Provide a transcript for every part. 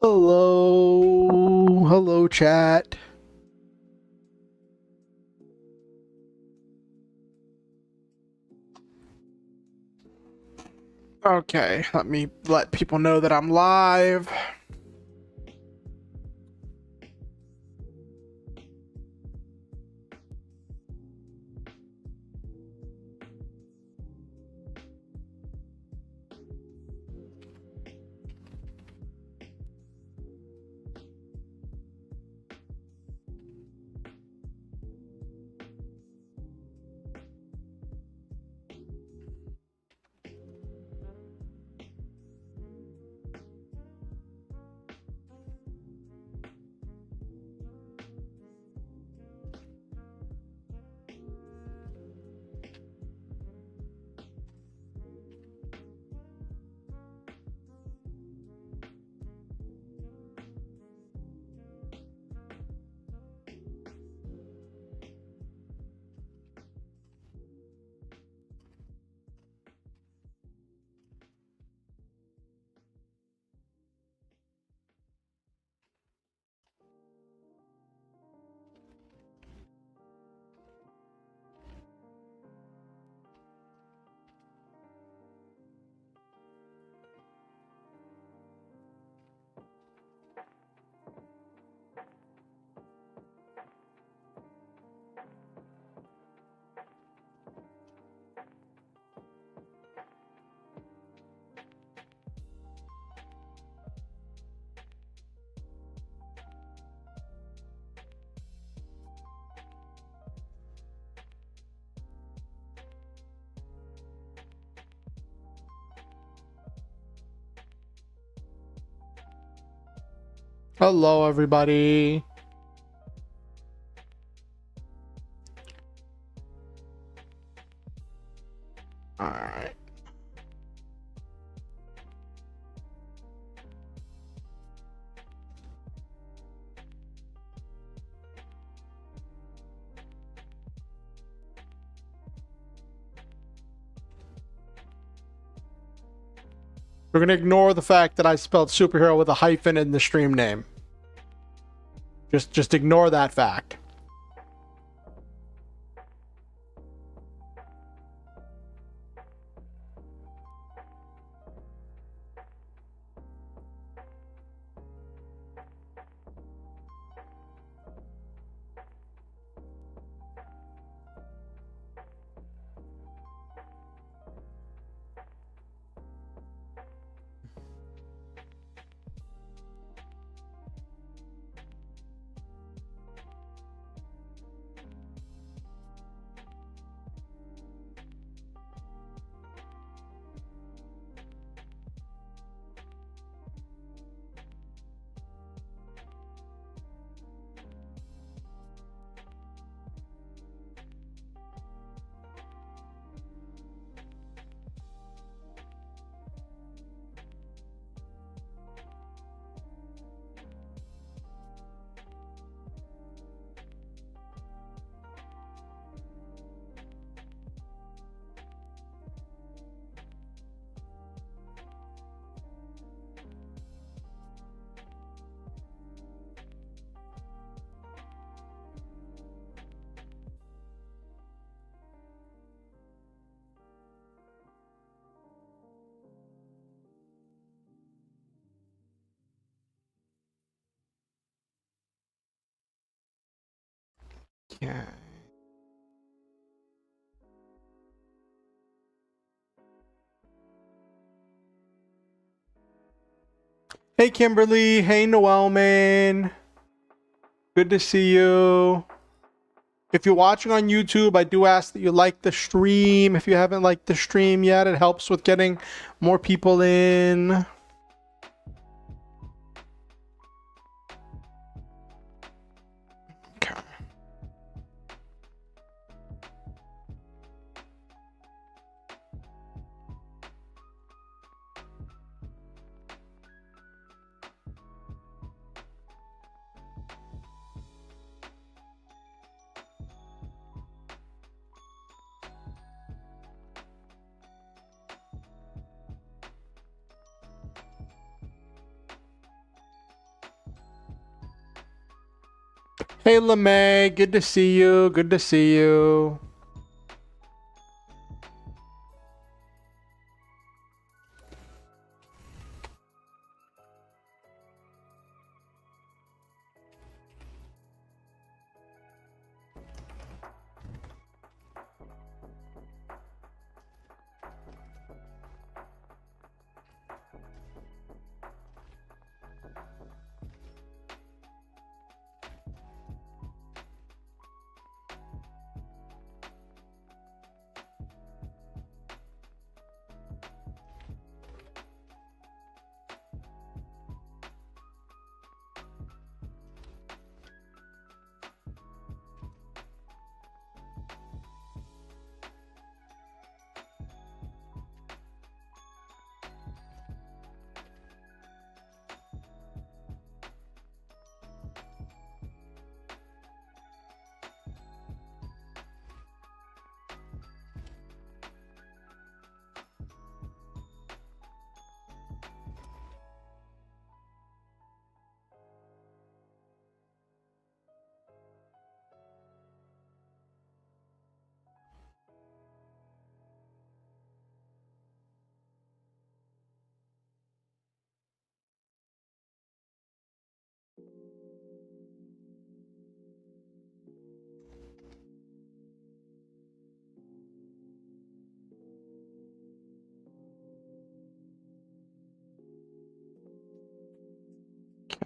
Hello. Hello, chat. Okay, let me let people know that I'm live. Hello, everybody. All right. We're going to ignore the fact that I spelled superhero with a hyphen in the stream name. Just ignore that fact. Yeah. Hey, Kimberly. Hey, Noelman. Good to see you. If you're watching on YouTube, I do ask that you like the stream. If you haven't liked the stream yet, it helps with getting more people in. Okay. Hey, LeMay, good to see you. Good to see you.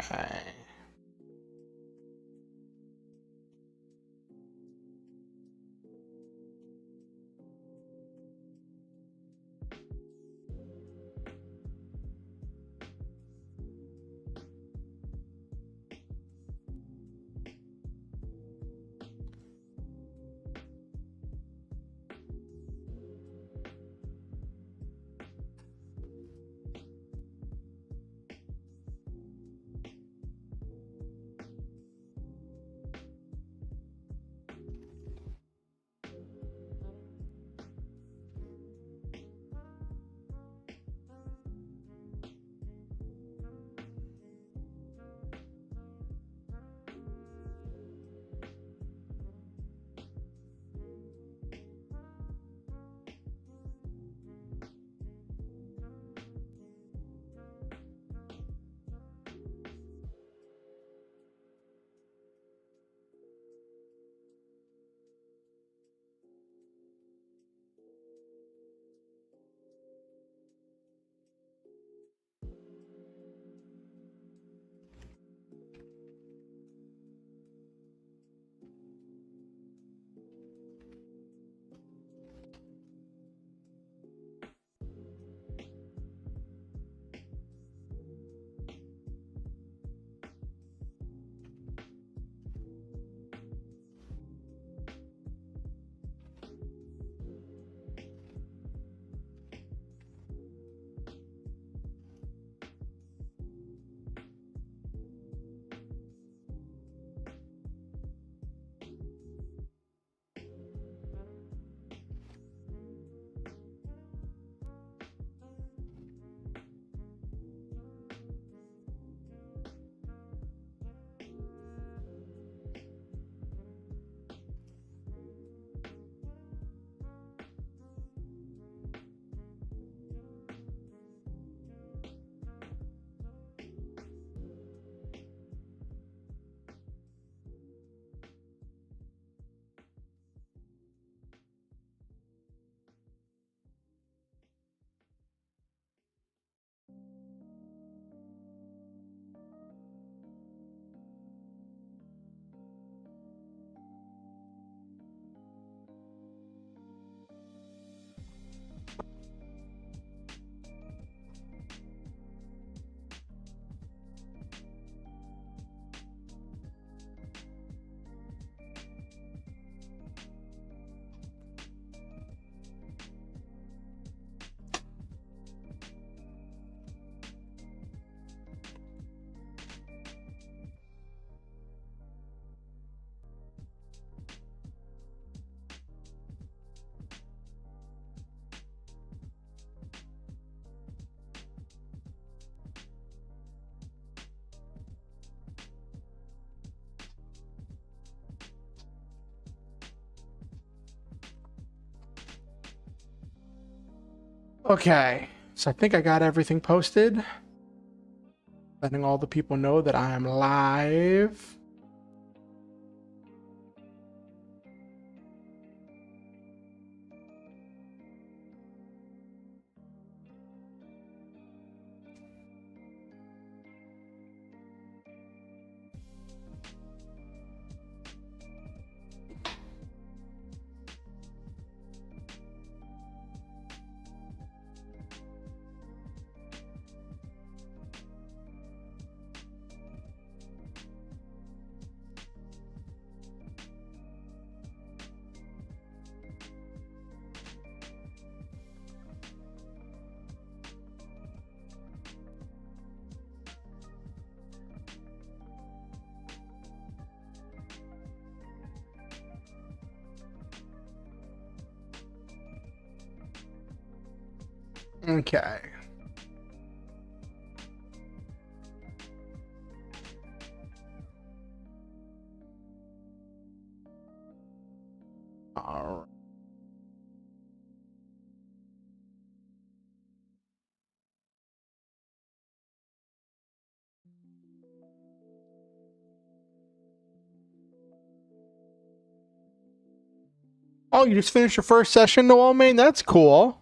Okay. Okay, so I think I got everything posted. Letting all the people know that I am live. Okay. All right. Oh, you just finished your first session, Noel Main? That's cool.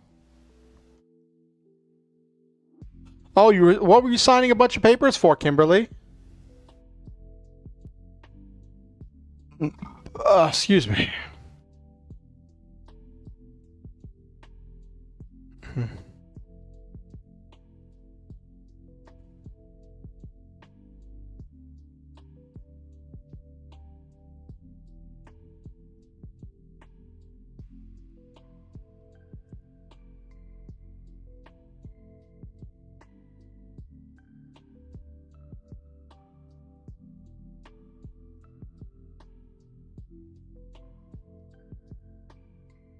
Oh, what were you signing a bunch of papers for, Kimberly? Excuse me.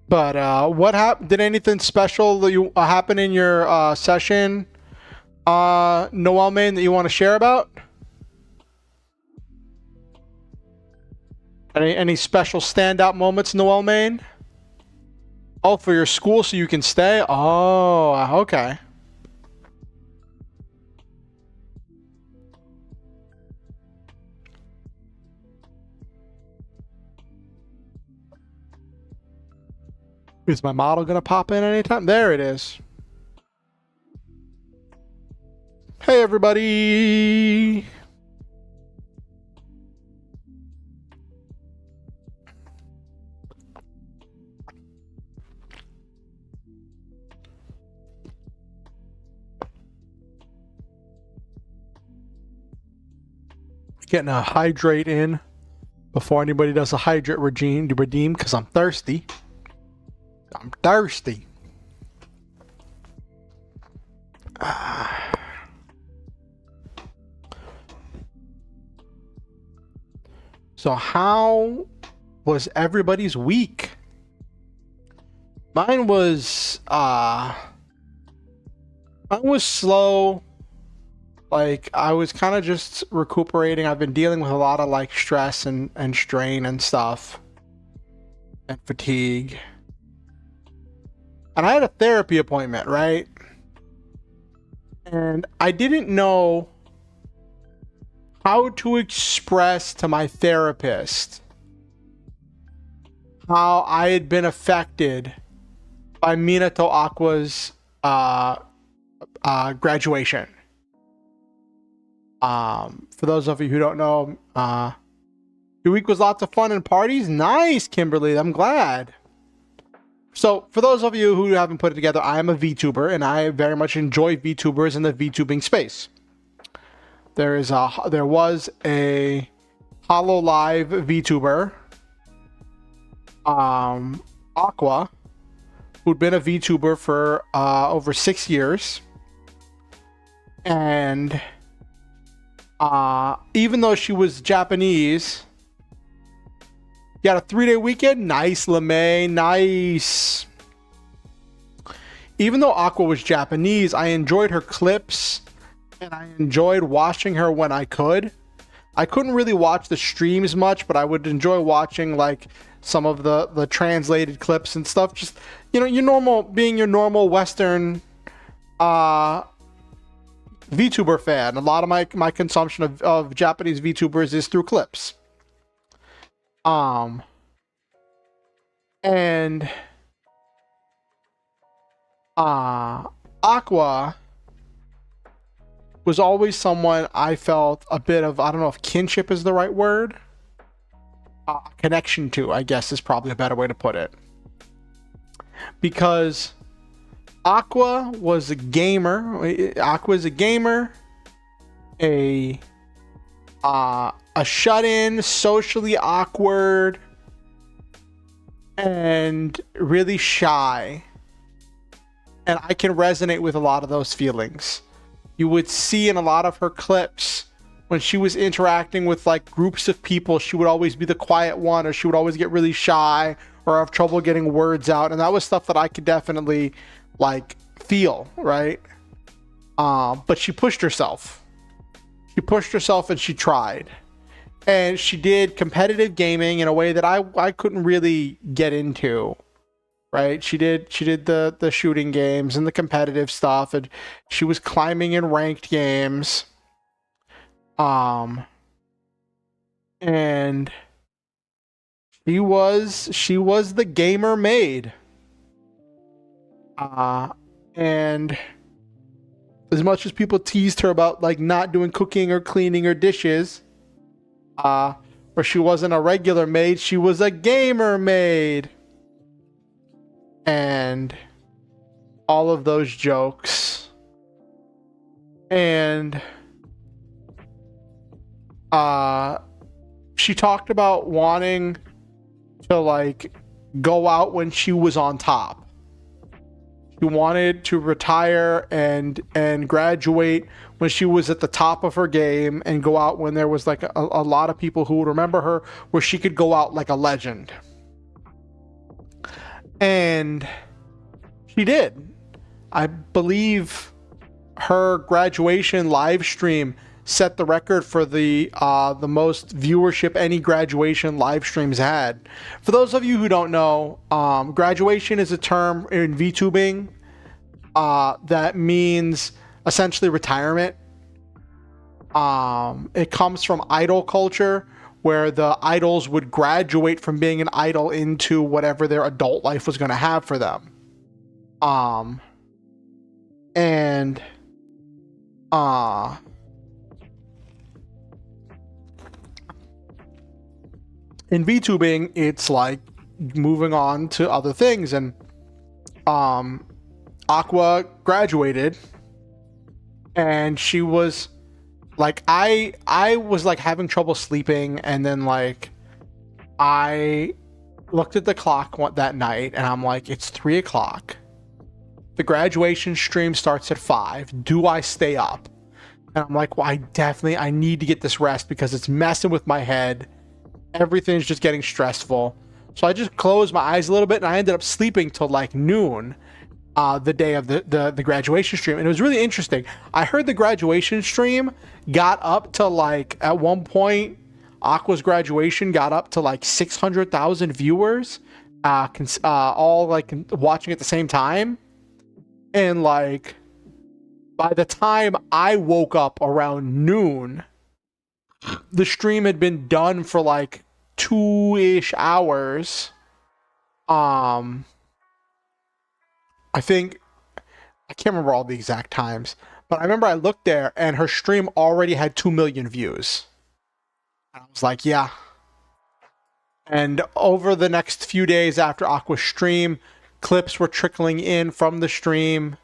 But what happened? Did anything special that you happen in your session, Noel Main, that you want to share about? Any special standout moments, Noel Main? Oh, for your school, so you can stay. Oh, okay. Is my model gonna pop in anytime? There it is. Hey, everybody. Getting a hydrate in before anybody does a hydrate redeem because I'm thirsty. I'm thirsty. So how was everybody's week? Mine was slow. Like, I was kind of just recuperating. I've been dealing with a lot of like stress and strain and stuff and fatigue. And I had a therapy appointment, right? And I didn't know how to express to my therapist how I had been affected by Minato Aqua's graduation. For those of you who don't know, your week was lots of fun and parties. Nice, Kimberly. I'm glad. So, for those of you who haven't put it together, I am a VTuber, and I very much enjoy VTubers in the VTubing space. There was a HoloLive VTuber, Aqua, who'd been a VTuber for over 6 years, and even though she was Japanese, you got a 3-day weekend. Nice, LeMay. Nice. Even though Aqua was Japanese, I enjoyed her clips and I enjoyed watching her when I could. I couldn't really watch the streams much, but I would enjoy watching like some of the translated clips and stuff. Just, you know, your normal Western VTuber fan. A lot of my consumption of Japanese VTubers is through clips. And Aqua was always someone I felt a bit of, I don't know if kinship is the right word, connection to, I guess, is probably a better way to put it. Because Aqua was a gamer. Aqua is a gamer, a shut-in, socially awkward, and really shy. And I can resonate with a lot of those feelings. You would see in a lot of her clips when she was interacting with like groups of people, she would always be the quiet one, or she would always get really shy or have trouble getting words out. And that was stuff that I could definitely like feel, right? But she pushed herself. She pushed herself and she tried. And she did competitive gaming in a way that I couldn't really get into. Right, she did the shooting games and the competitive stuff, and she was climbing in ranked games, and she was the gamer maid, and as much as people teased her about like not doing cooking or cleaning or dishes, or she wasn't a regular maid, she was a gamer maid. And all of those jokes. And she talked about wanting to like go out when she was on top. She wanted to retire and graduate when she was at the top of her game, and go out when there was like a lot of people who would remember her, where she could go out like a legend. And she did. I believe her graduation live stream set the record for the most viewership any graduation live streams had. For those of you who don't know, graduation is a term in VTubing that means essentially retirement. It comes from idol culture, where the idols would graduate from being an idol into whatever their adult life was going to have for them. In VTubing, it's like moving on to other things, and Aqua graduated, and she was like, I was like having trouble sleeping, and then like I looked at the clock that night, and I'm like, it's 3 o'clock. The graduation stream starts at 5. Do I stay up? And I'm like, well, I need to get this rest because it's messing with my head. Everything's just getting stressful. So I just closed my eyes a little bit, and I ended up sleeping till like noon. The day of the graduation stream, and it was really interesting. I heard the graduation stream got up to like, at one point, Aqua's graduation got up to like 600,000 viewers, all like watching at the same time. And like by the time I woke up around noon, the stream had been done for like 2-ish hours. I think, I can't remember all the exact times, but I remember I looked there and her stream already had 2 million views. And I was like, yeah. And over the next few days after Aqua's stream, clips were trickling in from the stream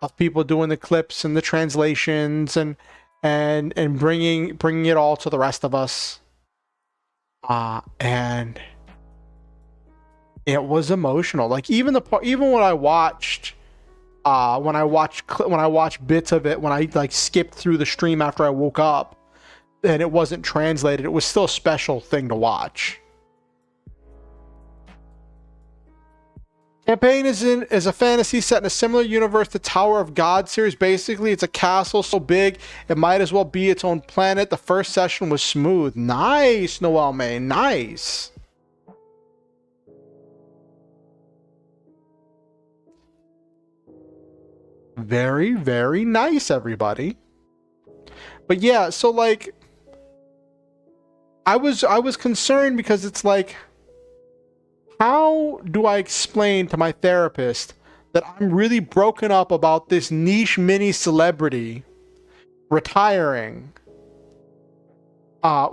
of people doing the clips and the translations and bringing it all to the rest of us. And it was emotional. Like even when I watched bits of it, when I like skipped through the stream after I woke up and it wasn't translated, it was still a special thing to watch. Campaign is a fantasy set in a similar universe to Tower of God series. Basically, it's a castle so big it might as well be its own planet. The first session was smooth. Nice, Noel May. Nice. Very, very nice, everybody. But yeah, so like I was concerned because it's like, how do I explain to my therapist that I'm really broken up about this niche mini celebrity retiring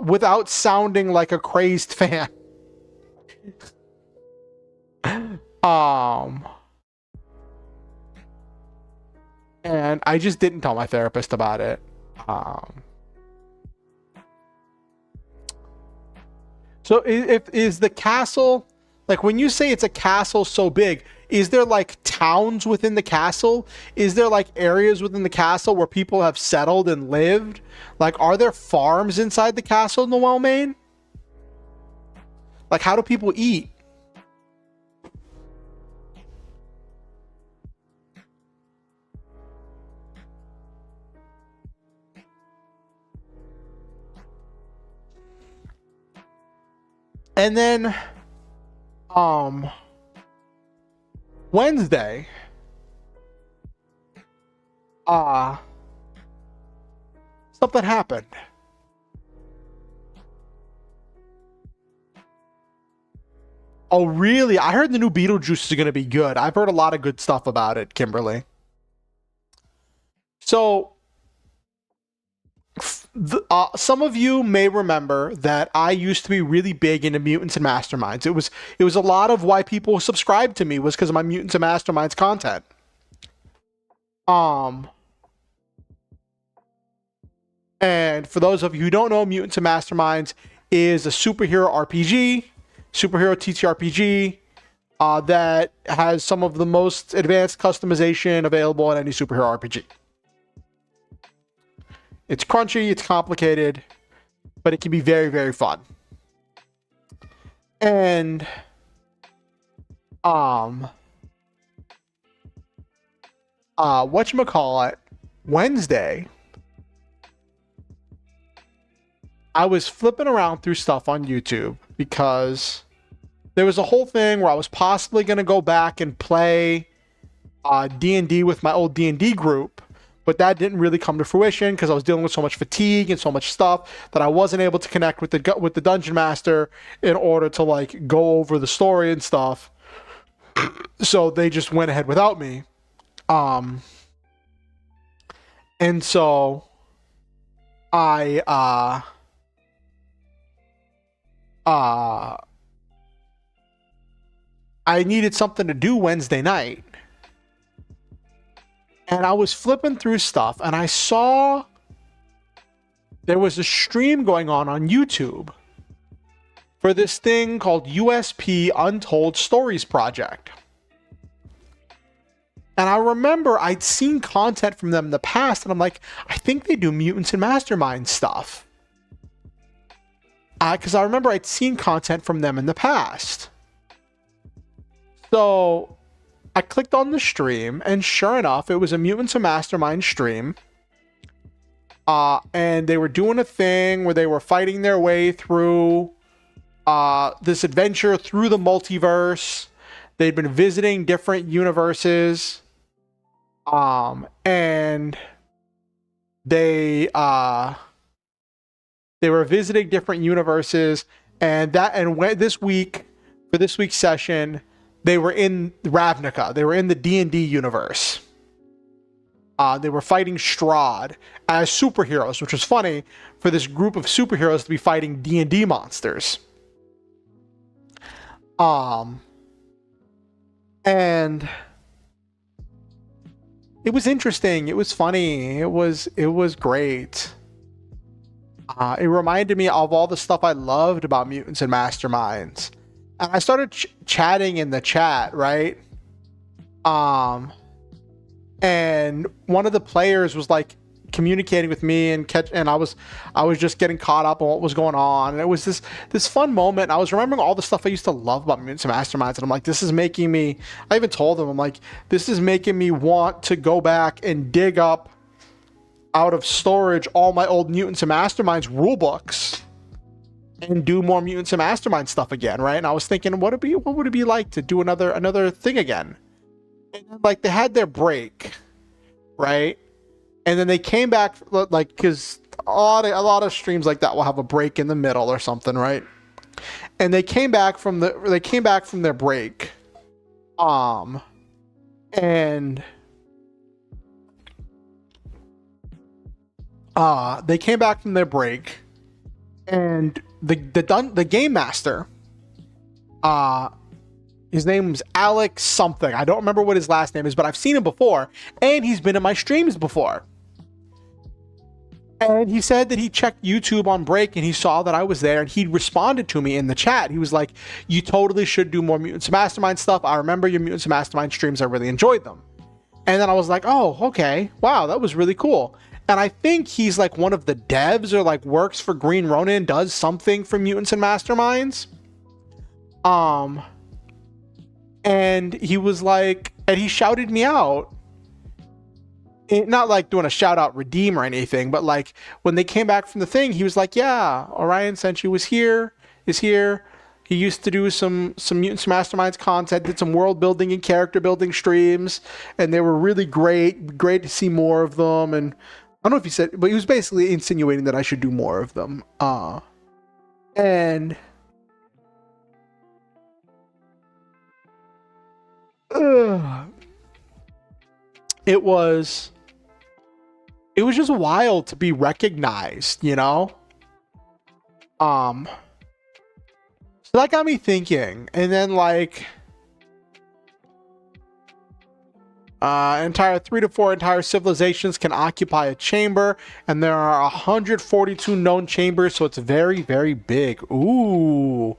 without sounding like a crazed fan? And I just didn't tell my therapist about it. So if is the castle, like when you say it's a castle so big, is there like towns within the castle? Is there like areas within the castle where people have settled and lived? Like, are there farms inside the castle, Noel Main? Like, how do people eat? And then, Wednesday, something happened. Oh, really? I heard the new Beetlejuice is going to be good. I've heard a lot of good stuff about it, Kimberly. So, some of you may remember that I used to be really big into mutants and masterminds. It was a lot of why people subscribed to me was because of my mutants and masterminds content. And for those of you who don't know, Mutants and Masterminds is a superhero RPG, superhero TTRPG that has some of the most advanced customization available in any superhero RPG. It's crunchy, it's complicated, but it can be very, very fun. And whatchamacallit, Wednesday, I was flipping around through stuff on YouTube because there was a whole thing where I was possibly going to go back and play D&D with my old D&D group, but that didn't really come to fruition because I was dealing with so much fatigue and so much stuff that I wasn't able to connect with the dungeon master in order to like go over the story and stuff. So they just went ahead without me. And so I needed something to do Wednesday night. And I was flipping through stuff and I saw there was a stream going on YouTube for this thing called USP Untold Stories Project. And I remember I'd seen content from them in the past and I'm like, I think they do Mutants and Mastermind stuff. Because I remember I'd seen content from them in the past. So I clicked on the stream, and sure enough, it was a Mutants and Mastermind stream. And they were doing a thing where they were fighting their way through this adventure through the multiverse. They'd been visiting different universes. And they were visiting different universes, and this week, for this week's session, they were in Ravnica. They were in the D&D universe. They were fighting Strahd as superheroes, which was funny for this group of superheroes to be fighting D&D monsters. And it was interesting. It was funny. It was great. It reminded me of all the stuff I loved about Mutants and Masterminds. And I started chatting in the chat, right? And one of the players was like communicating with me and I was just getting caught up on what was going on. And it was this fun moment. I was remembering all the stuff I used to love about Mutants and Masterminds. And I'm like, this is making me, I even told them, I'm like, this is making me want to go back and dig up out of storage all my old Mutants and Masterminds rule books and do more Mutants and Mastermind stuff again, right? And I was thinking, what would it be like to do another thing again? And like they had their break, right? And then they came back, like, because a lot of streams like that will have a break in the middle or something, right? And they came back from their break, and they came back from their break, and the game master, his name's Alex something. I don't remember what his last name is, but I've seen him before, and he's been in my streams before. And he said that he checked YouTube on break and he saw that I was there, and he responded to me in the chat. He was like, "You totally should do more Mutants Mastermind stuff. I remember your Mutants Mastermind streams. I really enjoyed them." And then I was like, "Oh, okay. Wow, that was really cool." And I think he's like one of the devs, or like works for Green Ronin, does something for Mutants and Masterminds. And he was like, and he shouted me out. Not like doing a shout out redeem or anything, but like when they came back from the thing, he was like, "Yeah, Oriansenshi is here. He used to do some Mutants Masterminds content, did some world building and character building streams, and they were really great to see more of them." And I don't know if he said, but he was basically insinuating that I should do more of them. And it was just wild to be recognized, you know? So that got me thinking. And then like entire 3 to 4 entire civilizations can occupy a chamber, and there are 142 known chambers, so it's very, very big. Ooh.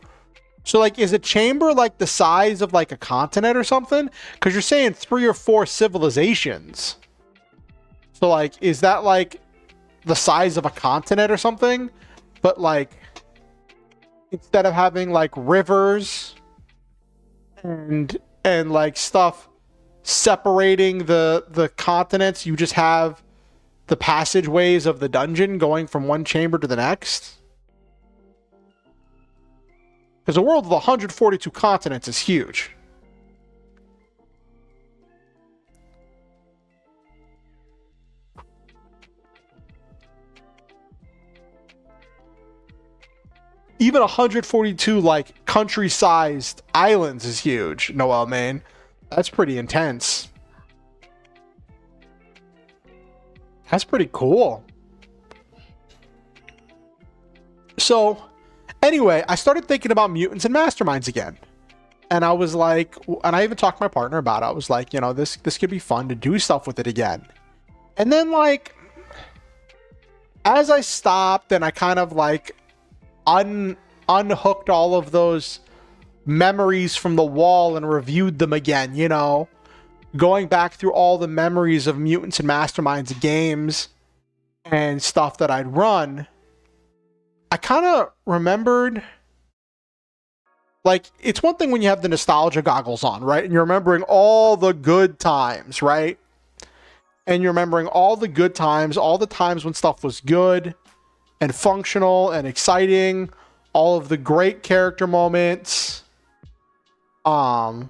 So like, is a chamber like the size of like a continent or something? Because you're saying 3 or 4 civilizations. So like, is that like the size of a continent or something? But like, instead of having like rivers and like stuff separating the continents, you just have the passageways of the dungeon going from one chamber to the next. Because a world of 142 continents is huge. Even 142 like country-sized islands is huge, Noel, man. That's pretty intense. That's pretty cool. So, anyway, I started thinking about Mutants and Masterminds again. And I was like, and I even talked to my partner about it. I was like, you know, this could be fun to do stuff with it again. And then like, as I stopped and I kind of like unhooked all of those memories from the wall and reviewed them again, you know, going back through all the memories of Mutants and Masterminds games and stuff that I'd run, I kind of remembered, like, it's one thing when you have the nostalgia goggles on, right? And you're remembering all the good times, right? And you're remembering all the good times, all the times when stuff was good and functional and exciting, all of the great character moments. The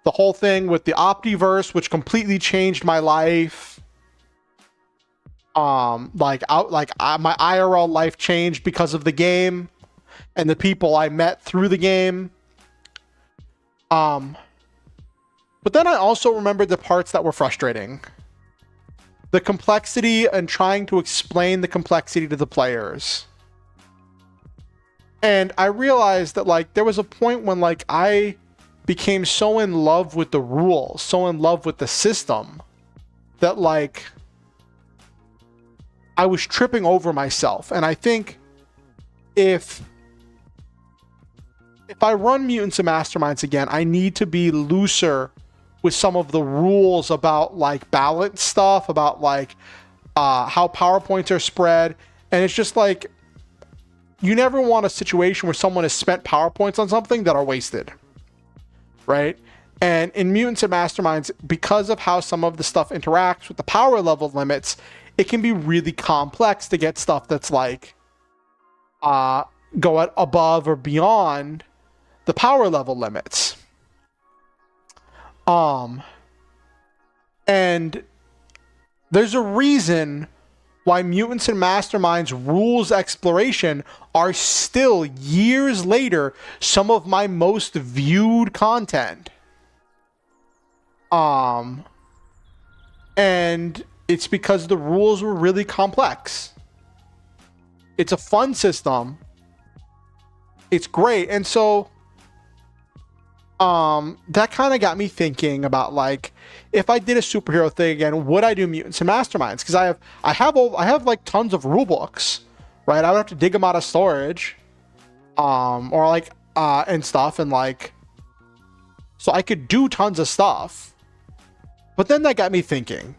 whole thing with the Optiverse, which completely changed my life. My IRL life changed because of the game and the people I met through the game. But then I also remembered the parts that were frustrating. The complexity and trying to explain the complexity to the players. And I realized that like there was a point when like I became so in love with the rules, so in love with the system, that like I was tripping over myself. And I think if I run Mutants and Masterminds again, I need to be looser with some of the rules about like balance stuff, about like how PowerPoints are spread. And it's just like, you never want a situation where someone has spent PowerPoints on something that are wasted, right? And in Mutants and Masterminds, because of how some of the stuff interacts with the power level limits, it can be really complex to get stuff that's like go above or beyond the power level limits. And There's a reason why Mutants and Masterminds rules exploration are still, years later, some of my most viewed content. And it's because the rules were really complex. It's a fun system. It's great. And so that kind of got me thinking about, like, if I did a superhero thing again, would I do Mutants and Masterminds? Because I have like tons of rule books, right? I would have to dig them out of storage, or like and stuff, and like, so I could do tons of stuff. But then that got me thinking.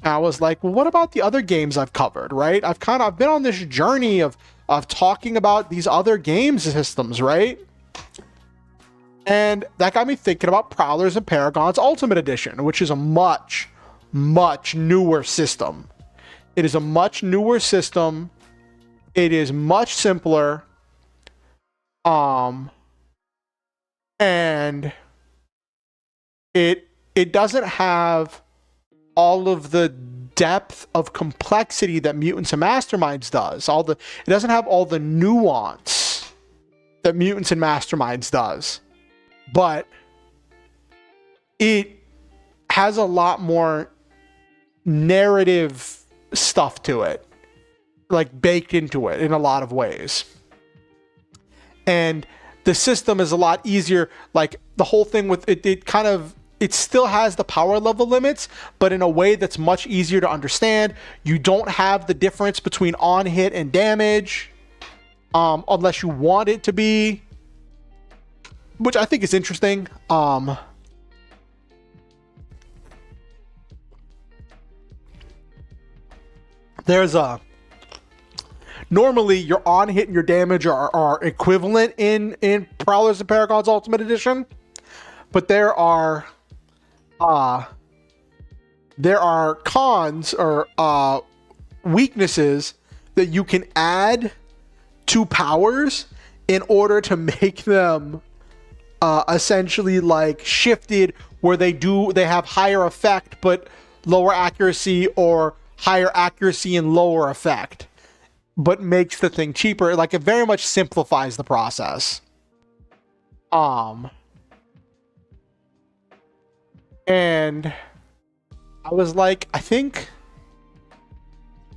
And I was like, well, what about the other games I've covered, right? I've been on this journey of talking about these other game systems, right? And that got me thinking about Prowlers and Paragons Ultimate Edition, which is a much, much newer system. It is a much newer system. It is much simpler. And it doesn't have all of the depth of complexity that Mutants and Masterminds does. It doesn't have all the nuance that Mutants and Masterminds does. But it has a lot more narrative stuff to it, like baked into it in a lot of ways. And the system is a lot easier. Like the whole thing with it, it still has the power level limits, but in a way that's much easier to understand. You don't have the difference between on hit and damage, unless you want it to be, which I think is interesting. Normally your on hit and your damage are equivalent in Prowlers and Paragons Ultimate Edition, but there are cons or weaknesses that you can add to powers in order to make them essentially like shifted, where they have higher effect but lower accuracy, or higher accuracy and lower effect, but makes the thing cheaper. Like, it very much simplifies the process. And I was like, I think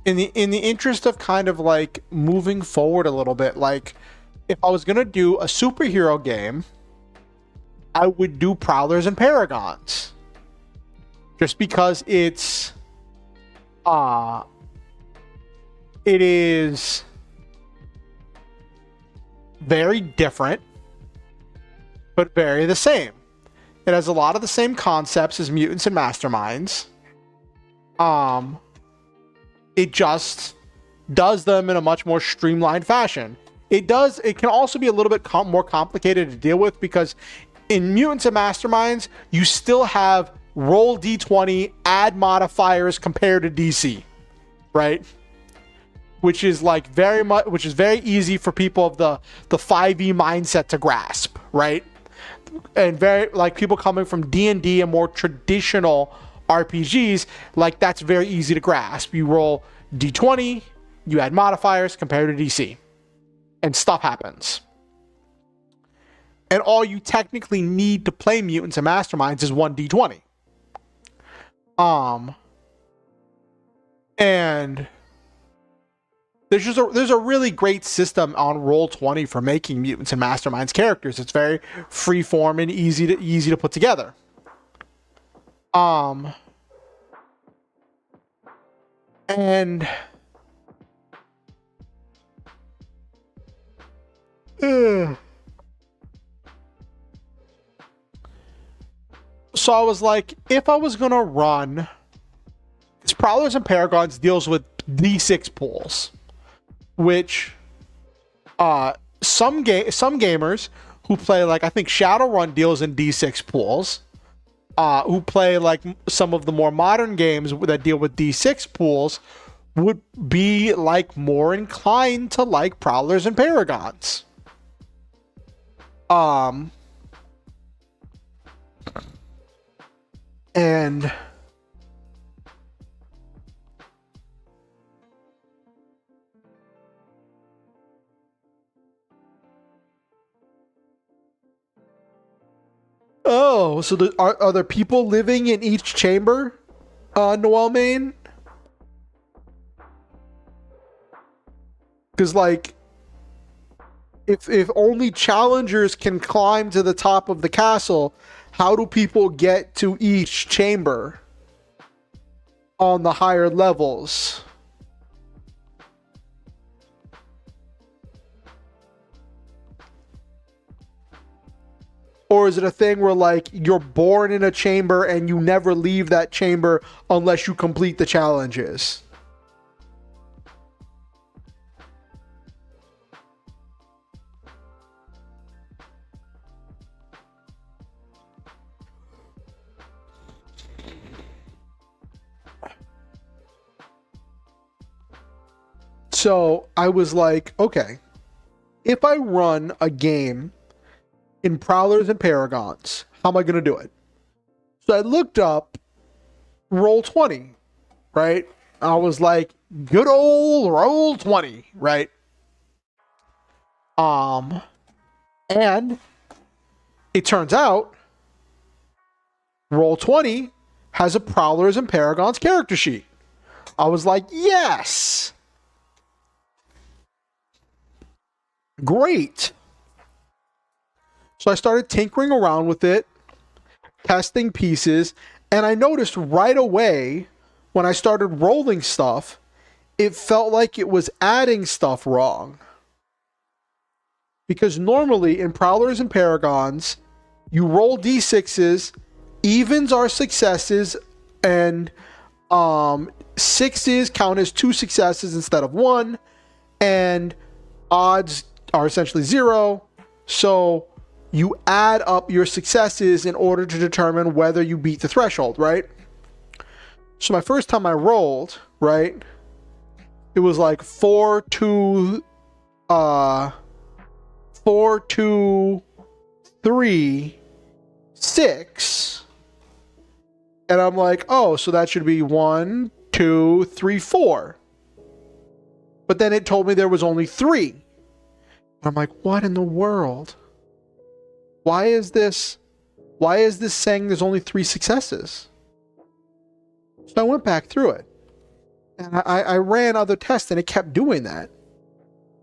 in the interest of kind of like moving forward a little bit, like if I was gonna do a superhero game, I would do Prowlers and Paragons, just because it is very different, but very the same. It has a lot of the same concepts as Mutants and Masterminds. It just does them in a much more streamlined fashion. It can also be a little bit more complicated to deal with, because in Mutants and Masterminds, you still have roll d20, add modifiers compared to DC, right? Which is like very easy for people of the 5e mindset to grasp, right? And very, like, people coming from D&D and more traditional RPGs, like, that's very easy to grasp. You roll d20, you add modifiers compared to DC, and stuff happens. And all you technically need to play Mutants and Masterminds is 1d20. And there's a really great system on Roll20 for making Mutants and Masterminds characters. It's very freeform and easy to put together. And so I was like, if I was gonna run, this Prowlers and Paragons deals with D6 pools, which some gamers who play, like, I think Shadowrun deals in D6 pools, who play like some of the more modern games that deal with D6 pools, would be like more inclined to like Prowlers and Paragons. And Oh, so are there people living in each chamber, Noel Main? Because, like, if only challengers can climb to the top of the castle, how do people get to each chamber on the higher levels? Or is it a thing where, like, you're born in a chamber and you never leave that chamber unless you complete the challenges? So I was like, okay, if I run a game in Prowlers and Paragons, how am I going to do it? So I looked up Roll20, right? I was like, good old Roll20, right? And it turns out Roll20 has a Prowlers and Paragons character sheet. I was like, yes! Great. So I started tinkering around with it, testing pieces, and I noticed right away when I started rolling stuff, it felt like it was adding stuff wrong. Because normally in Prowlers and Paragons, you roll d6s, evens are successes, and sixes count as 2 successes instead of 1, and odds are essentially 0. So you add up your successes in order to determine whether you beat the threshold, right? So my first time I rolled, right, it was like 4, 2, 3, 6. And I'm like, oh, so that should be 1, 2, 3, 4. But then it told me there was only 3. I'm like, what in the world? Why is this saying there's only 3 successes? So I went back through it. And I ran other tests and it kept doing that.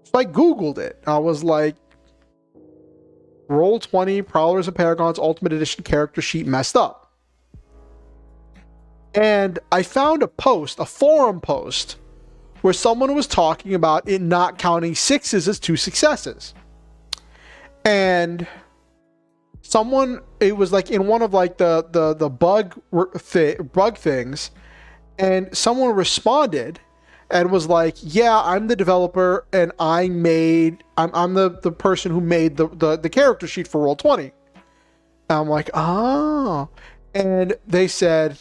So I Googled it. I was like, Roll20 Prowlers and Paragons Ultimate Edition character sheet messed up. And I found a post, a forum post, where someone was talking about it not counting 6s as 2 successes. And it was like in one of like the bug things, and someone responded and was like, yeah, I'm the developer and I'm the person who made the character sheet for Roll20. And I'm like, oh. And they said,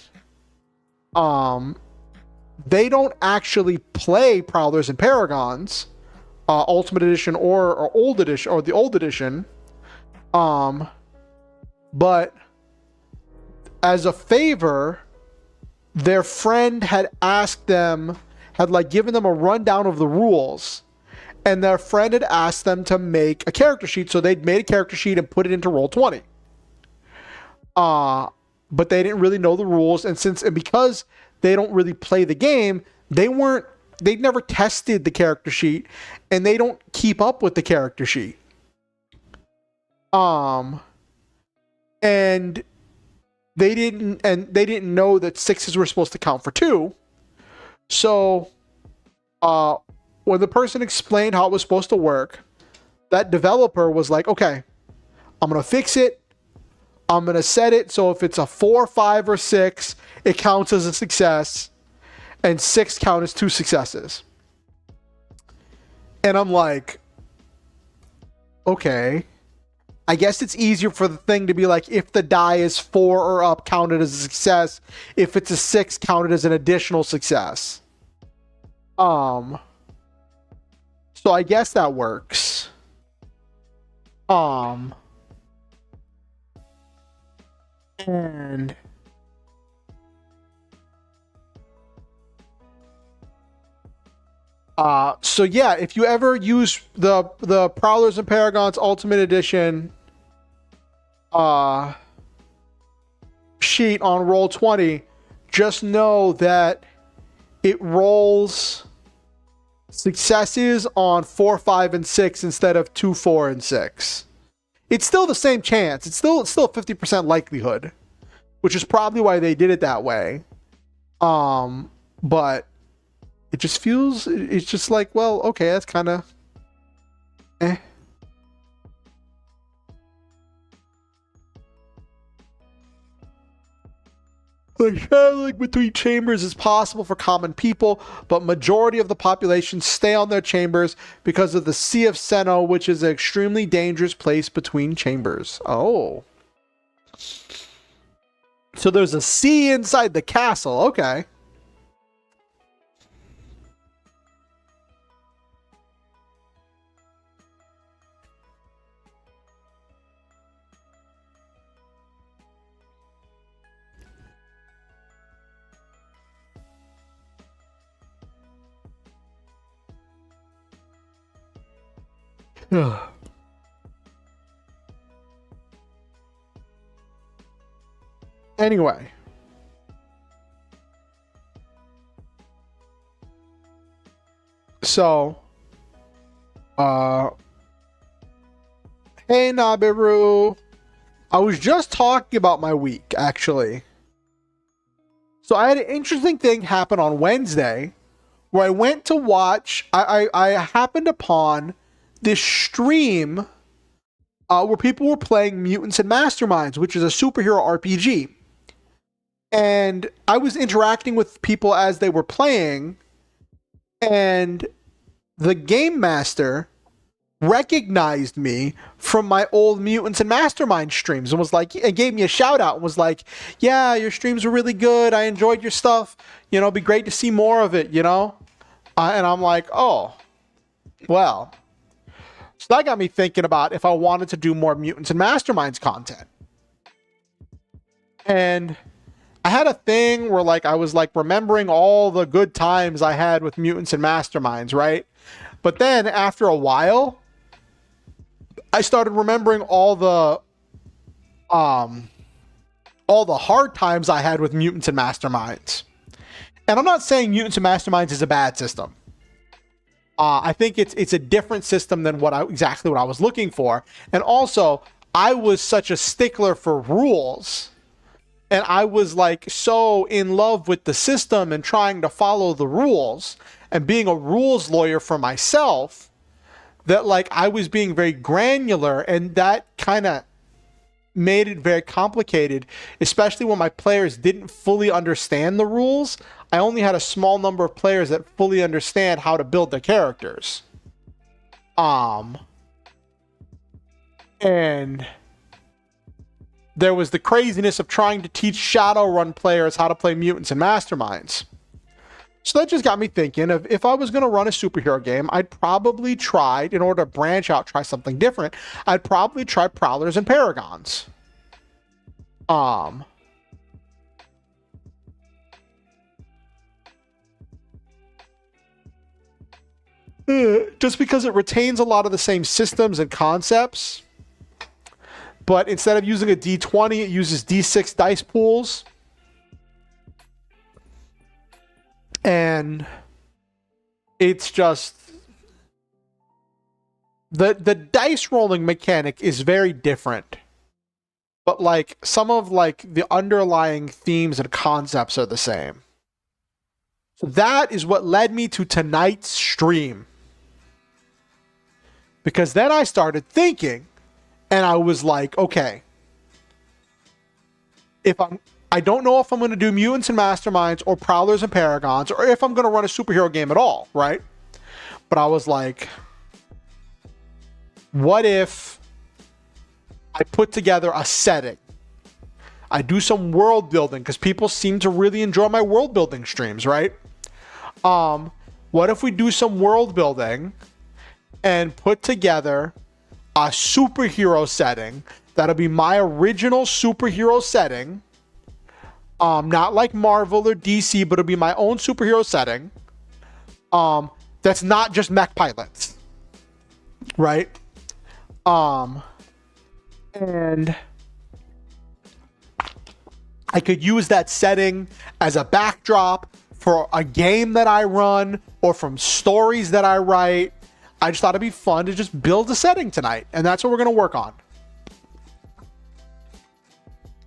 they don't actually play Prowlers and Paragons, Ultimate Edition or Old Edition, or the Old Edition. But as a favor, their friend had given them a rundown of the rules, and their friend had asked them to make a character sheet, so they'd made a character sheet and put it into Roll20. But they didn't really know the rules, and because they don't really play the game, they'd never tested the character sheet, and they don't keep up with the character sheet. And they didn't know that 6s were supposed to count for 2. So when the person explained how it was supposed to work, that developer was like, okay, I'm gonna fix it. I'm going to set it so if it's a 4, 5, or 6, it counts as a success, and 6 count as 2 successes. And I'm like, okay, I guess it's easier for the thing to be like, if the die is 4 or up, counted as a success. If it's a 6, counted as an additional success. So I guess that works. And so yeah, if you ever use the Prowlers and Paragons Ultimate Edition sheet on Roll20, just know that it rolls successes on 4, 5, and 6 instead of 2, 4, and 6. It's still the same chance. It's still 50% likelihood, which is probably why they did it that way. But it just feels, it's just like, well, okay, that's kind of eh. Like, traveling between chambers is possible for common people, but majority of the population stay on their chambers because of the Sea of Senno, which is an extremely dangerous place between chambers. Oh. So there's a sea inside the castle. Okay. Anyway. So, hey Nabiru. I was just talking about my week, actually. So I had an interesting thing happen on Wednesday where I went to watch, I happened upon this stream where people were playing Mutants and Masterminds, which is a superhero RPG. And I was interacting with people as they were playing, and the game master recognized me from my old Mutants and Mastermind streams and was like, and gave me a shout out and was like, yeah, your streams were really good. I enjoyed your stuff. You know, it'd be great to see more of it, you know? And I'm like, oh, well. So that got me thinking about if I wanted to do more Mutants and Masterminds content. And I had a thing where like I was like remembering all the good times I had with Mutants and Masterminds, right? But then after a while, I started remembering all the hard times I had with Mutants and Masterminds. And I'm not saying Mutants and Masterminds is a bad system. I think it's a different system than exactly what I was looking for. And also, I was such a stickler for rules. And I was like so in love with the system and trying to follow the rules and being a rules lawyer for myself that like I was being very granular, and that kind of made it very complicated, especially when my players didn't fully understand the rules. I only had a small number of players that fully understand how to build their characters. And there was the craziness of trying to teach Shadowrun players how to play Mutants and Masterminds. So that just got me thinking of if I was going to run a superhero game, I'd probably try, in order to branch out, try something different, I'd probably try Prowlers and Paragons. Just because it retains a lot of the same systems and concepts, but instead of using a D20, it uses D6 dice pools. And it's just the dice rolling mechanic is very different, but like some of like the underlying themes and concepts are the same. So that is what led me to tonight's stream, because then I started thinking and I was like, okay, I don't know if I'm going to do Mutants and Masterminds or Prowlers and Paragons, or if I'm going to run a superhero game at all, right? But I was like, what if I put together a setting? I do some world building, because people seem to really enjoy my world building streams, right? What if we do some world building and put together a superhero setting that'll be my original superhero setting? Not like Marvel or DC, but it'll be my own superhero setting. That's not just mech pilots, right? And I could use that setting as a backdrop for a game that I run or from stories that I write. I just thought it'd be fun to just build a setting tonight, and that's what we're going to work on.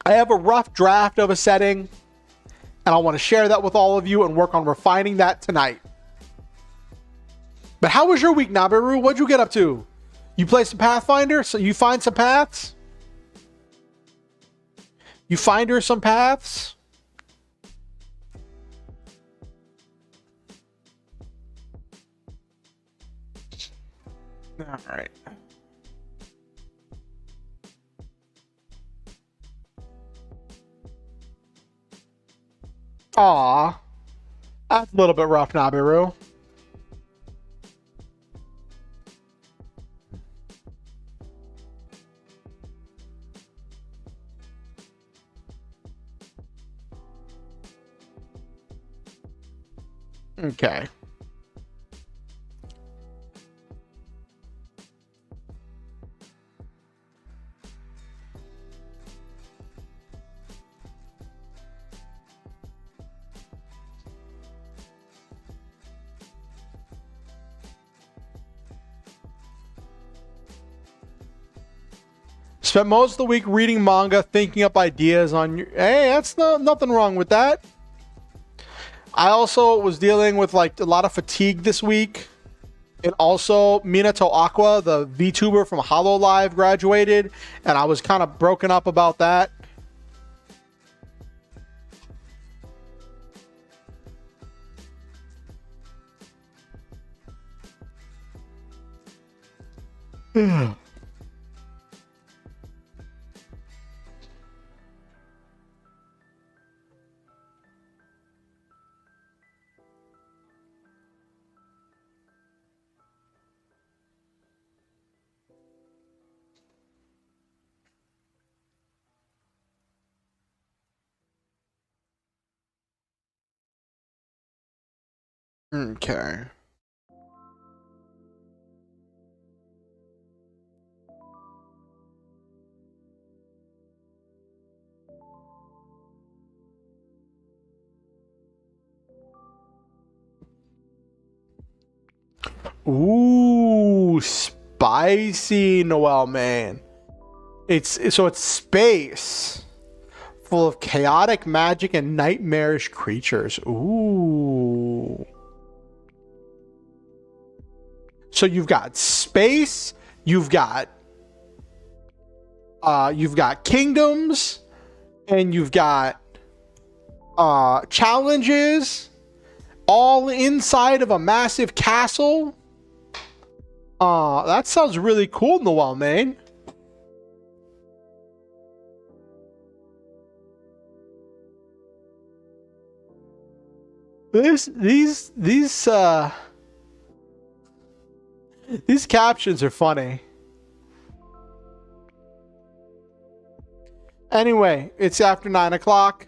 I have a rough draft of a setting, and I want to share that with all of you and work on refining that tonight. But how was your week, Nabiru? What'd you get up to? You play some Pathfinder? So you find some paths? You find her some paths? All right. Aw. That's a little bit rough, Nabiru. Okay. Spent most of the week reading manga, thinking up ideas on your... Hey, that's nothing wrong with that. I also was dealing with like a lot of fatigue this week. And also Minato Aqua, the VTuber from HoloLive, graduated. And I was kind of broken up about that. Okay. Ooh, spicy, Noel, man. It's space full of chaotic magic and nightmarish creatures. Ooh. So you've got space, you've got kingdoms, and you've got challenges, all inside of a massive castle. That sounds really cool, Noel, man. These captions are funny. Anyway, it's after 9 o'clock.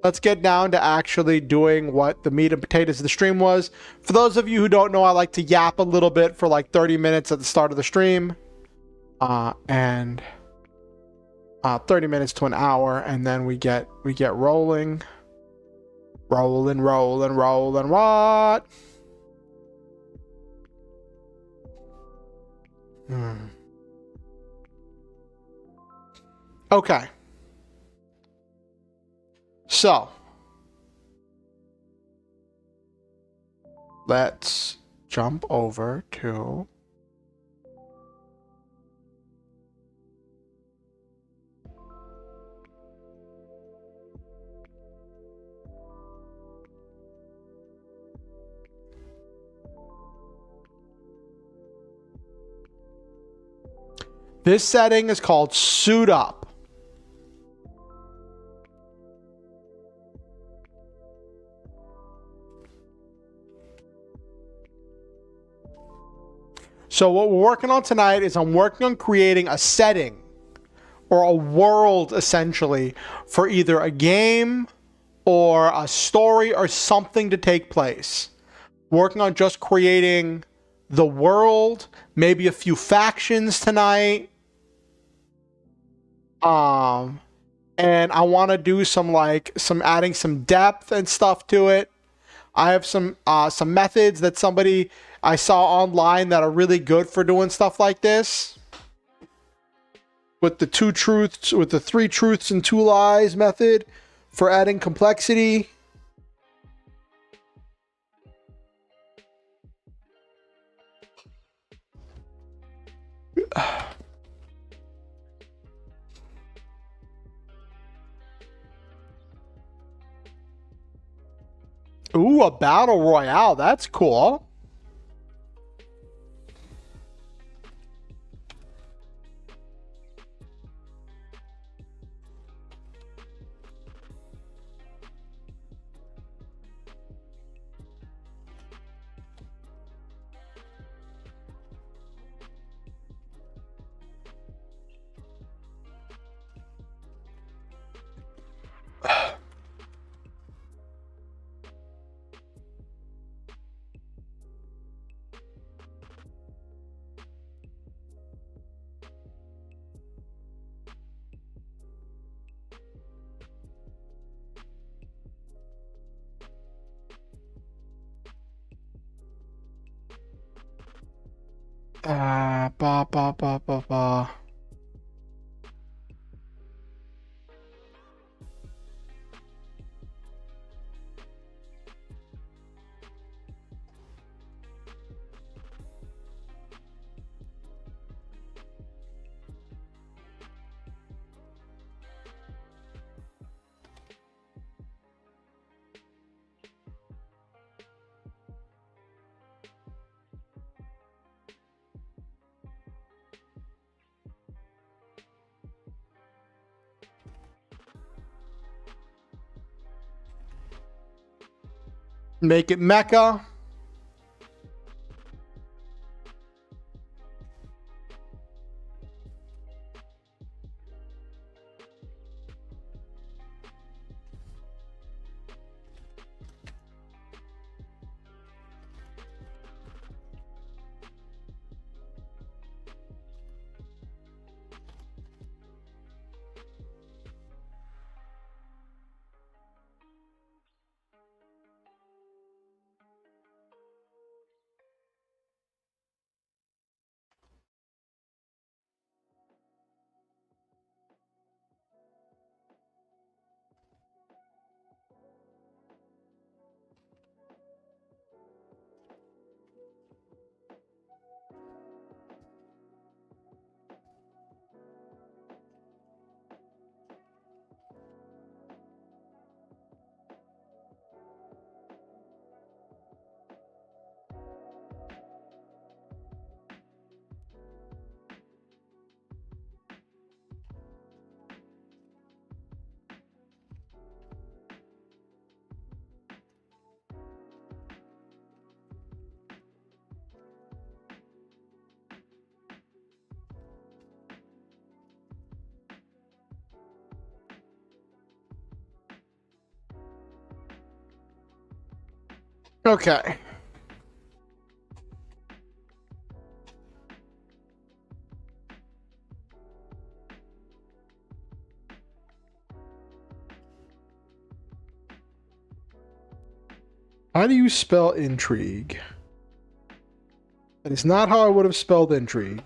Let's get down to actually doing what the meat and potatoes of the stream was. For those of you who don't know, I like to yap a little bit for like 30 minutes at the start of the stream. And 30 minutes to an hour, and then we get rolling. Rolling, what? Okay. So, let's jump over to this setting is called Suit Up. So what we're working on tonight is I'm working on creating a setting or a world, essentially, for either a game or a story or something to take place. Working on just creating the world, maybe a few factions tonight. and I want to do some adding some depth and stuff to it. I have some methods that somebody I saw online that are really good for doing stuff like this. With the the 3 truths and 2 lies method for adding complexity. Ooh, a battle royale. That's cool. Ba ba ba ba ba. Make it mecha. Okay. How do you spell intrigue? That is not how I would have spelled intrigue.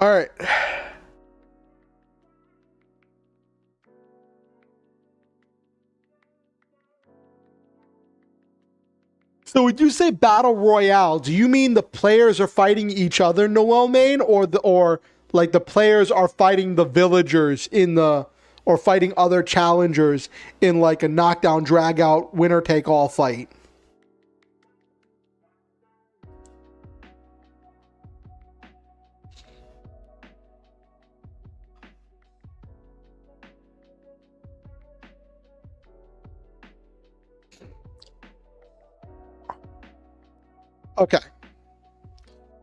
All right. So when you say battle royale, do you mean the players are fighting each other, Noel Main, or like the players are fighting the villagers or fighting other challengers in like a knockdown, drag out, winner take all fight? Okay.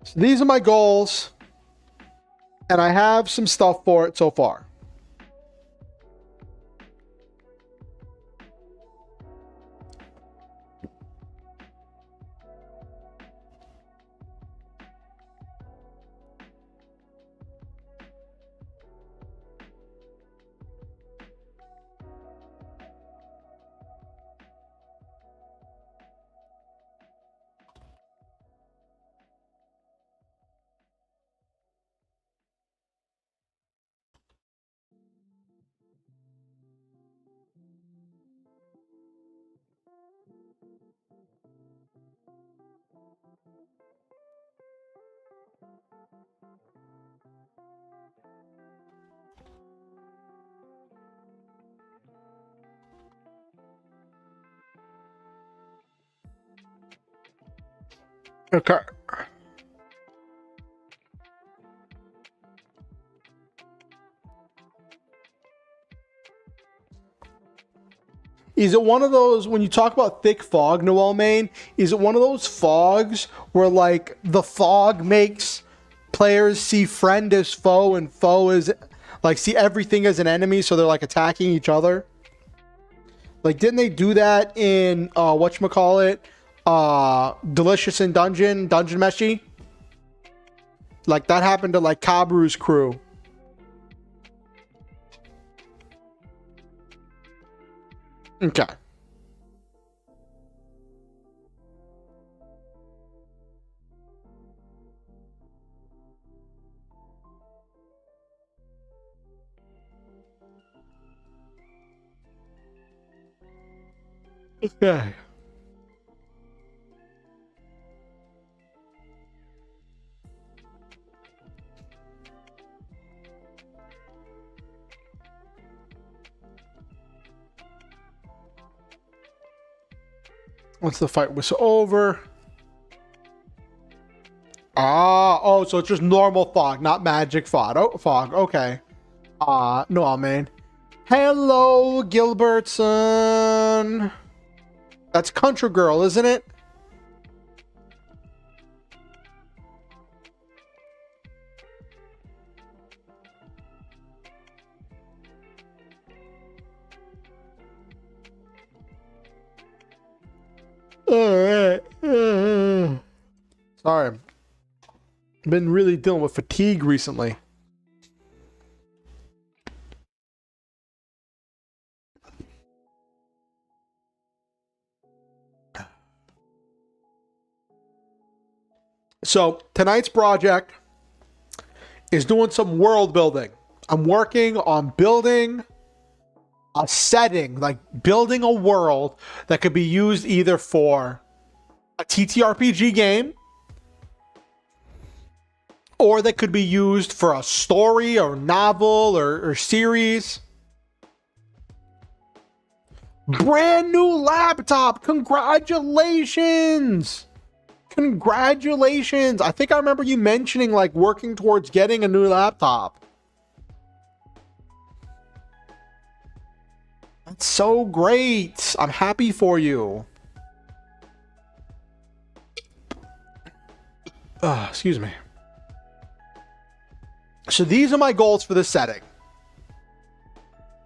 So these are my goals, and I have some stuff for it so far. Okay. Is it one of those, when you talk about thick fog, Noel Main, is it one of those fogs where, like, the fog makes players see friend as foe and foe as, like, see everything as an enemy, so they're, like, attacking each other? Like, didn't they do that in, whatchamacallit, Delicious in Dungeon Meshi? Like, that happened to, like, Kabru's crew. Okay. Okay. Once the fight was over. Oh, so it's just normal fog, not magic fog. Oh, fog. Okay. No, man. Hello, Gilbertson. That's Country Girl, isn't it? Alright. Sorry. I've been really dealing with fatigue recently. So, tonight's project is doing some world building. I'm working on building a setting, like building a world that could be used either for a TTRPG game or that could be used for a story or novel or series. Brand new laptop. Congratulations. Congratulations. I think I remember you mentioning like working towards getting a new laptop. That's so great. I'm happy for you. Excuse me. So these are my goals for this setting.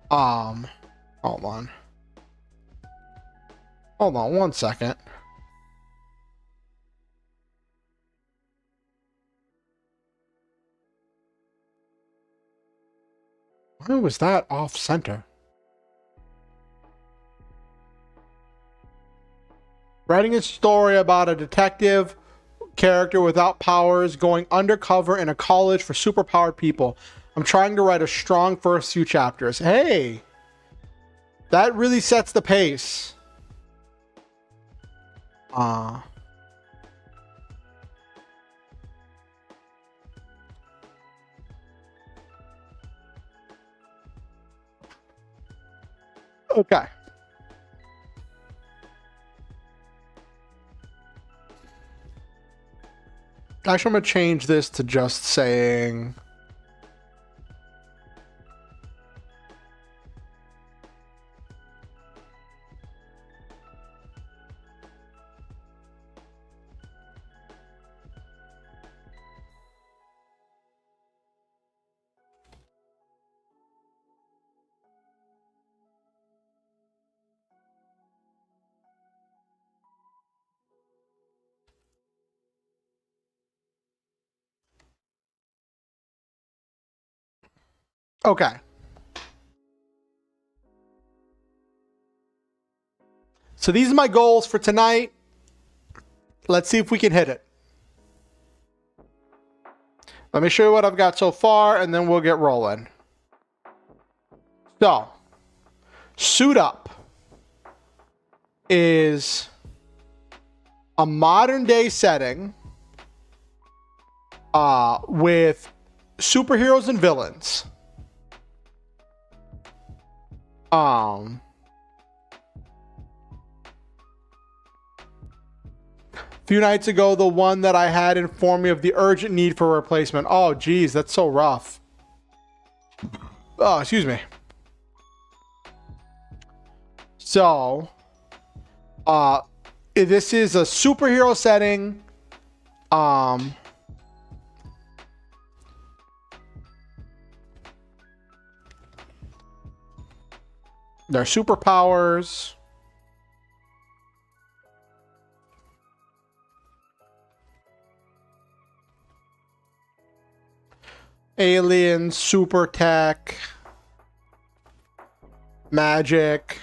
Hold on. Hold on 1 second. Why was that off center? Writing a story about a detective character without powers going undercover in a college for superpowered people. I'm trying to write a strong first few chapters. Hey, that really sets the pace. Okay. Actually, I'm going to change this to just saying... Okay. So these are my goals for tonight. Let's see if we can hit it. Let me show you what I've got so far, and then we'll get rolling. So, Suit Up is a modern day setting with superheroes and villains. A few nights ago, the one that I had informed me of the urgent need for replacement. Oh, geez, that's so rough. Oh, excuse me. So, this is a superhero setting. Their superpowers. Aliens, super tech, magic,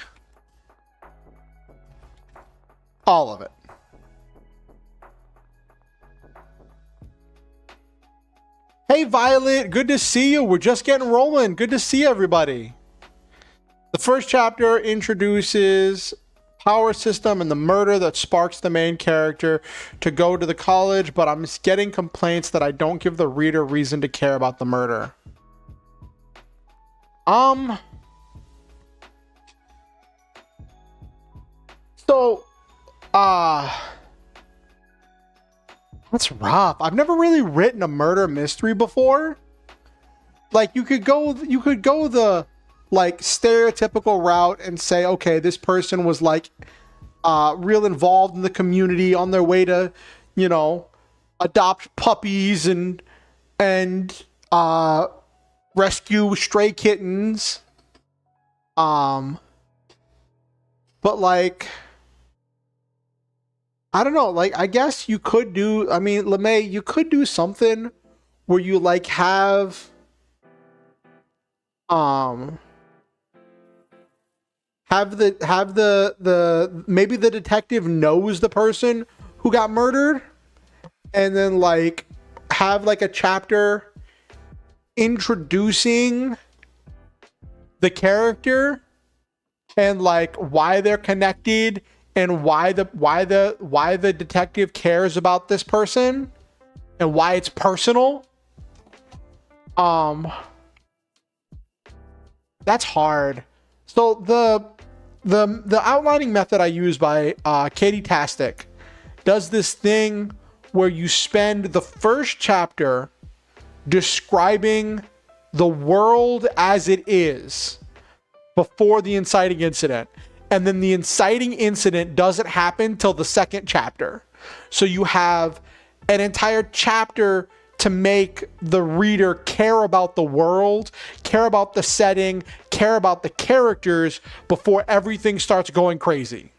all of it. Hey Violet, good to see you. We're just getting rolling. Good to see everybody. The first chapter introduces power system and the murder that sparks the main character to go to the college, but I'm getting complaints that I don't give the reader reason to care about the murder. So, that's rough. I've never really written a murder mystery before. Like, you could go the like stereotypical route and say, okay, this person was like real involved in the community on their way to, you know, adopt puppies and rescue stray kittens. But like, I don't know, like, I guess you could do, I mean, LeMay, you could do something where you like have the maybe the detective knows the person who got murdered, and then like have like a chapter introducing the character and like why they're connected and why the detective cares about this person and why it's personal. That's hard. So the outlining method I use by Katie Tastic does this thing where you spend the first chapter describing the world as it is before the inciting incident, and then the inciting incident doesn't happen till the second chapter. So you have an entire chapter to make the reader care about the world, care about the setting, care about the characters before everything starts going crazy.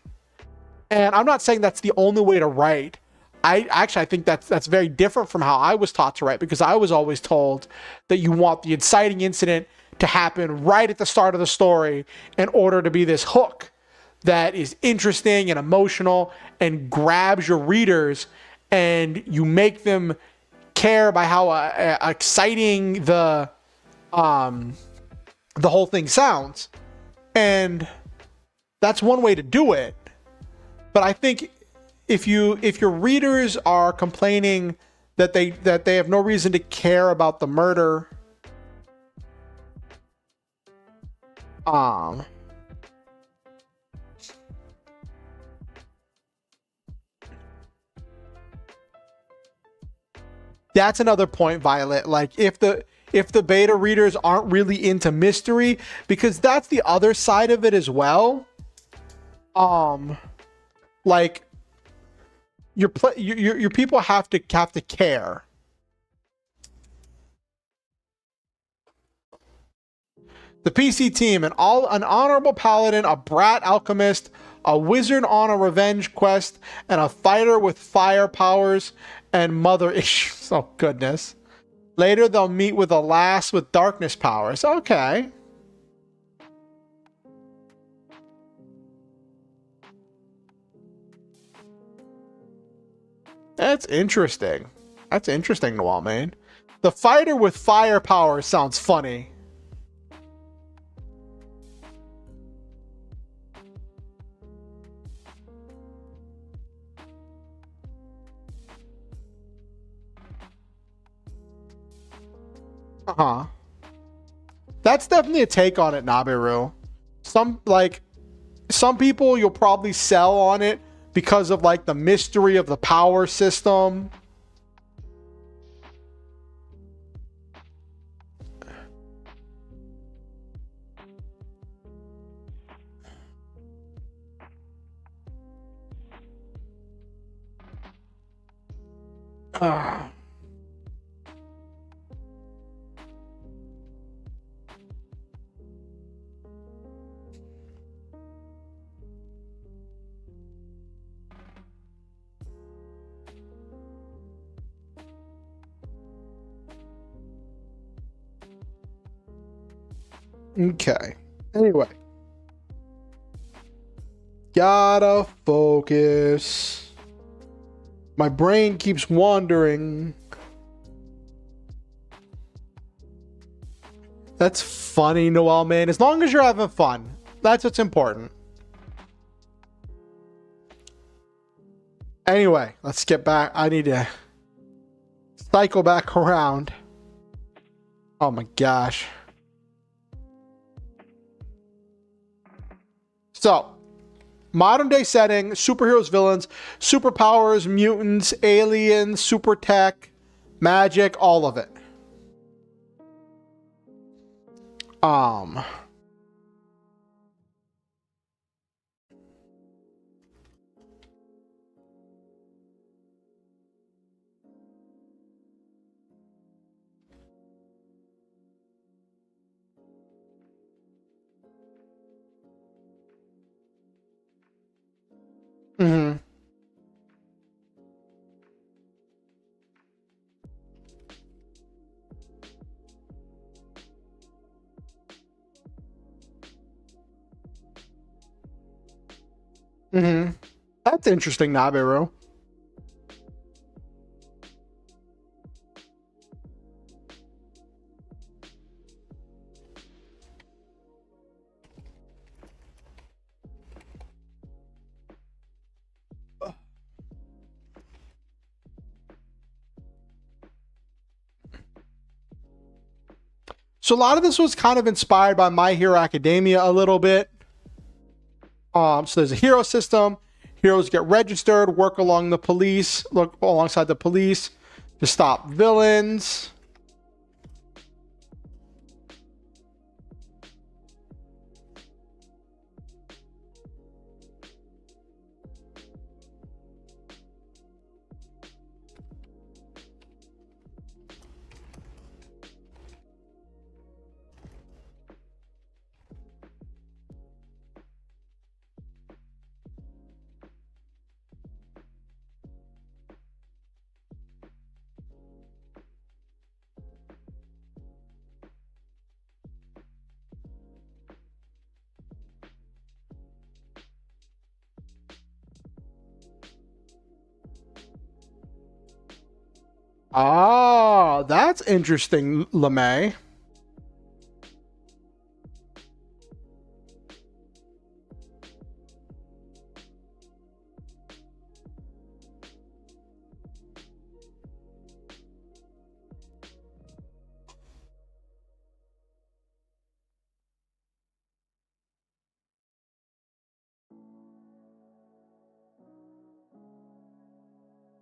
And I'm not saying that's the only way to write. I think that's very different from how I was taught to write, because I was always told that you want the inciting incident to happen right at the start of the story in order to be this hook that is interesting and emotional and grabs your readers, and you make them care by how exciting the whole thing sounds. And that's one way to do it. But I think if your readers are complaining that they have no reason to care about the murder, that's another point, Violet. Like, if the beta readers aren't really into mystery, because that's the other side of it as well. Like, your people have to care. The PC team, an honorable paladin, a brat alchemist, a wizard on a revenge quest, and a fighter with fire powers and mother issues. Oh, goodness. Later, they'll meet with a lass with darkness powers. Okay. That's interesting. That's interesting, Noel, man. The fighter with fire powers sounds funny. Uh-huh. That's definitely a take on it, Nabiru. Some people you'll probably sell on it because of like the mystery of the power system. Okay. Anyway. Gotta focus. My brain keeps wandering. That's funny, Noel, man. As long as you're having fun. That's what's important. Anyway, let's get back. I need to cycle back around. Oh my gosh. So, modern day setting, superheroes, villains, superpowers, mutants, aliens, super tech, magic, all of it. Mm-hmm. Mm-hmm. That's interesting, Nabiru. So a lot of this was kind of inspired by My Hero Academia a little bit. So there's a hero system. Heroes get registered, work alongside the police to stop villains. Ah, that's interesting, LeMay.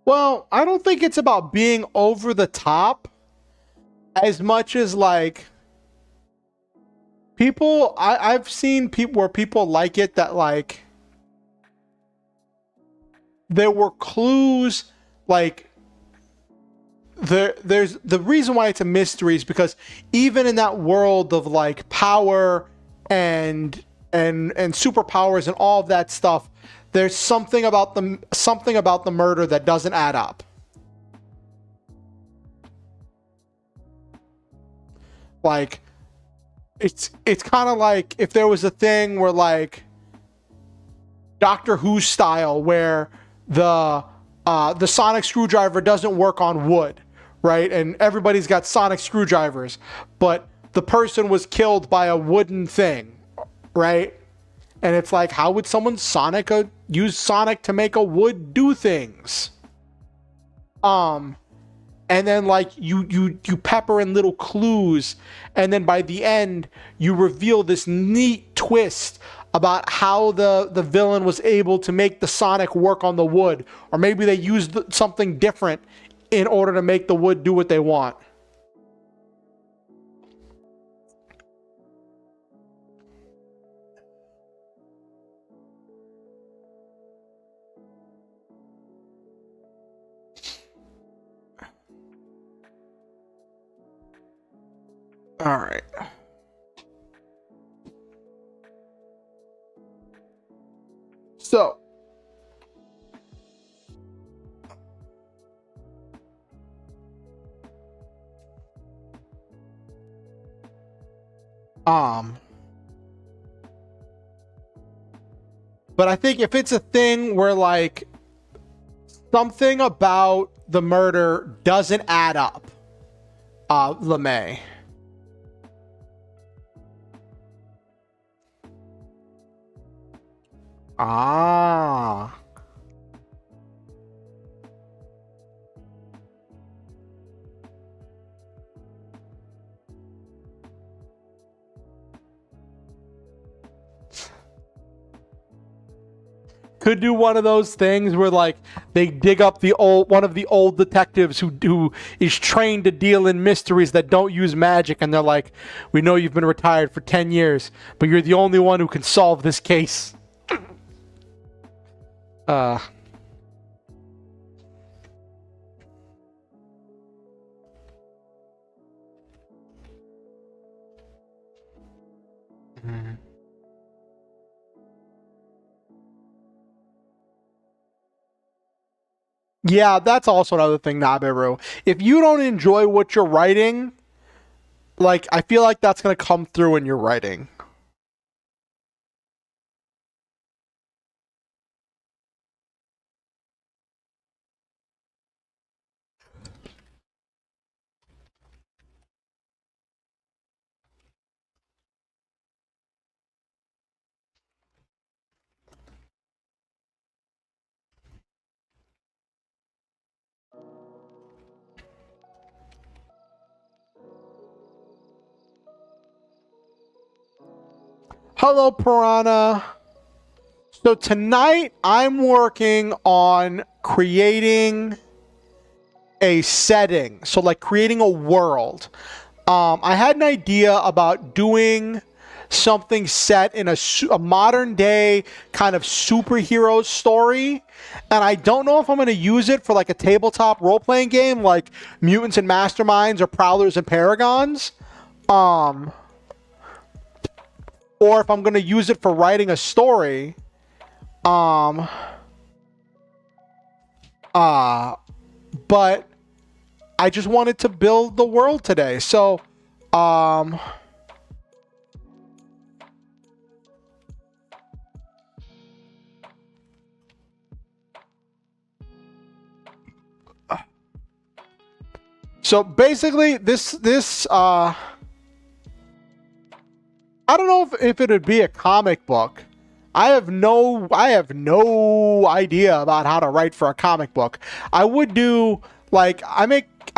Well, I don't think it's about being over the top as much as like people. I've seen people where people like it that like there were clues like there's the reason why it's a mystery is because even in that world of like power and superpowers and all of that stuff, there's something about the murder that doesn't add up. Like it's kind of like if there was a thing where like Doctor Who style where the sonic screwdriver doesn't work on wood, right? And everybody's got sonic screwdrivers, but the person was killed by a wooden thing, right? And it's like, how would someone use sonic to make a wood do things? and then like you pepper in little clues, and then by the end you reveal this neat twist about how the villain was able to make the sonic work on the wood, or maybe they used something different in order to make the wood do what they want. All right. So, but I think if it's a thing where like something about the murder doesn't add up, LeMay. Ah. Could do one of those things where like they dig up one of the old detectives who is trained to deal in mysteries that don't use magic, and they're like, we know you've been retired for 10 years, but you're the only one who can solve this case. Yeah, that's also another thing, Nabiru. If you don't enjoy what you're writing, like, I feel like that's going to come through in your writing. Hello, Piranha. So tonight I'm working on creating a setting. So like creating a world. I had an idea about doing something set in a modern day kind of superhero story. And I don't know if I'm going to use it for like a tabletop role-playing game like Mutants and Masterminds or Prowlers and Paragons. Or if I'm going to use it for writing a story. But I just wanted to build the world today. So, so basically this, I don't know if it would be a comic book. I have no idea about how to write for a comic book. I would do like I'm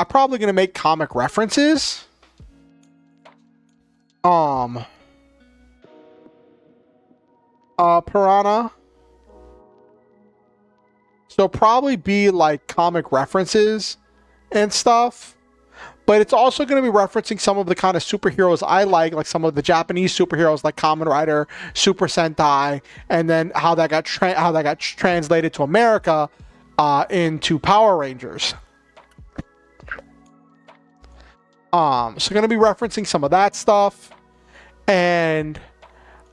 probably gonna make comic references. Piranha. So probably be like comic references and stuff. But it's also going to be referencing some of the kind of superheroes I like some of the Japanese superheroes like Kamen Rider, Super Sentai, and then how that got translated to America into Power Rangers. So going to be referencing some of that stuff, and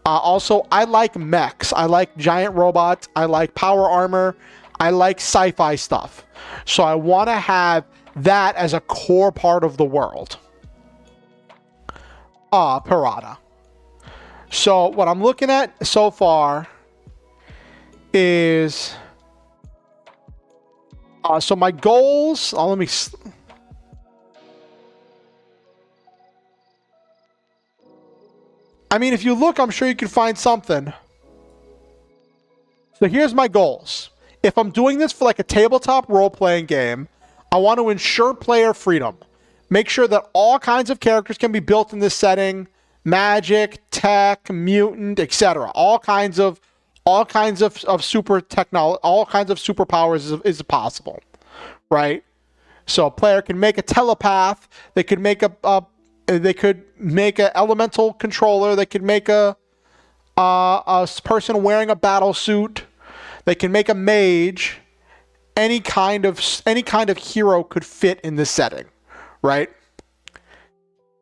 also I like mechs. I like giant robots. I like power armor. I like sci-fi stuff. So I want to have that as a core part of the world. Pirata. So what I'm looking at so far is so my goals, let me I mean, if you look, I'm sure you can find something. So here's my goals. If I'm doing this for like a tabletop role-playing game, I want to ensure player freedom. Make sure that all kinds of characters can be built in this setting. Magic, tech, mutant, etc. All kinds of super technology, all kinds of superpowers is possible, right? So a player can make a telepath. They could make an elemental controller. They could make a person wearing a battle suit. They can make a mage. Any kind of hero could fit in this setting, right?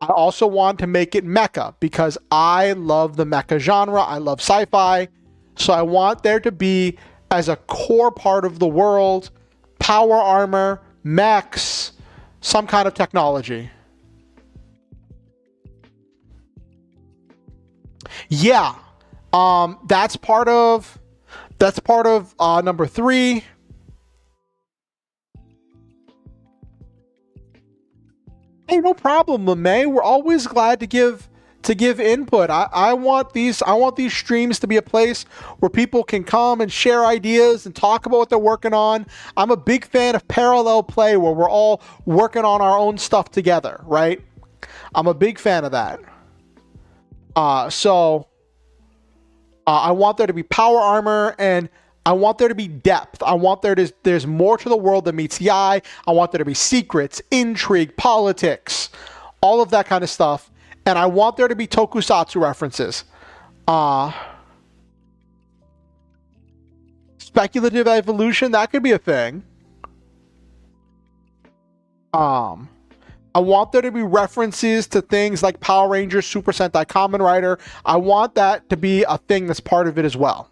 I also want to make it mecha because I love the mecha genre. I love sci-fi. So I want there to be, as a core part of the world, power armor, mechs, some kind of technology. Yeah. That's part of number 3. Hey, no problem, LeMay. We're always glad to give input. I want these streams to be a place where people can come and share ideas and talk about what they're working on. I'm a big fan of parallel play where we're all working on our own stuff together, right? I'm a big fan of that. So I want there to be power armor, and I want there to be depth. I want there's more to the world than meets the eye. I want there to be secrets, intrigue, politics, all of that kind of stuff. And I want there to be tokusatsu references. Speculative evolution, that could be a thing. I want there to be references to things like Power Rangers, Super Sentai, Kamen Rider. I want that to be a thing that's part of it as well.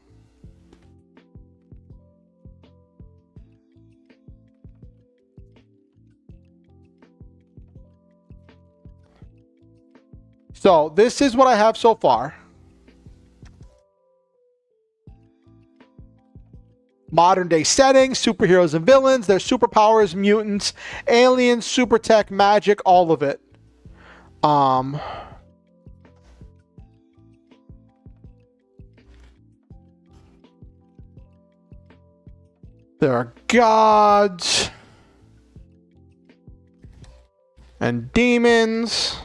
So this is what I have so far. Modern day settings, superheroes and villains, their superpowers, mutants, aliens, super tech, magic, all of it. There are gods and demons.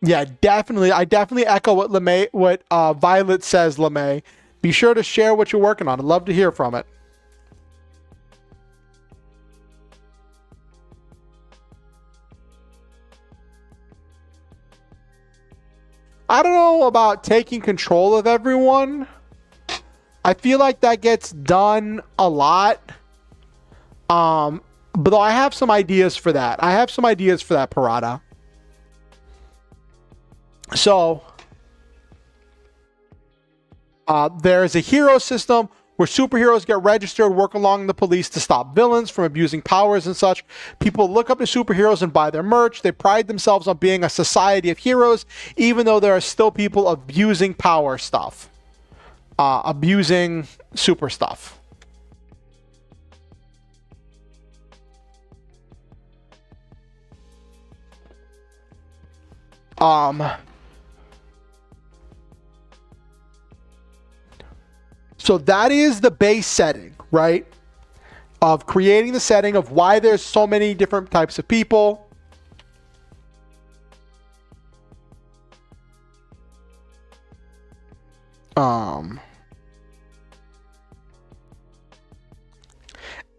Yeah, definitely. I definitely echo what Violet says, LeMay. Be sure to share what you're working on. I'd love to hear from it. I don't know about taking control of everyone. I feel like that gets done a lot. But I have some ideas for that. Parada. So, there's a hero system where superheroes get registered, work along the police to stop villains from abusing powers and such. People look up to superheroes and buy their merch. They pride themselves on being a society of heroes, even though there are still people abusing power stuff. Abusing super stuff. So that is the base setting, right? Of creating the setting of why there's so many different types of people. And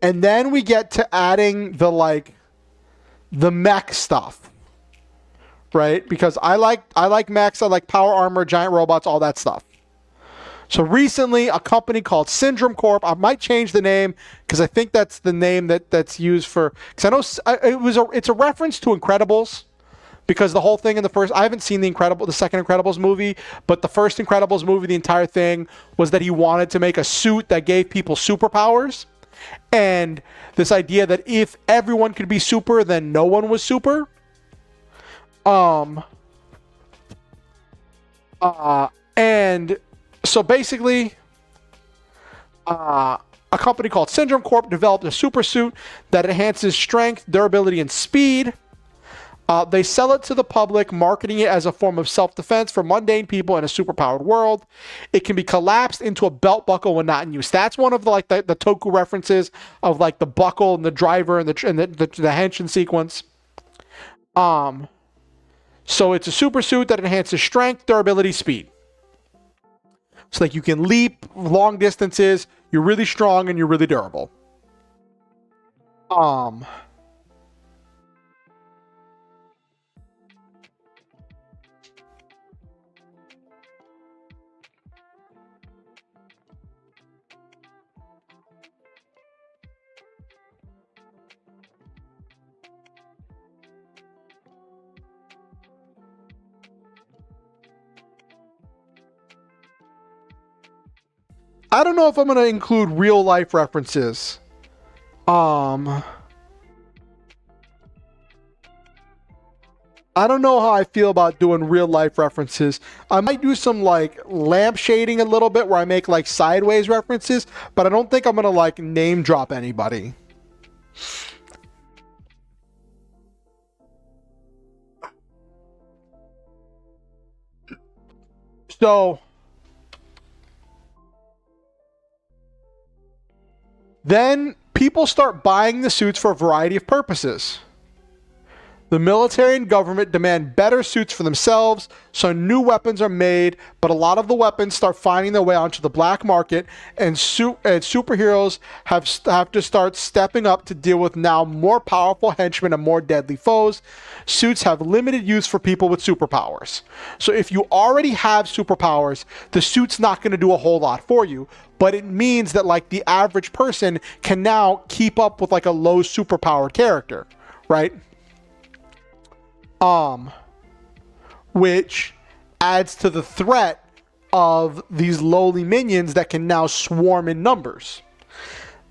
then we get to adding the mech stuff, right? Because I like mechs, I like power armor, giant robots, all that stuff. So recently, a company called Syndrome Corp. I might change the name because I think that's the name that's used for. Because I know it's a reference to Incredibles, because the whole thing in the first. I haven't seen the second Incredibles movie, but the first Incredibles movie, the entire thing was that he wanted to make a suit that gave people superpowers, and this idea that if everyone could be super, then no one was super. And so basically, a company called Syndrome Corp developed a super suit that enhances strength, durability, and speed. They sell it to the public, marketing it as a form of self-defense for mundane people in a superpowered world. It can be collapsed into a belt buckle when not in use. That's one of the Toku references of like the buckle and the driver and the henshin sequence. So it's a super suit that enhances strength, durability, speed. So like you can leap long distances, you're really strong, and you're really durable. I don't know if I'm going to include real life references. I don't know how I feel about doing real life references. I might do some like lamp shading a little bit where I make like sideways references, but I don't think I'm going to like name drop anybody. So then people start buying the suits for a variety of purposes. The military and government demand better suits for themselves, so new weapons are made, but a lot of the weapons start finding their way onto the black market, and superheroes have to start stepping up to deal with now more powerful henchmen and more deadly foes. Suits have limited use for people with superpowers. So if you already have superpowers, the suit's not going to do a whole lot for you, but it means that like the average person can now keep up with like a low superpowered character, right? Which adds to the threat of these lowly minions that can now swarm in numbers.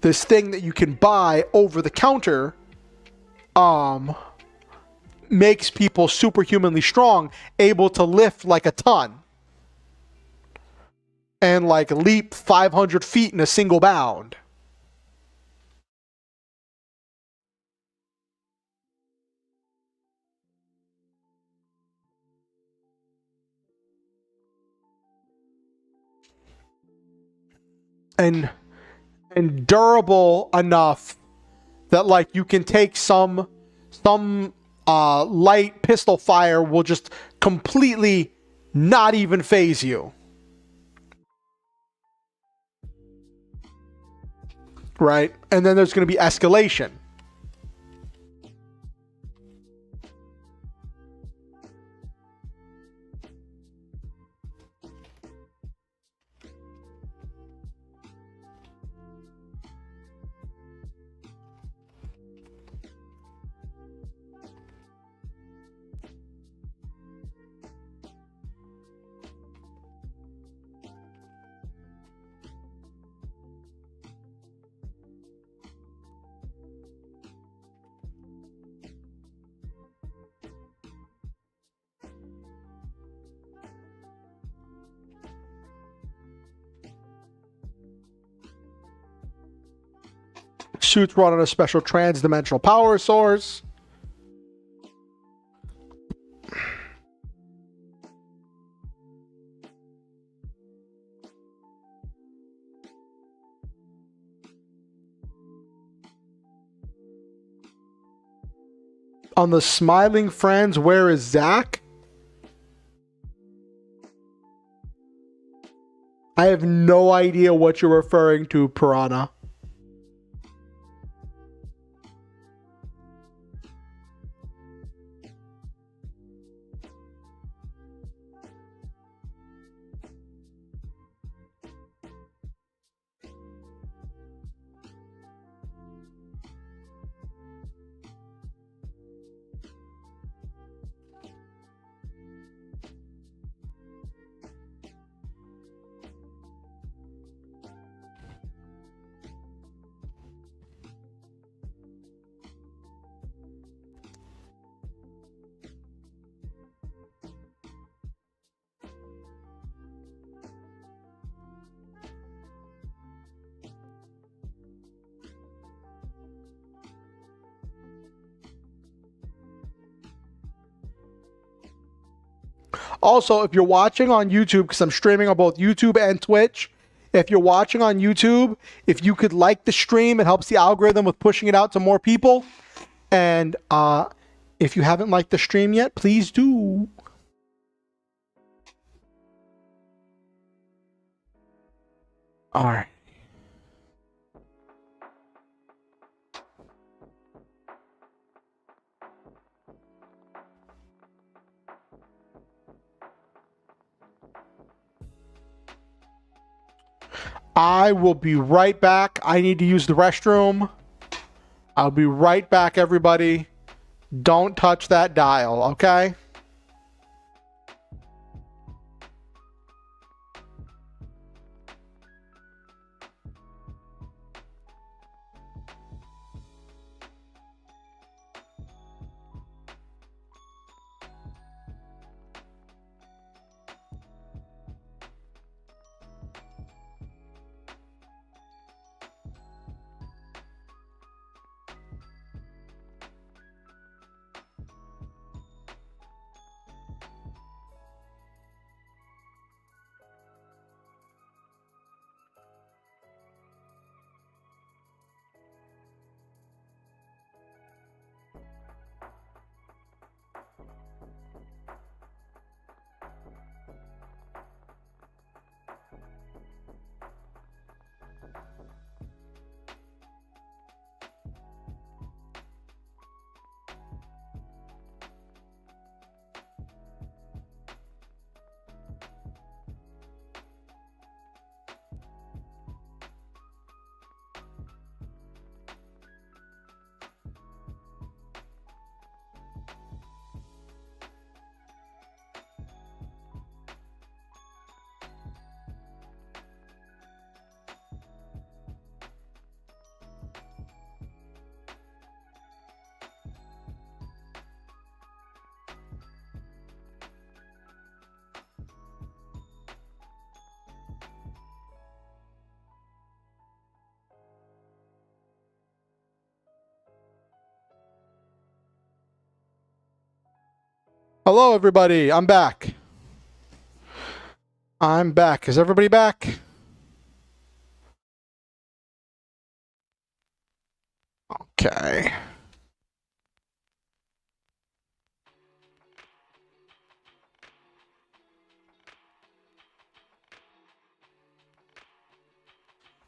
This thing that you can buy over the counter, makes people superhumanly strong, able to lift like a ton. And like leap 500 feet in a single bound. And durable enough that like you can take some light pistol fire will just completely not even phase you. Right? And then there's going to be escalation. Suits run on a special trans-dimensional power source. On the Smiling Friends, where is Zach? I have no idea what you're referring to, Piranha. Also, if you're watching on YouTube, because I'm streaming on both YouTube and Twitch, if you're watching on YouTube, if you could like the stream, it helps the algorithm with pushing it out to more people. And if you haven't liked the stream yet, please do. All right. I will be right back. I need to use the restroom. I'll be right back, everybody. Don't touch that dial, okay? Hello, everybody. I'm back. I'm back. Is everybody back? Okay.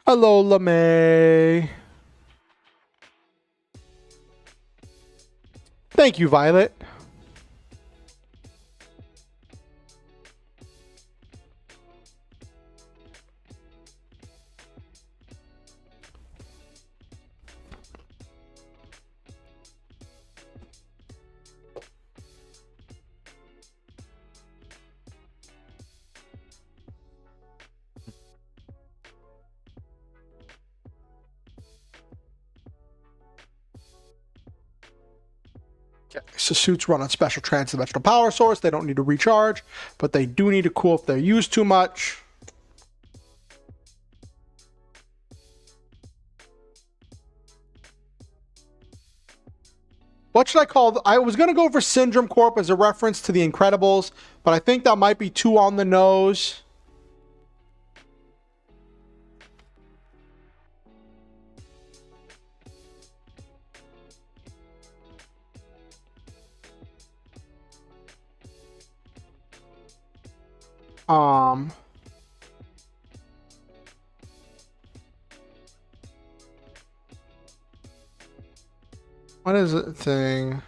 Hello, LeMay. Thank you, Violet. Okay, so suits run on special trans-dimensional power source. They don't need to recharge, but they do need to cool if they're used too much. What should I call? I was going to go for Syndrome Corp as a reference to The Incredibles, but I think that might be too on the nose. What is it thing?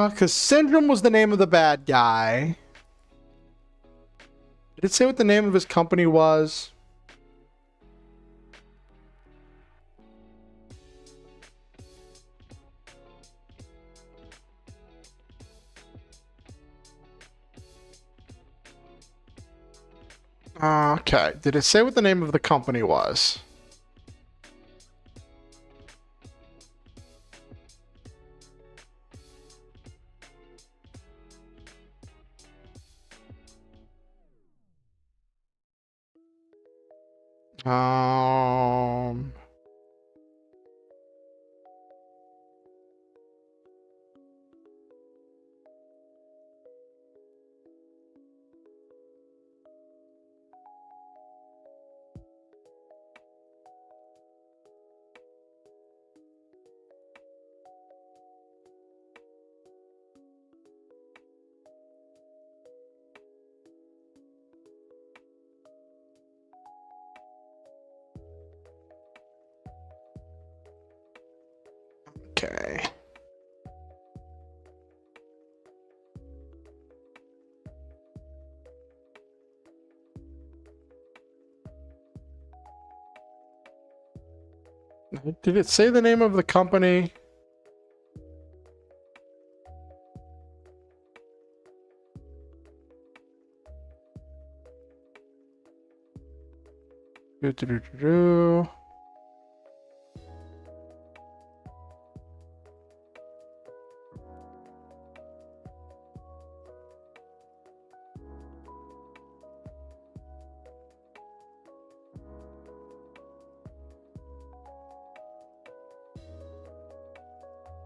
Because Syndrome was the name of the bad guy. Did it say what the name of his company was? Okay. Did it say what the name of the company was? Um. Okay. Did it say the name of the company? Do.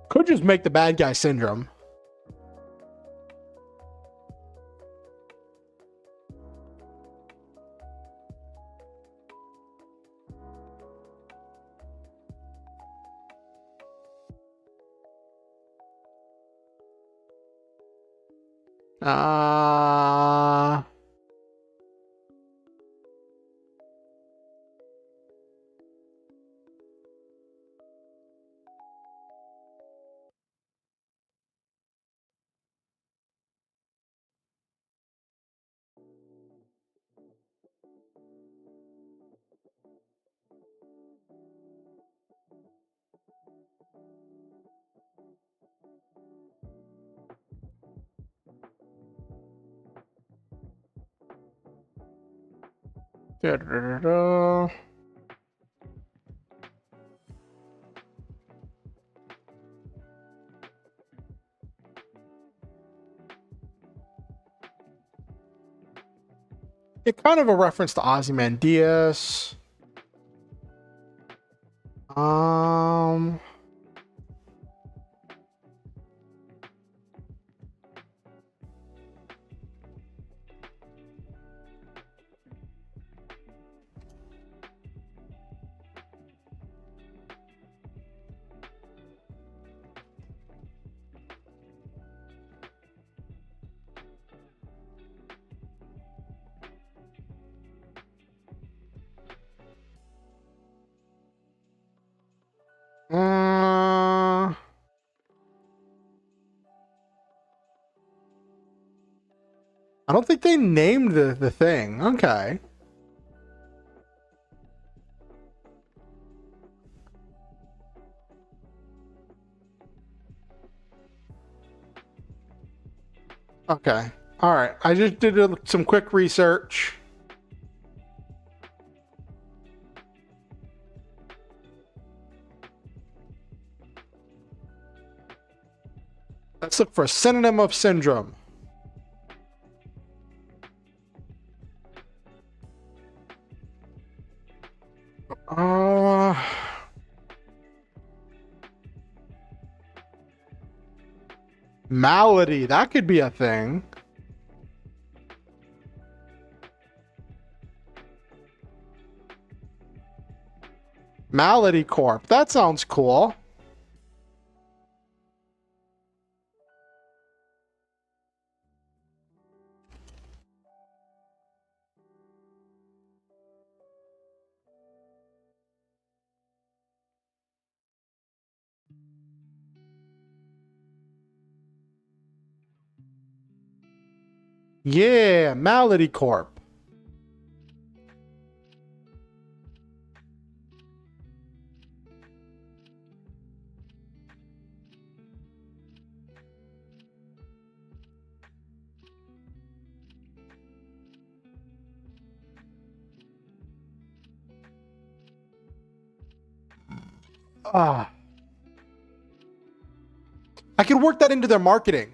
Could just make the bad guy syndrome. Da-da-da-da. It kind of a reference to Ozymandias. Um. I don't think they named the thing. Okay. Okay. All right. I just did some quick research. Let's look for a synonym of syndrome. Malady. That could be a thing. Malady Corp. That sounds cool. Yeah, Malady Corp. I can work that into their marketing.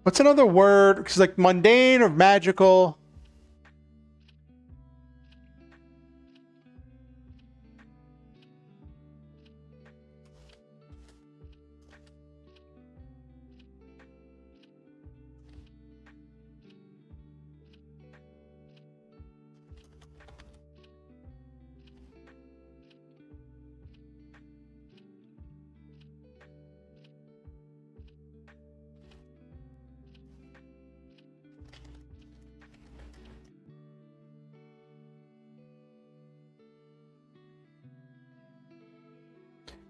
What's another word? Because like mundane or magical.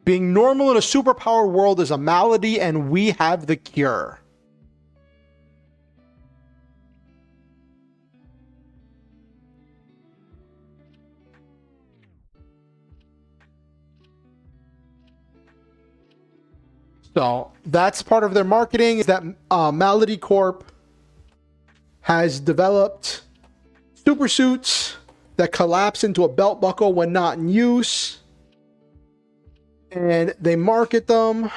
Being normal in a superpowered world is a malady, and we have the cure. So that's part of their marketing, is that Malady Corp has developed super suits that collapse into a belt buckle when not in use. And they market them.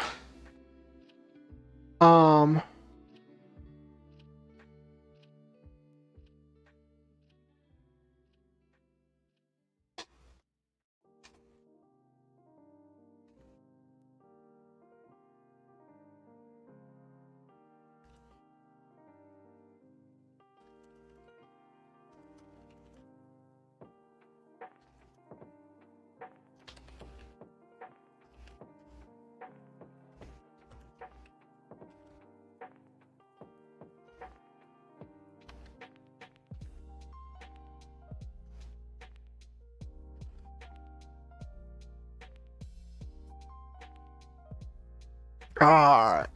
All right.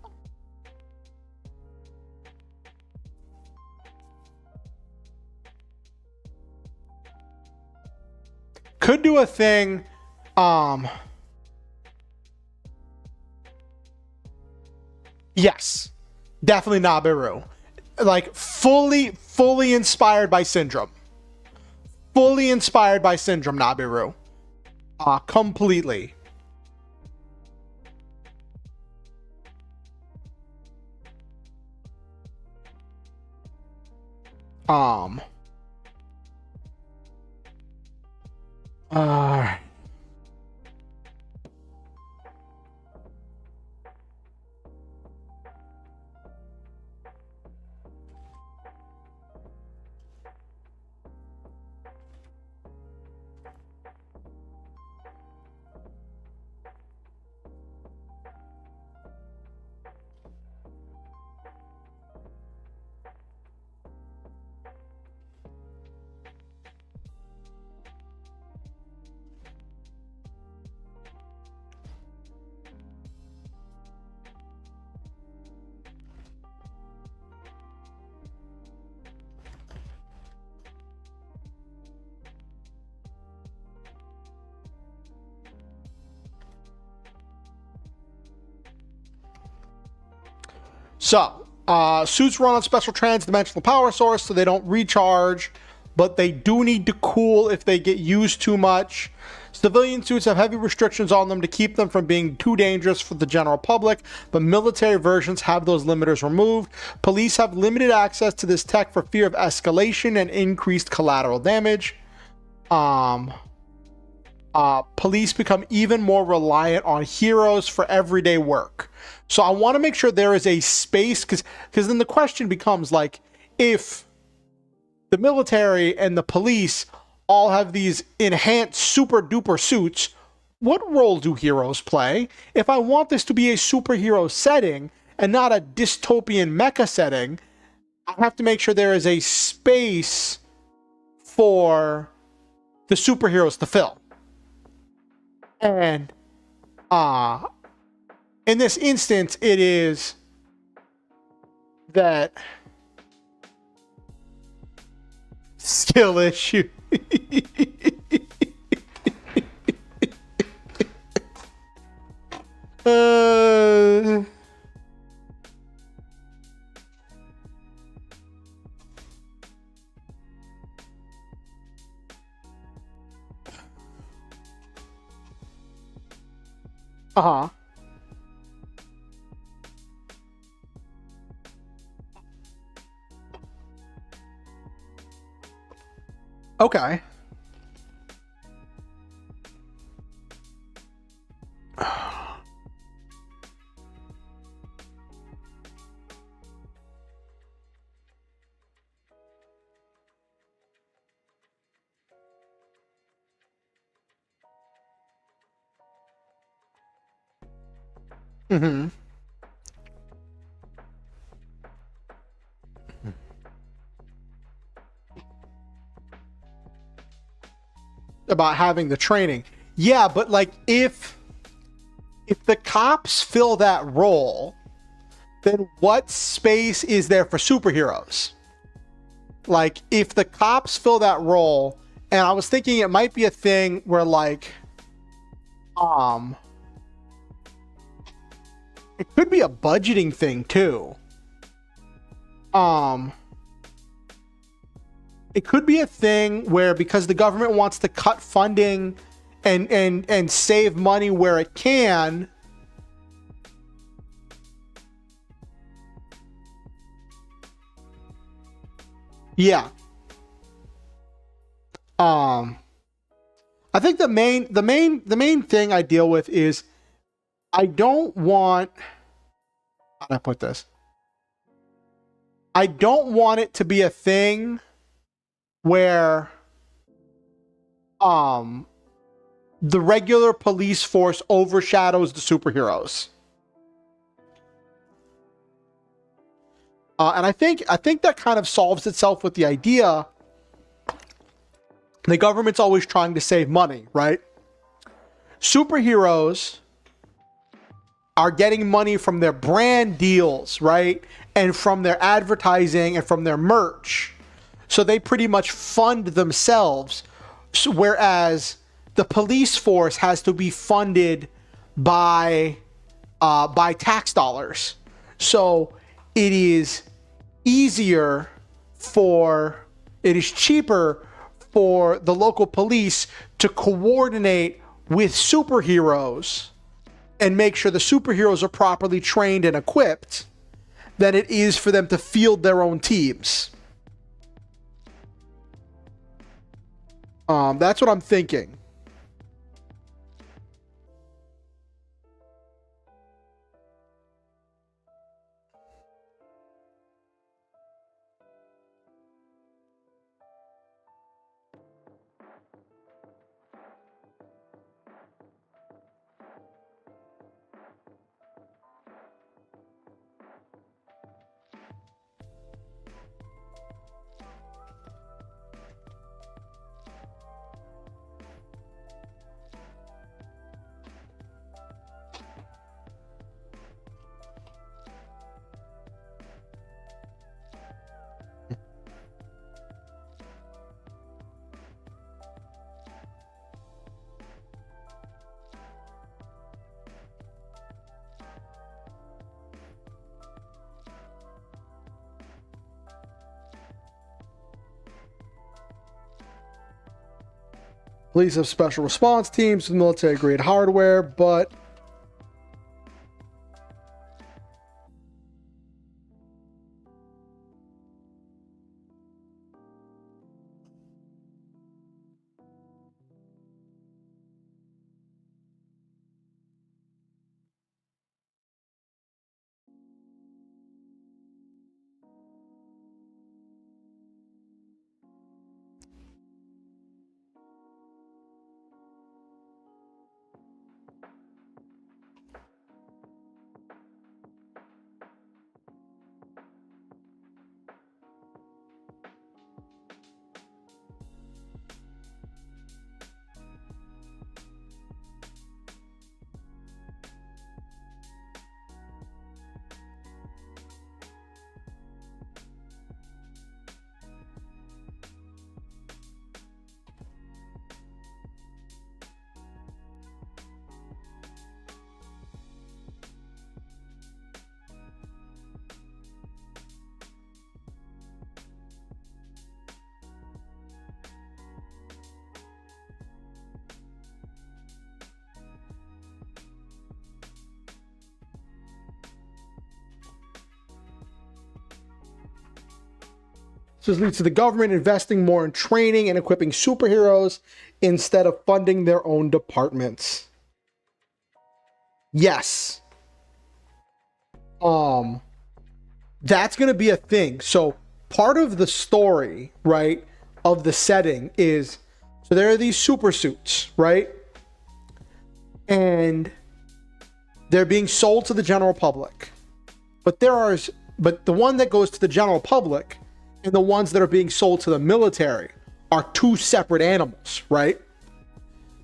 Could do a thing. Yes, definitely Nabiru. Like fully inspired by Syndrome. Fully inspired by Syndrome, Nabiru. Completely. So, suits run on special trans-dimensional power source, so they don't recharge, but they do need to cool if they get used too much. Civilian suits have heavy restrictions on them to keep them from being too dangerous for the general public, but military versions have those limiters removed. Police have limited access to this tech for fear of escalation and increased collateral damage. Police become even more reliant on heroes for everyday work. So I want to make sure there is a space, because then the question becomes like, if the military and the police all have these enhanced super duper suits, what role do heroes play? If I want this to be a superhero setting and not a dystopian mecha setting, I have to make sure there is a space for the superheroes to fill. And in this instance, it is that skill issue. uh, uh-huh. Okay. Mm-hmm. About having the training. Yeah, but like if the cops fill that role, then what space is there for superheroes? Like if the cops fill that role, and I was thinking it might be a thing where like it could be a budgeting thing too. It could be a thing where because the government wants to cut funding and save money where it can. Yeah. I think the main thing I deal with is I don't want, how do I put this? I don't want it to be a thing where the regular police force overshadows the superheroes. And I think that kind of solves itself with the idea the government's always trying to save money, right? Superheroes are getting money from their brand deals, right? And from their advertising and from their merch. So they pretty much fund themselves. So, whereas the police force has to be funded by tax dollars. So it is easier it is cheaper for the local police to coordinate with superheroes and make sure the superheroes are properly trained and equipped than it is for them to field their own teams. That's what I'm thinking. Police have special response teams with military-grade hardware, but So this leads to the government investing more in training and equipping superheroes instead of funding their own departments. Yes. That's going to be a thing. So part of the story, right, of the setting is, so there are these super suits, right? And they're being sold to the general public. But the one that goes to the general public and the ones that are being sold to the military are two separate animals, right?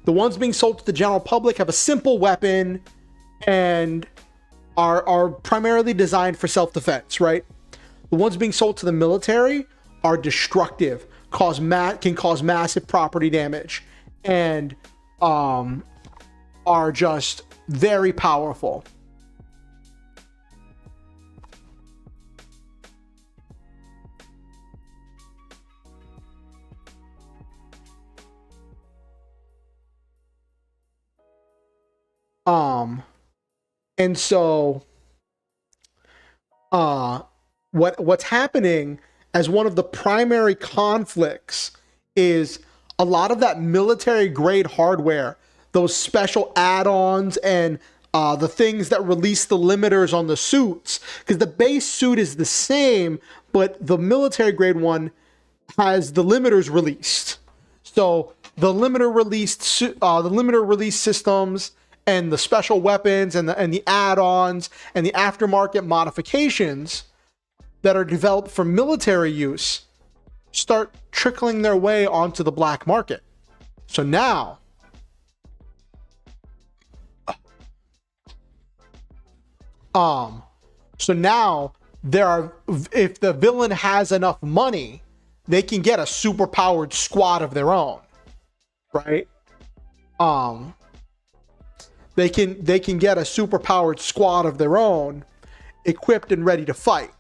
The ones being sold to the general public have a simple weapon and are primarily designed for self-defense, right? The ones being sold to the military are destructive, can cause massive property damage, and are just very powerful. And so what's happening as one of the primary conflicts is a lot of that military grade hardware, those special add-ons and the things that release the limiters on the suits, because the base suit is the same, but the military grade one has the limiters released. So the limiter release systems and the special weapons and the add-ons and the aftermarket modifications that are developed for military use start trickling their way onto the black market. So now, there are, if the villain has enough money, they can get a super powered squad of their own, right? They can get a super powered squad of their own, equipped and ready to fight.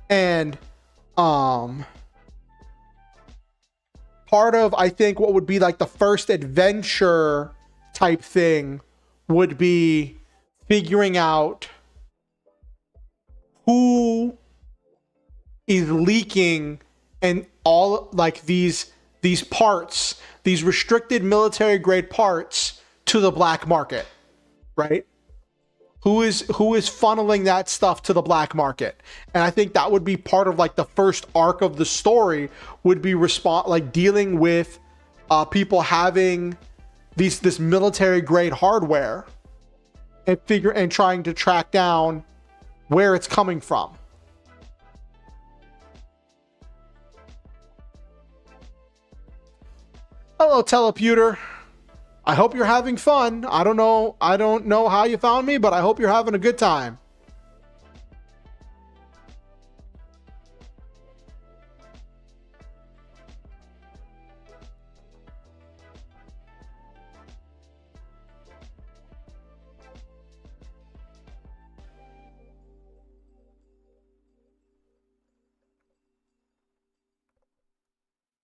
And part of, I think, what would be like the first adventure type thing would be figuring out who is leaking and all like these parts, these restricted military grade parts to the black market, right? Who is funneling that stuff to the black market? And I think that would be part of like the first arc of the story would be dealing with people having this military grade hardware and trying to track down where it's coming from. Hello, Teleputer. I hope you're having fun. I don't know how you found me, but I hope you're having a good time.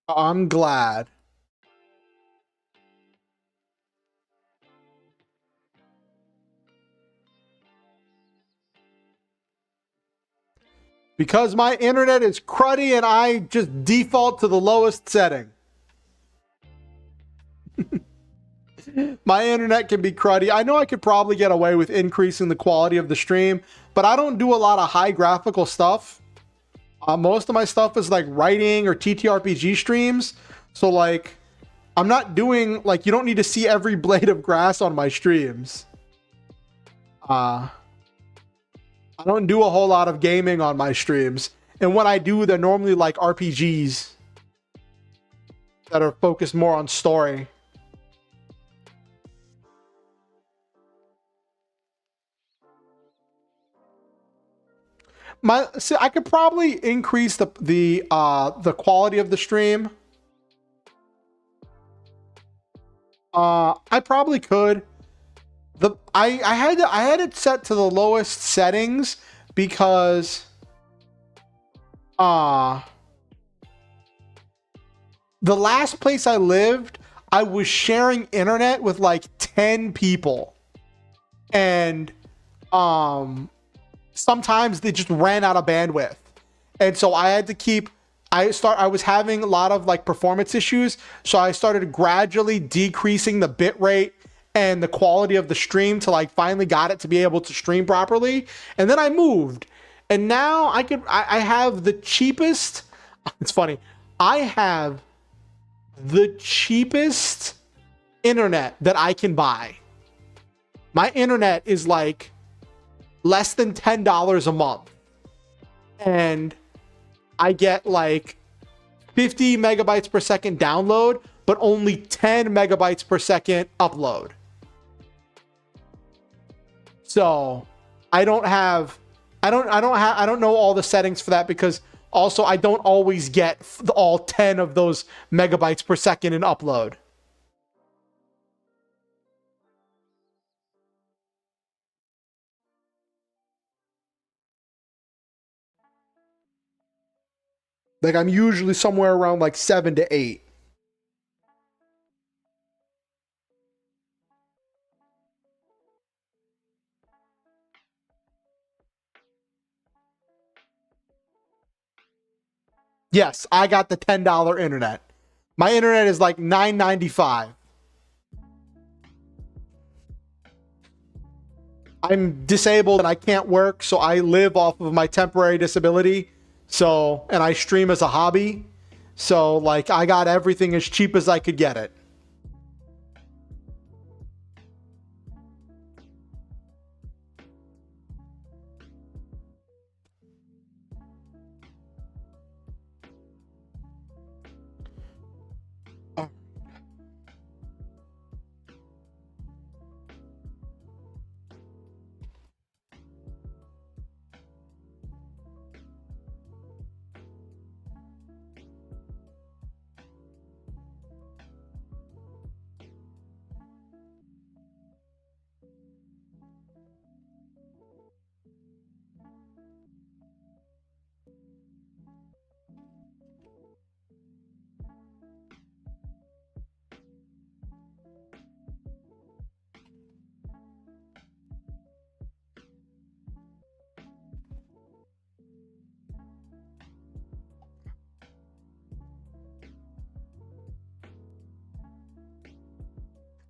I'm glad. Because my internet is cruddy and I just default to the lowest setting. My internet can be cruddy. I know I could probably get away with increasing the quality of the stream, but I don't do a lot of high graphical stuff. Most of my stuff is like writing or TTRPG streams. So like, I'm not doing, like, you don't need to see every blade of grass on my streams. I don't do a whole lot of gaming on my streams. And when I do, they're normally like RPGs that are focused more on story. I could probably increase the quality of the stream. I probably could. I had it set to the lowest settings because the last place I lived, I was sharing internet with like 10 people. And sometimes they just ran out of bandwidth. And so I had to keep, I was having a lot of like performance issues. So I started gradually decreasing the bit rate and the quality of the stream till I finally got it to be able to stream properly. And then I moved. And now I have the cheapest, it's funny, I have the cheapest internet that I can buy. My internet is like less than $10 a month. And I get like 50 megabytes per second download, but only 10 megabytes per second upload. So I don't know all the settings for that, because also I don't always get all 10 of those megabytes per second in upload. Like I'm usually somewhere around like 7 to 8. Yes, I got the $10 internet. My internet is like $9.95. I'm disabled and I can't work, so I live off of my temporary disability. So, and I stream as a hobby. So like I got everything as cheap as I could get it.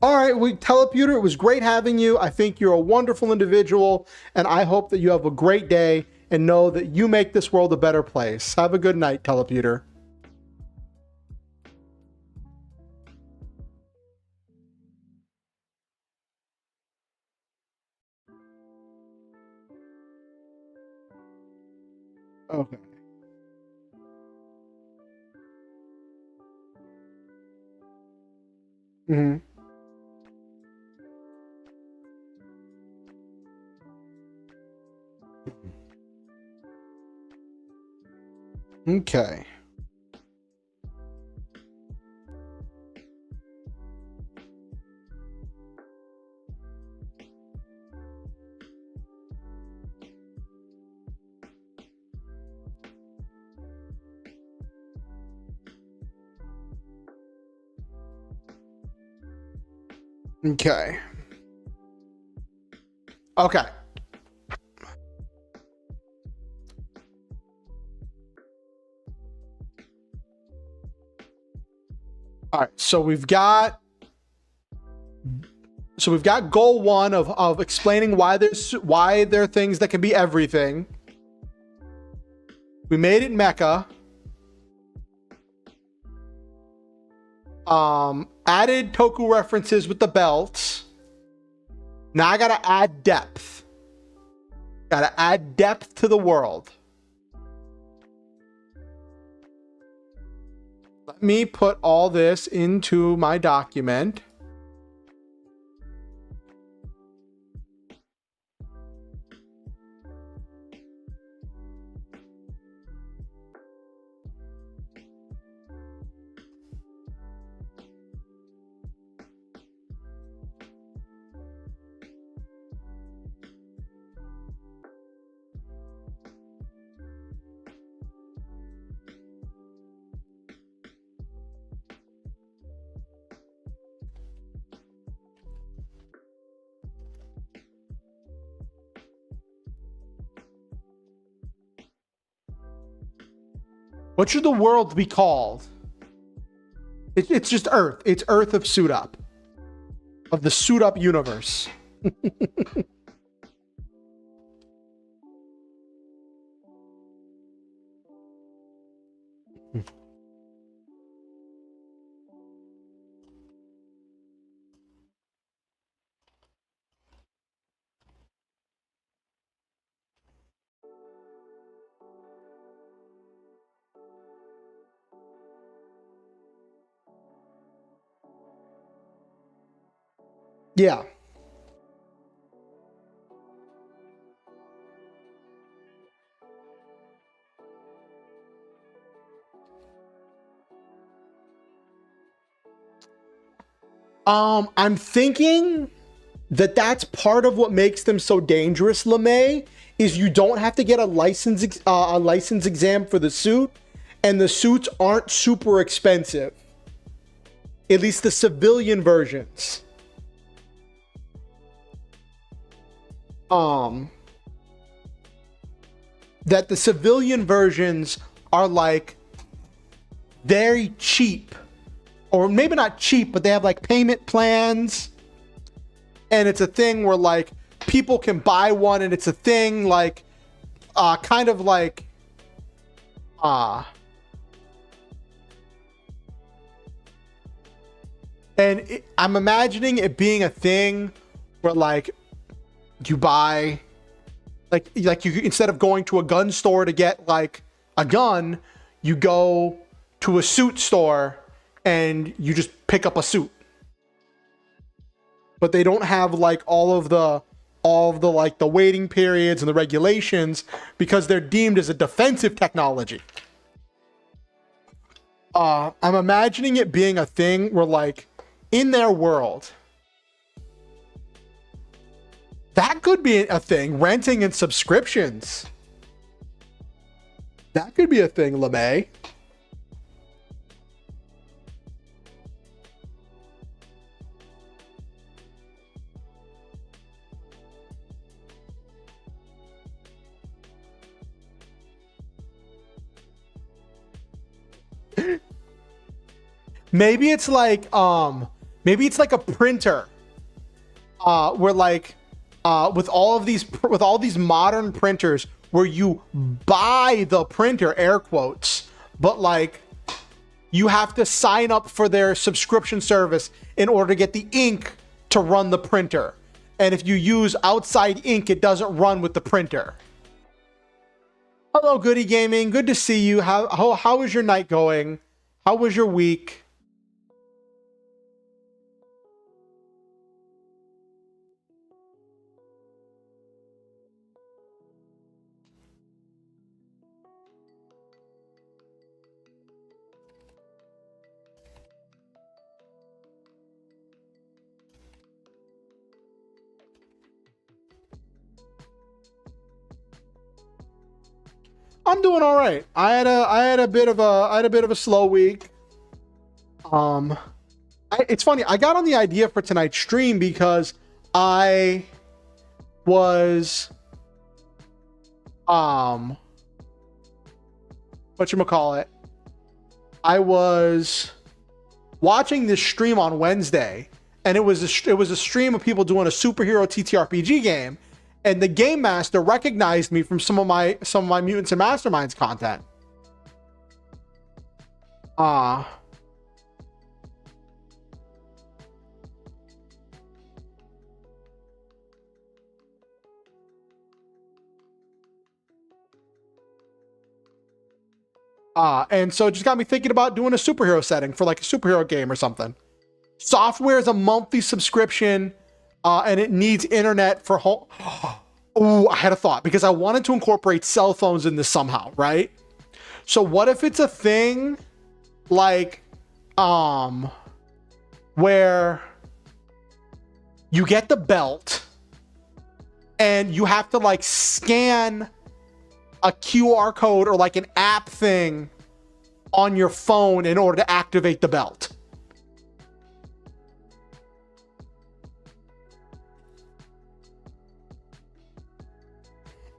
All right, Teleputer, it was great having you. I think you're a wonderful individual, and I hope that you have a great day and know that you make this world a better place. Have a good night, Teleputer. Okay. Mm-hmm. Okay. Okay. Okay. All right. So we've got goal one of explaining why there are things that can be everything. We made it mecha. Added Toku references with the belts. Now I gotta add depth. Gotta add depth to the world. Let me put all this into my document. What should the world be called? It's just Earth. It's Earth of Suit Up. Of the Suit Up universe. Yeah. I'm thinking that that's part of what makes them so dangerous, LeMay, is you don't have to get a license exam for the suit, and the suits aren't super expensive. At least the civilian versions. That the civilian versions are like very cheap, or maybe not cheap, but they have like payment plans, and it's a thing where like people can buy one, and it's a thing like kind of like and I'm imagining it being a thing where like you buy like you, instead of going to a gun store to get like a gun, you go to a suit store and you just pick up a suit. But they don't have like all of the like the waiting periods and the regulations because they're deemed as a defensive technology. I'm imagining it being a thing where like in their world, that could be a thing. Renting and subscriptions. That could be a thing, LeMay. Maybe it's like a printer where like with all these modern printers where you buy the printer, air quotes, but like you have to sign up for their subscription service in order to get the ink to run the printer. And if you use outside ink, it doesn't run with the printer. Hello, Goody Gaming. Good to see you. How is your night going? How was your week? I'm doing all right. I had a bit of a slow week. It's funny. I got on the idea for tonight's stream because I was whatchamacallit? I was watching this stream on Wednesday, and it was a stream of people doing a superhero TTRPG game. And the game master recognized me from some of my Mutants and Masterminds content. And so it just got me thinking about doing a superhero setting for like a superhero game or something. Software is a monthly subscription. And it needs internet for home. Oh, I had a thought because I wanted to incorporate cell phones in this somehow, right? So what if it's a thing like, where you get the belt and you have to like scan a QR code or like an app thing on your phone in order to activate the belt.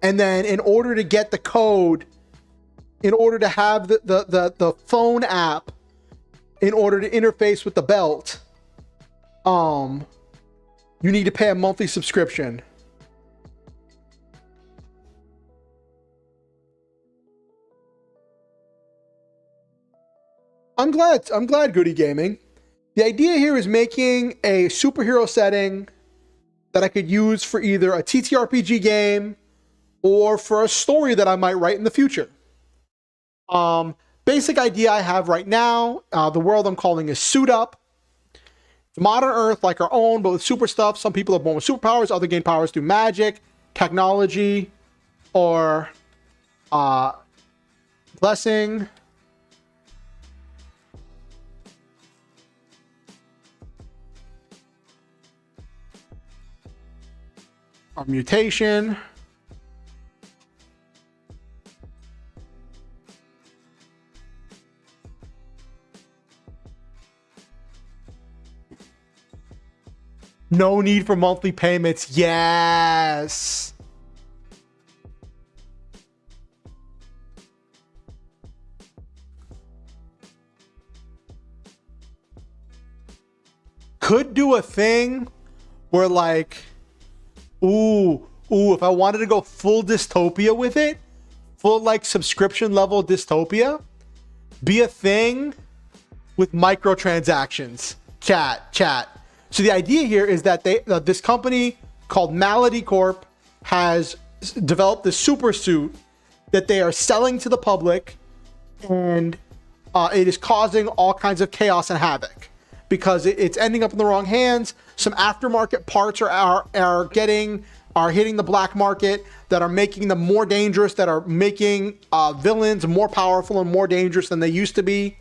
And then in order to get the code, in order to have the phone app, in order to interface with the belt, you need to pay a monthly subscription. I'm glad, Goody Gaming. The idea here is making a superhero setting that I could use for either a TTRPG game or for a story that I might write in the future. Basic idea I have right now, the world I'm calling is Suit Up. It's modern Earth like our own, but with super stuff. Some people are born with superpowers, others gain powers through magic, technology, or blessing. Or mutation. No need for monthly payments. Yes. Could do a thing where like, if I wanted to go full dystopia with it, full like subscription level dystopia, be a thing with microtransactions. Chat. So the idea here is that this company called Malady Corp has developed this super suit that they are selling to the public, and it is causing all kinds of chaos and havoc because it's ending up in the wrong hands. Some aftermarket parts are hitting the black market that are making them more dangerous, that are making villains more powerful and more dangerous than they used to be,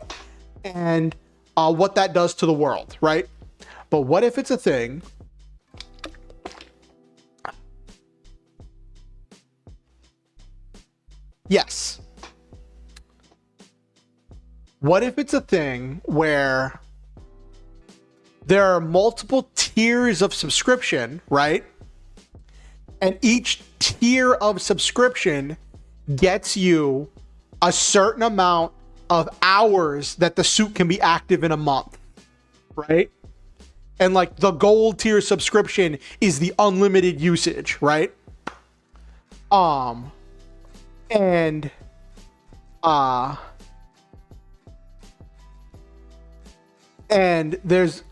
and what that does to the world, right? But what if it's a thing? Yes. What if it's a thing where there are multiple tiers of subscription, right? And each tier of subscription gets you a certain amount of hours that the suit can be active in a month, right? And like the gold tier subscription is the unlimited usage, right? And there's,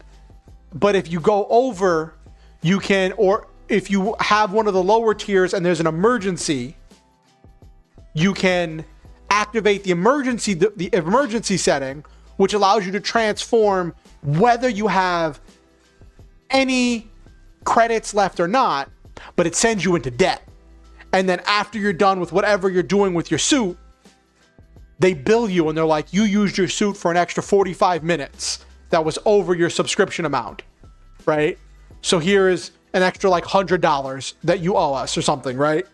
but if you go over, you can, or if you have one of the lower tiers and there's an emergency, you can activate the emergency setting, which allows you to transform whether you have any credits left or not, but it sends you into debt. And then after you're done with whatever you're doing with your suit, they bill you and they're like, you used your suit for an extra 45 minutes that was over your subscription amount, right? So here is an extra like $100 that you owe us or something, right?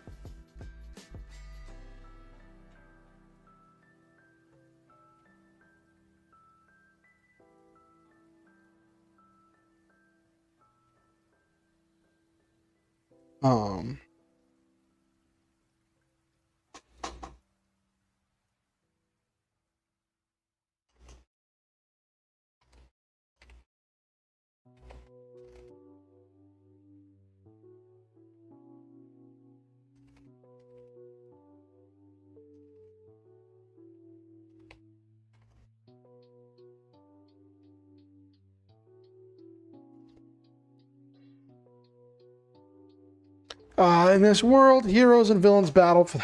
In this world, heroes and villains battle for...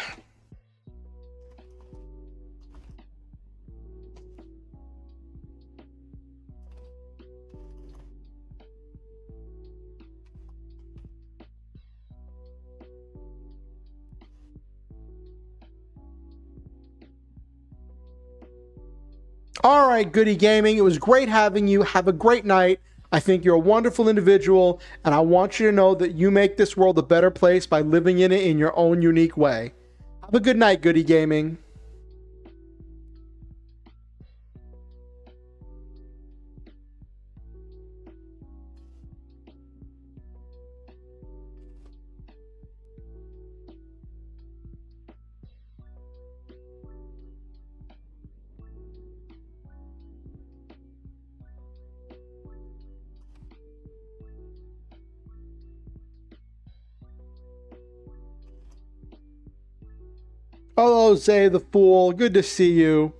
All right, Goody Gaming, it was great having you. Have a great night. I think you're a wonderful individual, and I want you to know that you make this world a better place by living in it in your own unique way. Have a good night, Goody Gaming. Hello, Zay the Fool. Good to see you.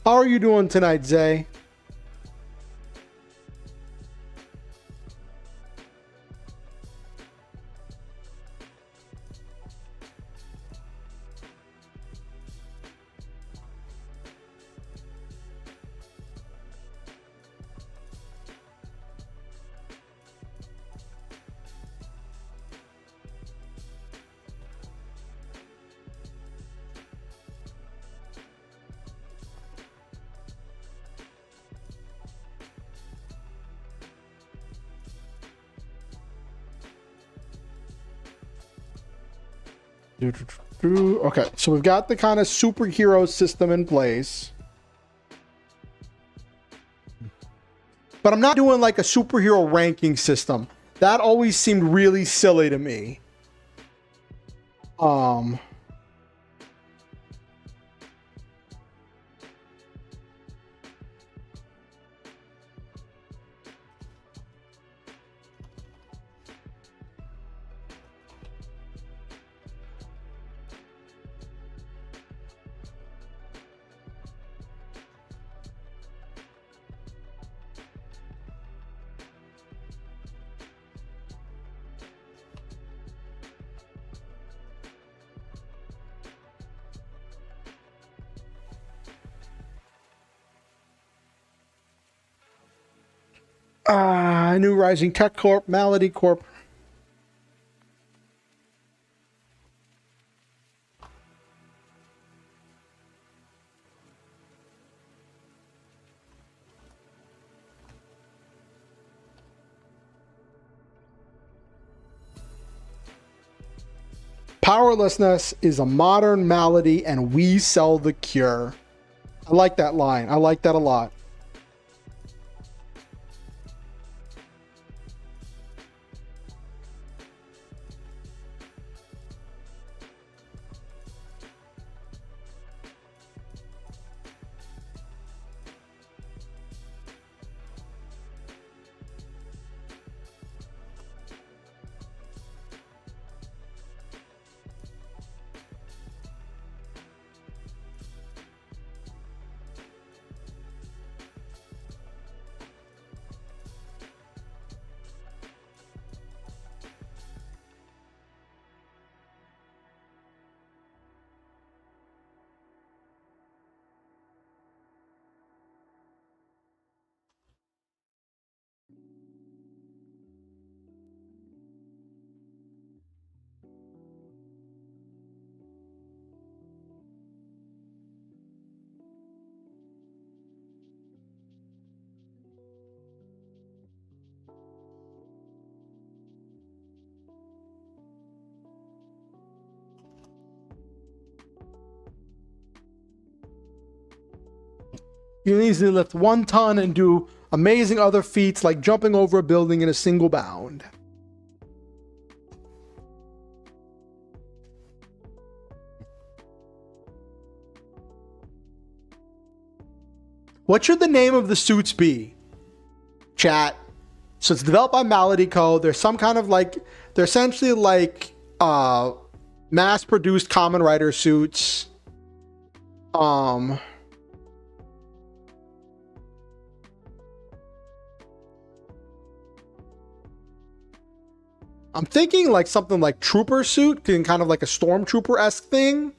How are you doing tonight, Zay? Okay, so we've got the kind of superhero system in place. But I'm not doing like a superhero ranking system. That always seemed really silly to me. New Rising Tech Corp, Malady Corp. Powerlessness is a modern malady and we sell the cure. I like that line. I like that a lot. You can easily lift 1 ton and do amazing other feats like jumping over a building in a single bound. What should the name of the suits be? Chat. So it's developed by Malady Co. There's some kind of like, they're essentially like mass-produced Kamen Rider suits. I'm thinking like something like trooper suit, kind of like a stormtrooper-esque thing.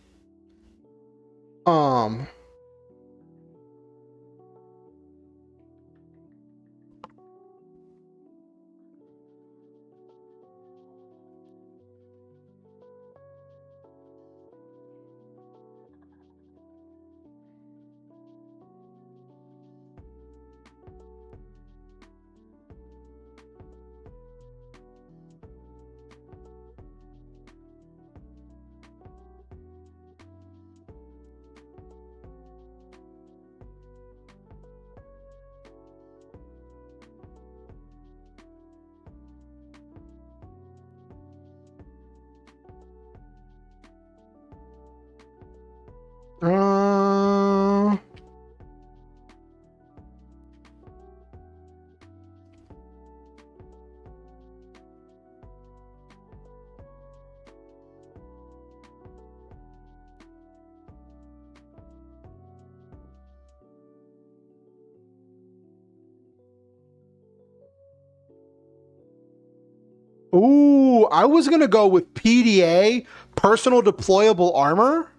Ooh, I was gonna go with PDA, personal deployable armor.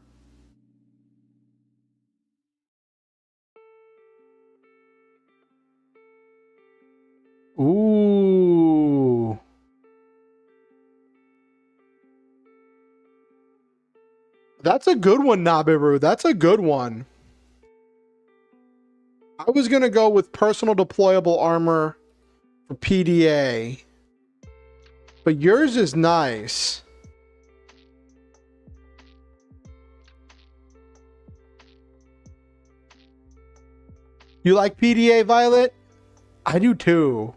Ooh. That's a good one, Nabiru. That's a good one. I was gonna go with personal deployable armor for PDA. But yours is nice. You like PDA, Violet? I do too.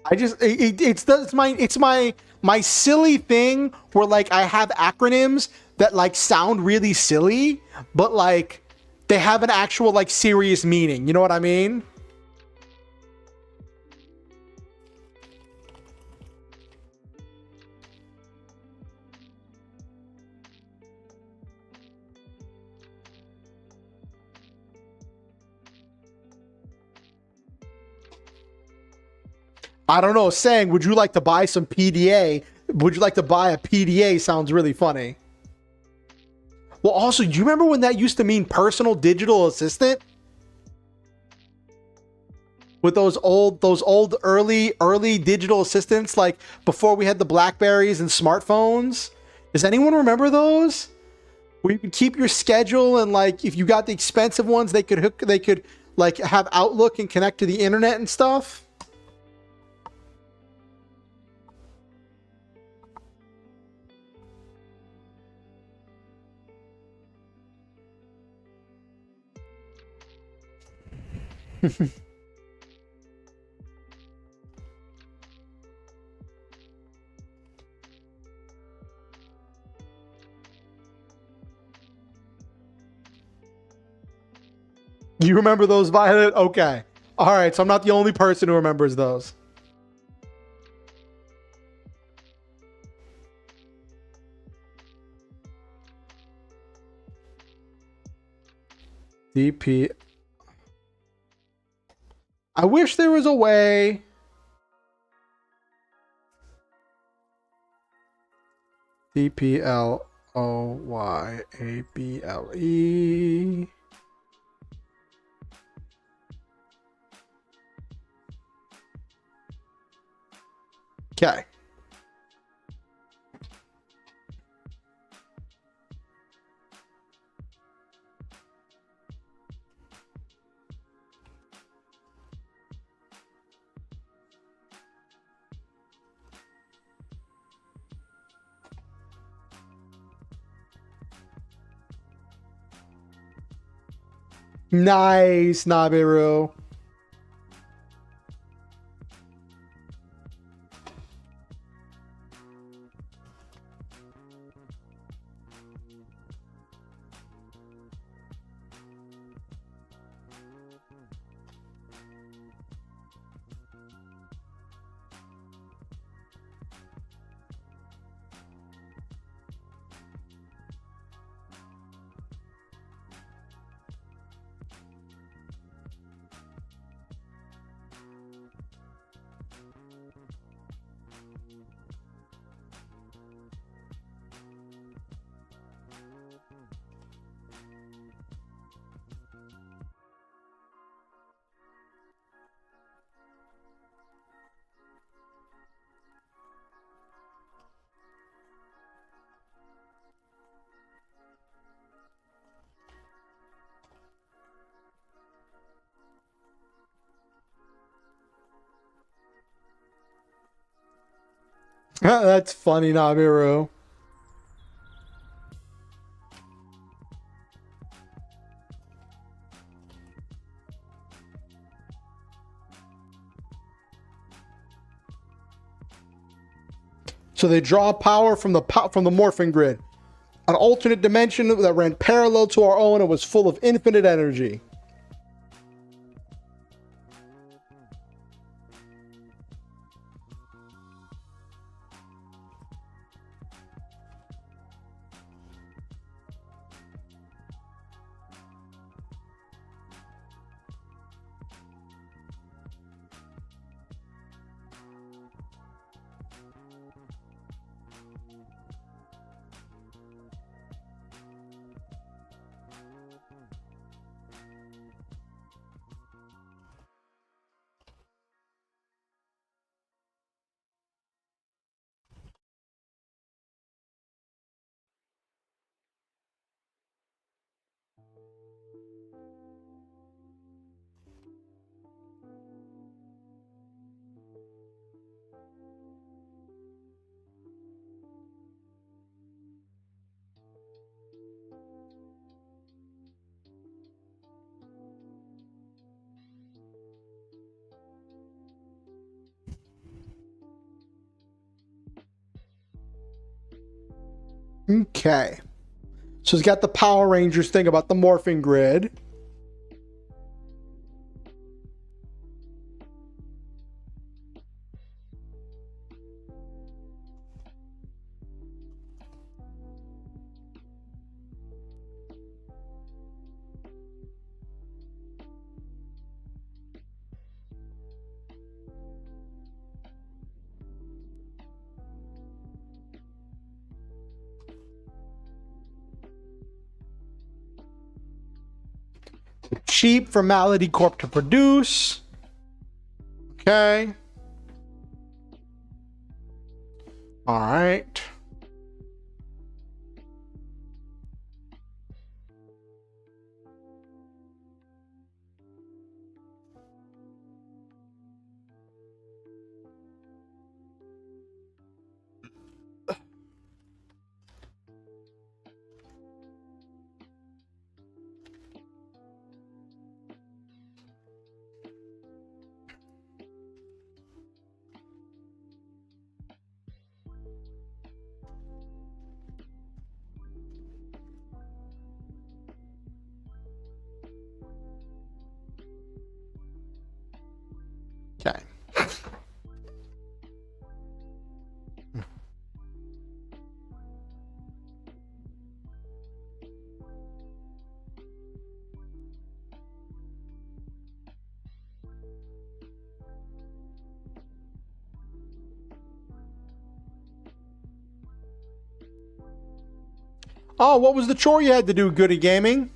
I just it's my silly thing where like I have acronyms that like sound really silly, but like they have an actual like serious meaning. You know what I mean? I don't know, saying, would you like to buy some PDA? Would you like to buy a PDA sounds really funny. Well, also, do you remember when that used to mean personal digital assistant? With those old early digital assistants, like before we had the Blackberries and smartphones. Does anyone remember those? Where you could keep your schedule, and like if you got the expensive ones, they could like have Outlook and connect to the internet and stuff. You remember those, Violet? Okay. All right, so I'm not the only person who remembers those. DP. I wish there was a way. DPLOYABLE. Okay. Nice, Nabiru. That's funny, Nabiru. So they draw power from the morphing grid, an alternate dimension that ran parallel to our own and was full of infinite energy. Okay. So it's got the Power Rangers thing about the morphing grid. Cheap for Malady Corp to produce. Okay. All right. Okay. Oh, what was the chore you had to do, Goody Gaming?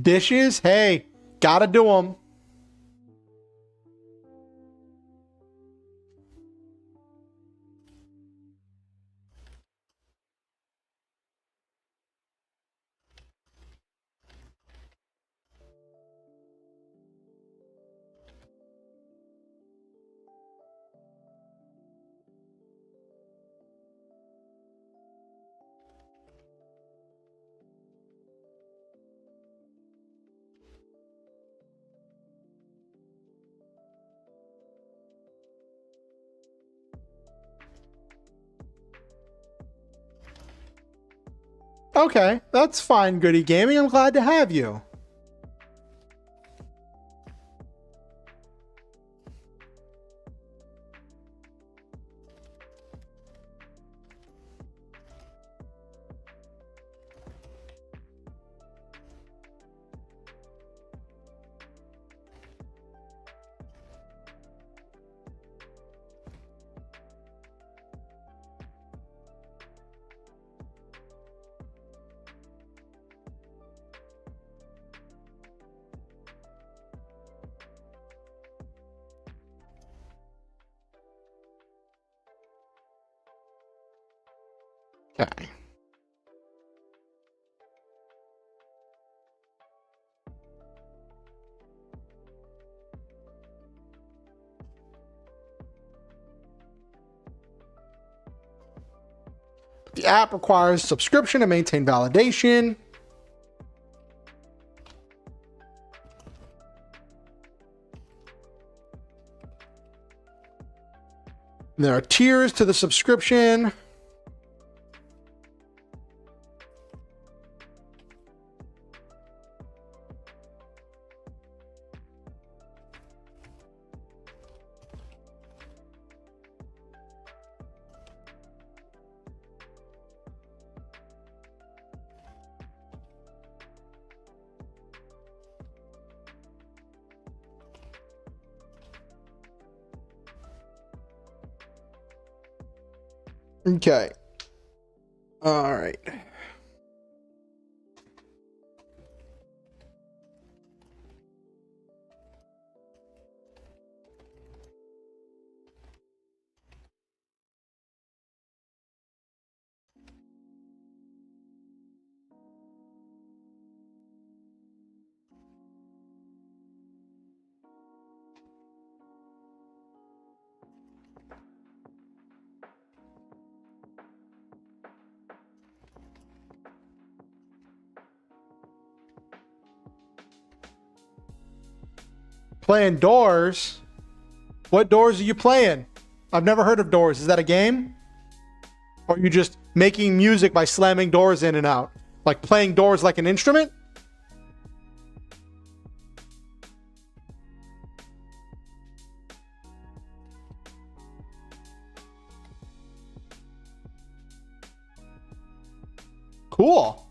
Dishes? Hey, gotta do them. Okay, that's fine, Goody Gaming. I'm glad to have you. Okay. The app requires subscription to maintain validation. There are tiers to the subscription. Okay. All right. Playing Doors? What Doors are you playing? I've never heard of Doors. Is that a game? Or are you just making music by slamming doors in and out? Like playing Doors like an instrument? Cool.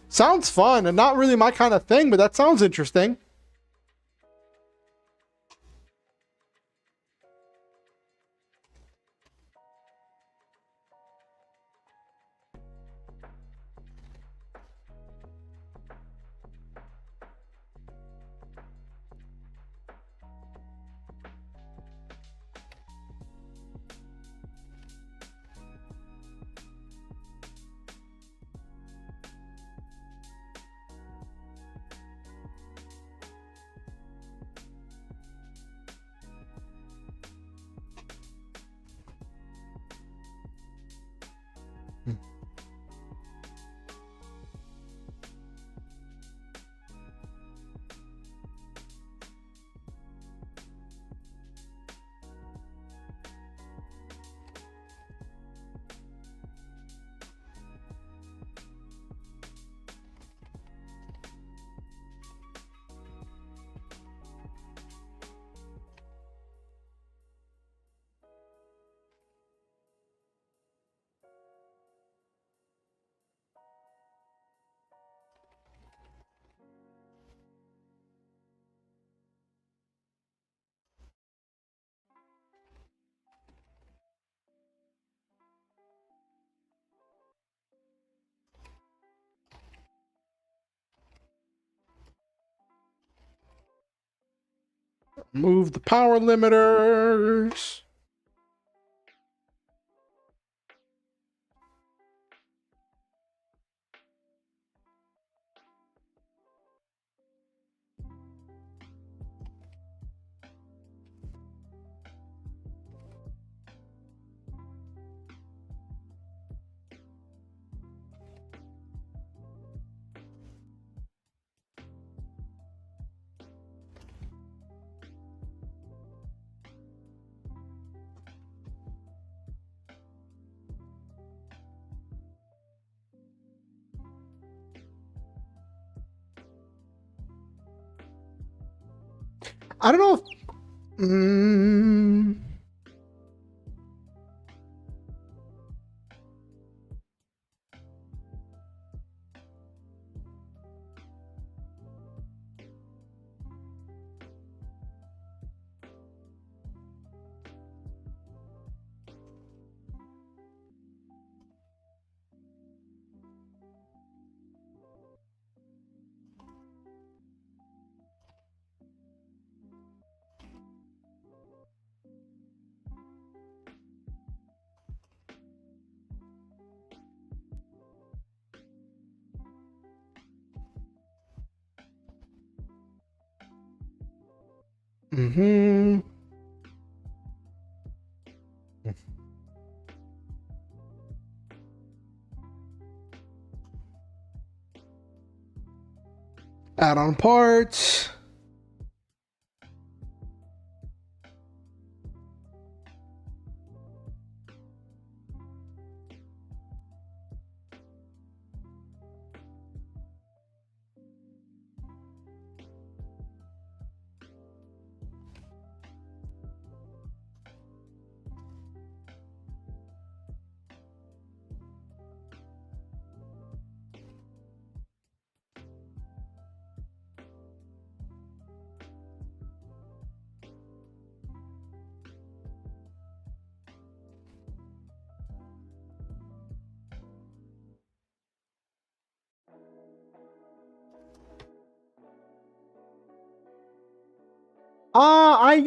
Sounds fun and not really my kind of thing, but that sounds interesting. Move the power limiters. I don't know if... Add-on parts.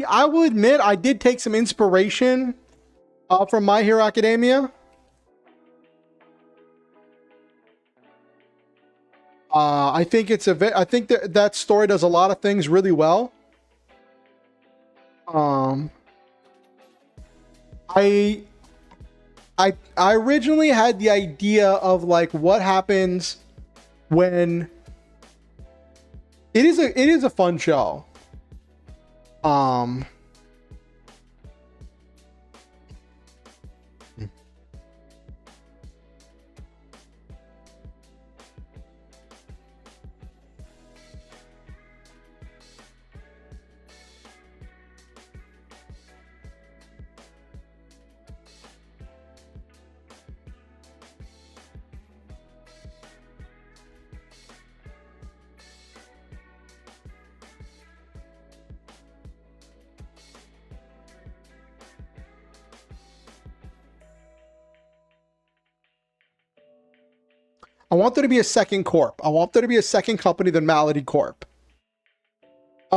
I will admit I did take some inspiration from My Hero Academia. I think it's I think that story does a lot of things really well. Um, I originally had the idea of like what happens when it is a fun show. I want there to be a second corp. I want there to be a second company than Malady Corp. I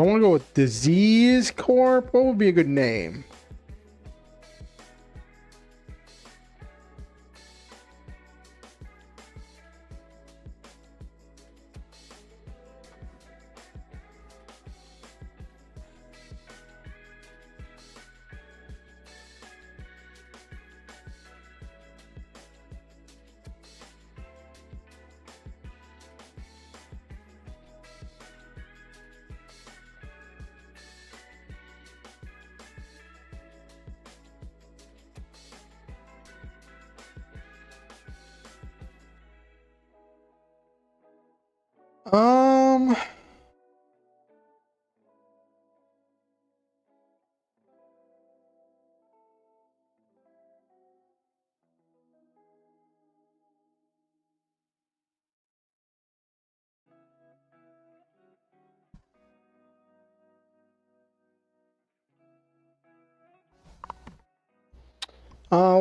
want to go with Disease Corp. What would be a good name?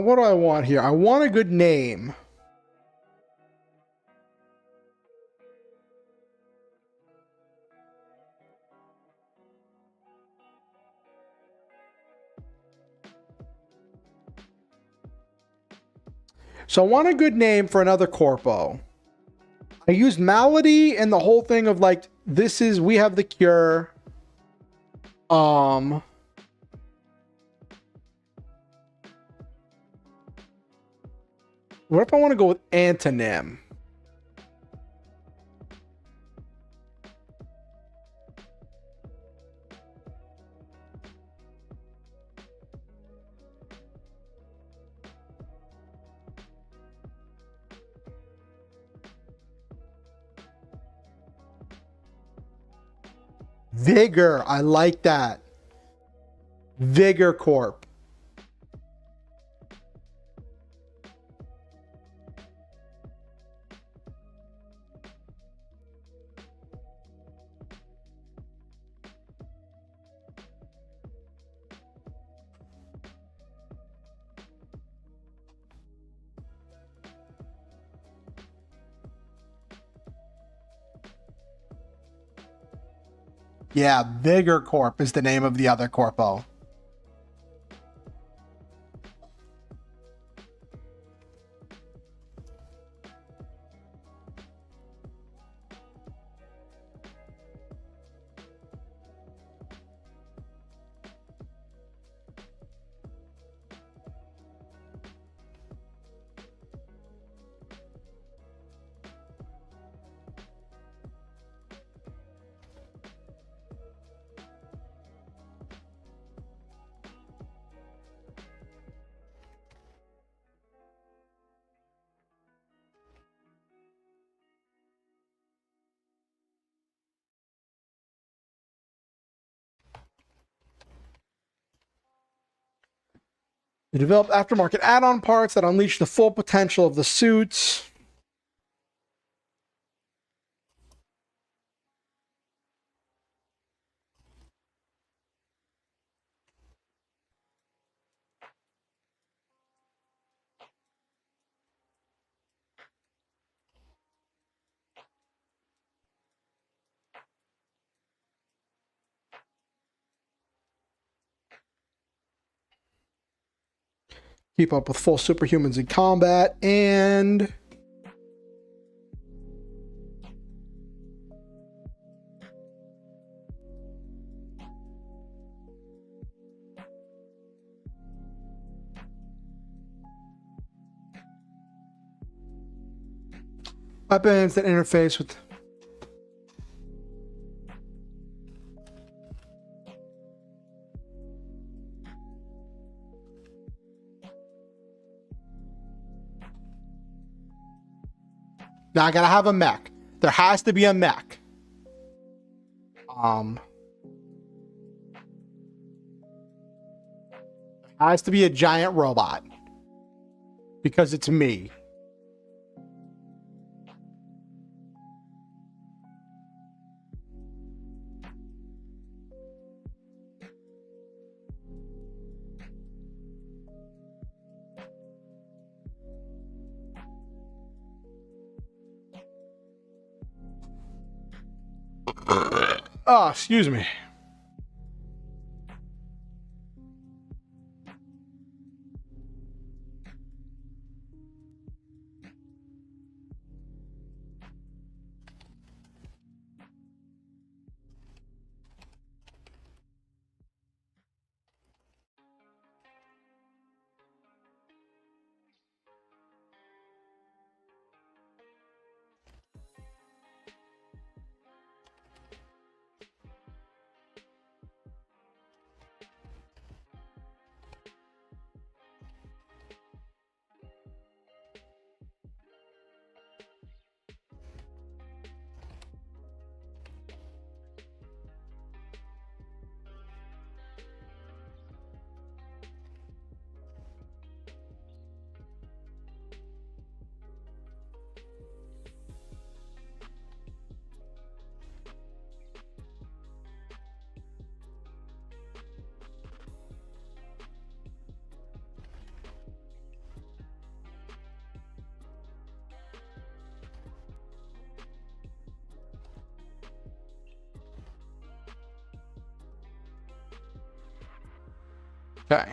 What do I want here? I want a good name. So I want a good name for another corpo. I used Malady and the whole thing of like, this is, we have the cure. What if I want to go with antonym? Vigor. I like that. Vigor Corp. Yeah, Vigor Corp is the name of the other corpo. They develop aftermarket add-on parts that unleash the full potential of the suits. Keep up with full superhumans in combat, and weapons that interface with. Now I gotta have a mech. There has to be a mech. There has to be a giant robot. Because it's me. Oh, excuse me. Okay.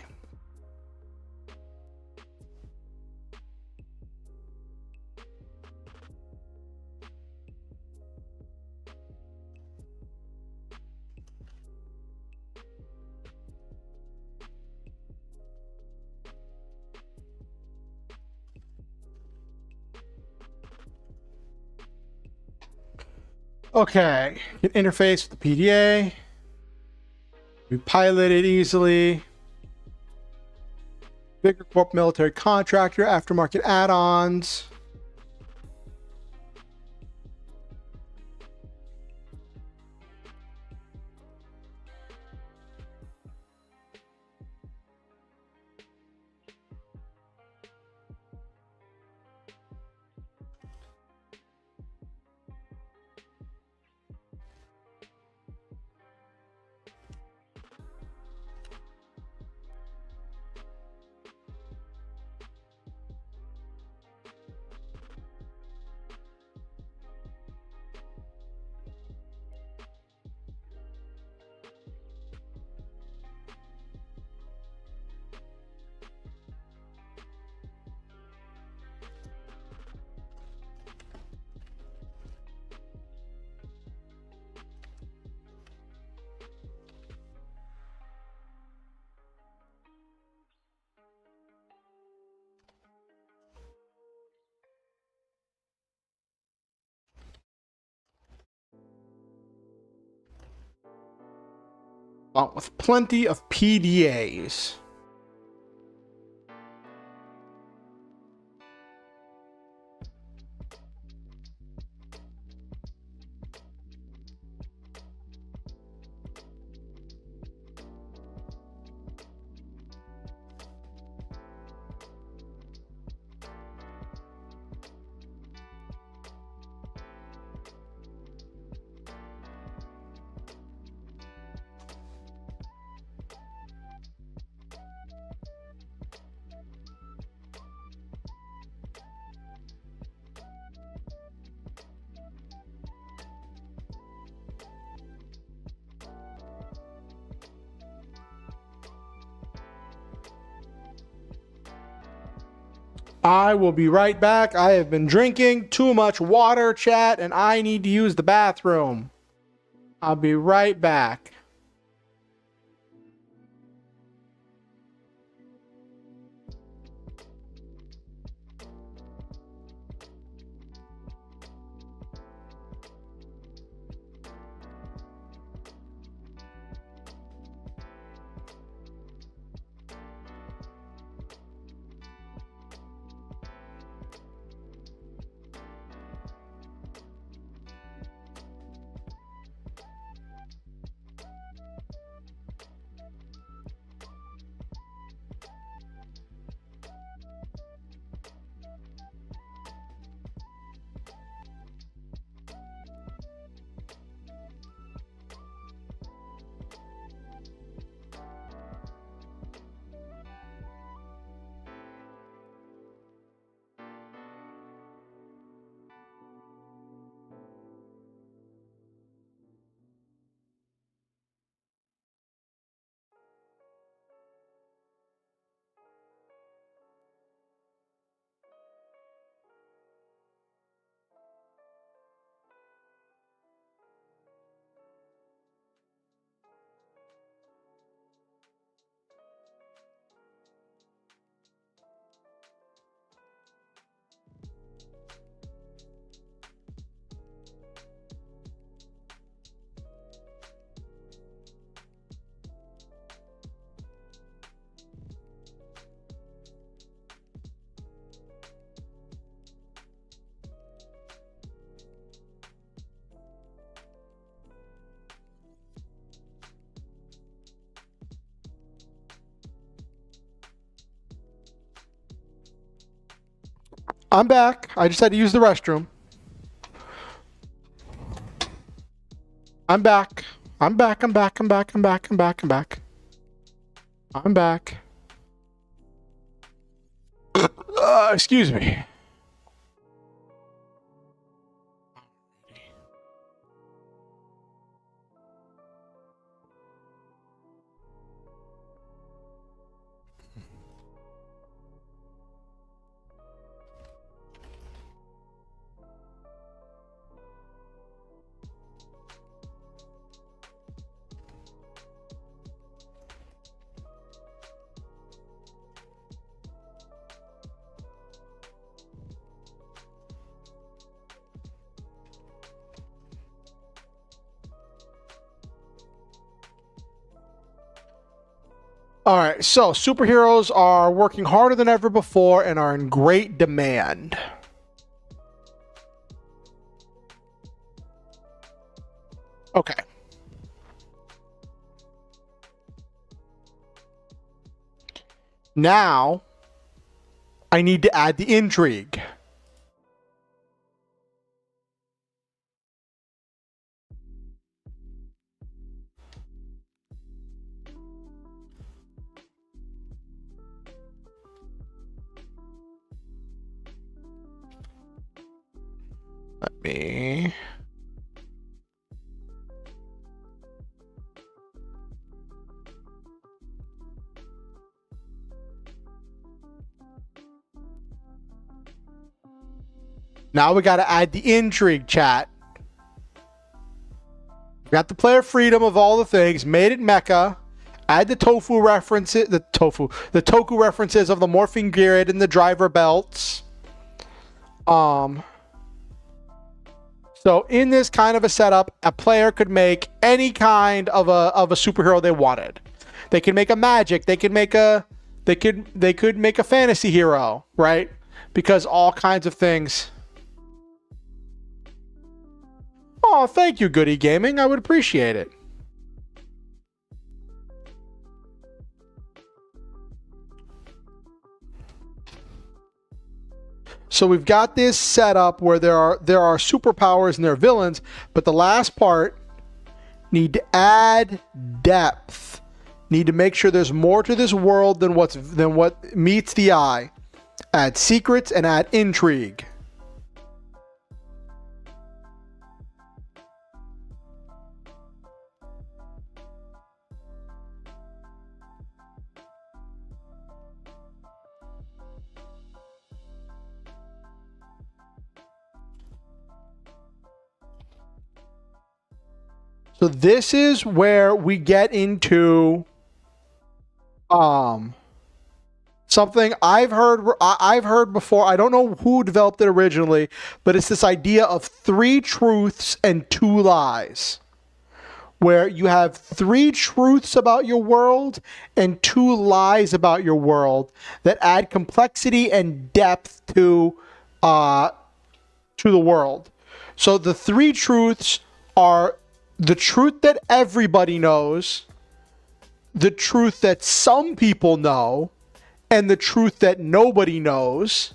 Okay, can interface with the PDA. We pilot it easily. Bigger corp military contractor, aftermarket add-ons. With plenty of PDAs. I will be right back. I have been drinking too much water, chat, and I need to use the bathroom. I'll be right back. I'm back. I just had to use the restroom. I'm back. I'm back. I'm back. I'm back. I'm back. I'm back. I'm back. I'm back. Excuse me. All right, so superheroes are working harder than ever before and are in great demand. Okay. Now, I need to add the intrigue. Let me... Now we got to add the intrigue, chat. We got the player freedom of all the things, made it mecha, add the tofu references, the toku references of the morphing grid and the driver belts. So in this kind of a setup, a player could make any kind of a superhero they wanted. They could make a magic, they could make a they could make a fantasy hero, right? Because all kinds of things. Oh, thank you, Goody Gaming. I would appreciate it. So we've got this setup where there are superpowers and there are villains, but the last part, need to add depth. Need to make sure there's more to this world than what meets the eye. Add secrets and add intrigue. So this is where we get into something I've heard before. I don't know who developed it originally, but it's this idea of 3 truths and 2 lies, where you have 3 truths about your world and 2 lies about your world that add complexity and depth to the world. So the 3 truths are the truth that everybody knows, the truth that some people know, and the truth that nobody knows,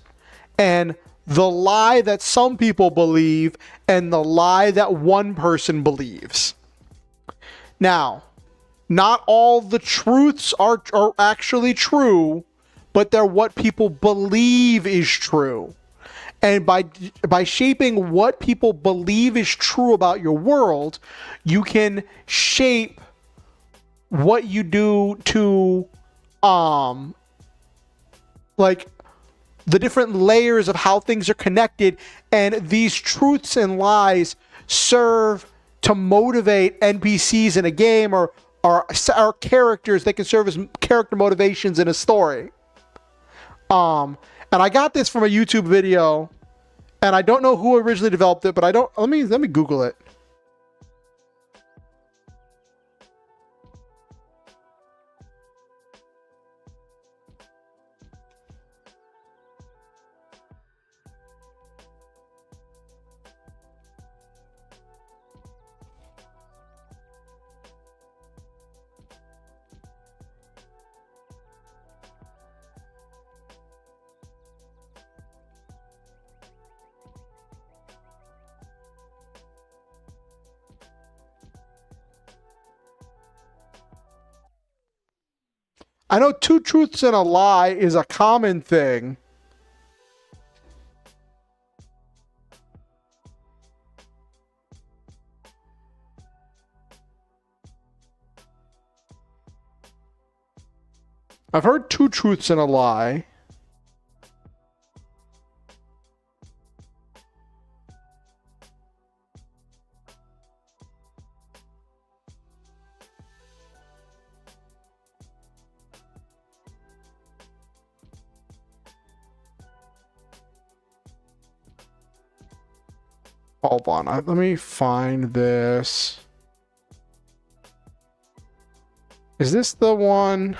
and the lie that some people believe, and the lie that one person believes. Now, not all the truths are actually true, but they're what people believe is true. And by shaping what people believe is true about your world, you can shape what you do to like the different layers of how things are connected, and these truths and lies serve to motivate NPCs in a game or characters. They can serve as character motivations in a story. And I got this from a YouTube video, and I don't know who originally developed it, but I don't. Let me Google it. I know 2 truths and a lie is a common thing. I've heard 2 truths and a lie. Hold on, let me find this. Is this the one?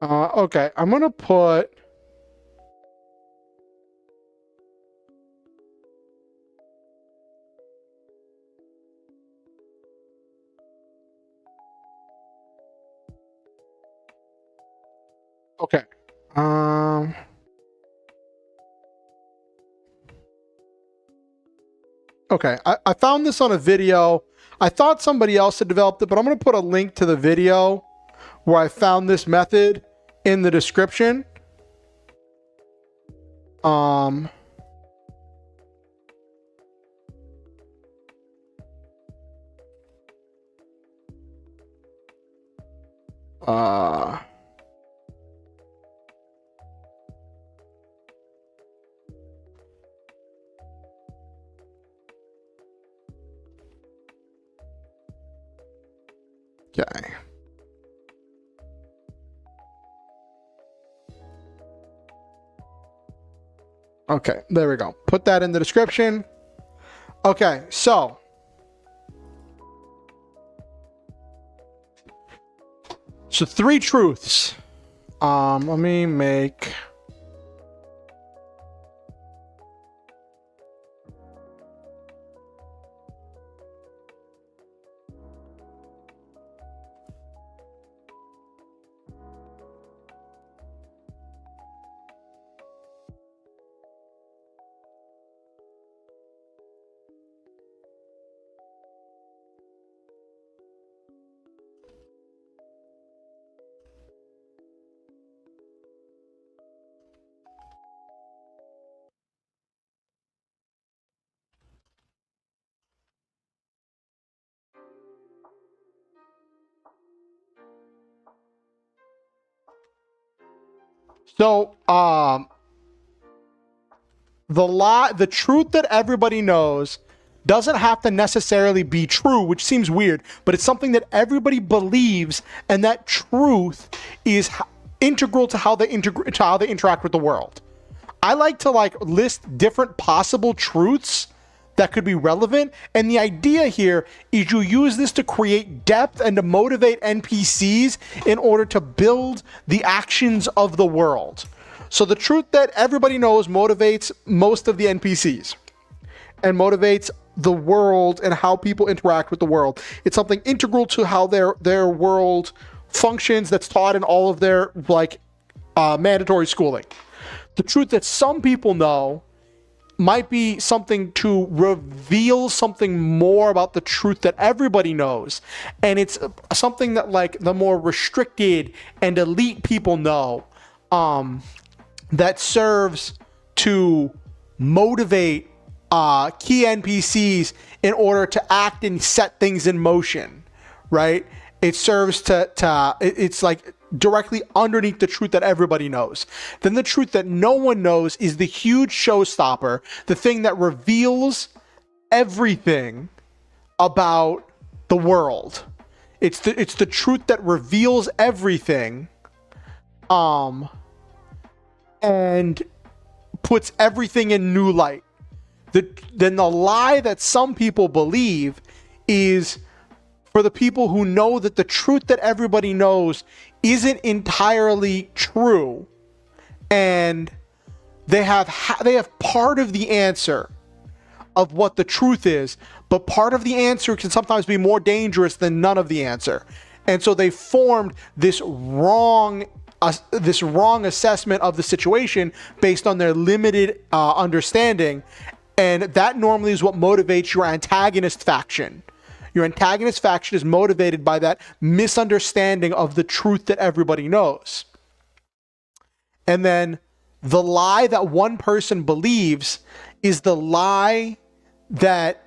Okay, I'm gonna put. Okay. Okay, I found this on a video. I thought somebody else had developed it, but I'm gonna put a link to the video where I found this method in the description. Okay. Okay, there we go. Put that in the description. Okay, so three truths. Let me make. So, the truth that everybody knows doesn't have to necessarily be true, which seems weird, but it's something that everybody believes, and that truth is integral to how they interact with the world. I like to list different possible truths that could be relevant, and the idea here is you use this to create depth and to motivate NPCs in order to build the actions of the world. So the truth that everybody knows motivates most of the NPCs and motivates the world and how people interact with the world. It's something integral to how their world functions, that's taught in all of their mandatory schooling. The truth that some people know might be something to reveal something more about the truth that everybody knows. And it's something that the more restricted and elite people know, that serves to motivate key NPCs in order to act and set things in motion, right? It serves it's directly underneath the truth that everybody knows. Then the truth that no one knows is the huge showstopper, the thing that reveals everything about the world. It's the truth that reveals everything, and puts everything in new light. Then the lie that some people believe is for the people who know that the truth that everybody knows isn't entirely true, and they have part of the answer of what the truth is, but part of the answer can sometimes be more dangerous than none of the answer. And so they formed this wrong assessment of the situation based on their limited understanding, and that normally is what motivates your antagonist faction. Your antagonist faction is motivated by that misunderstanding of the truth that everybody knows. And then the lie that one person believes is the lie that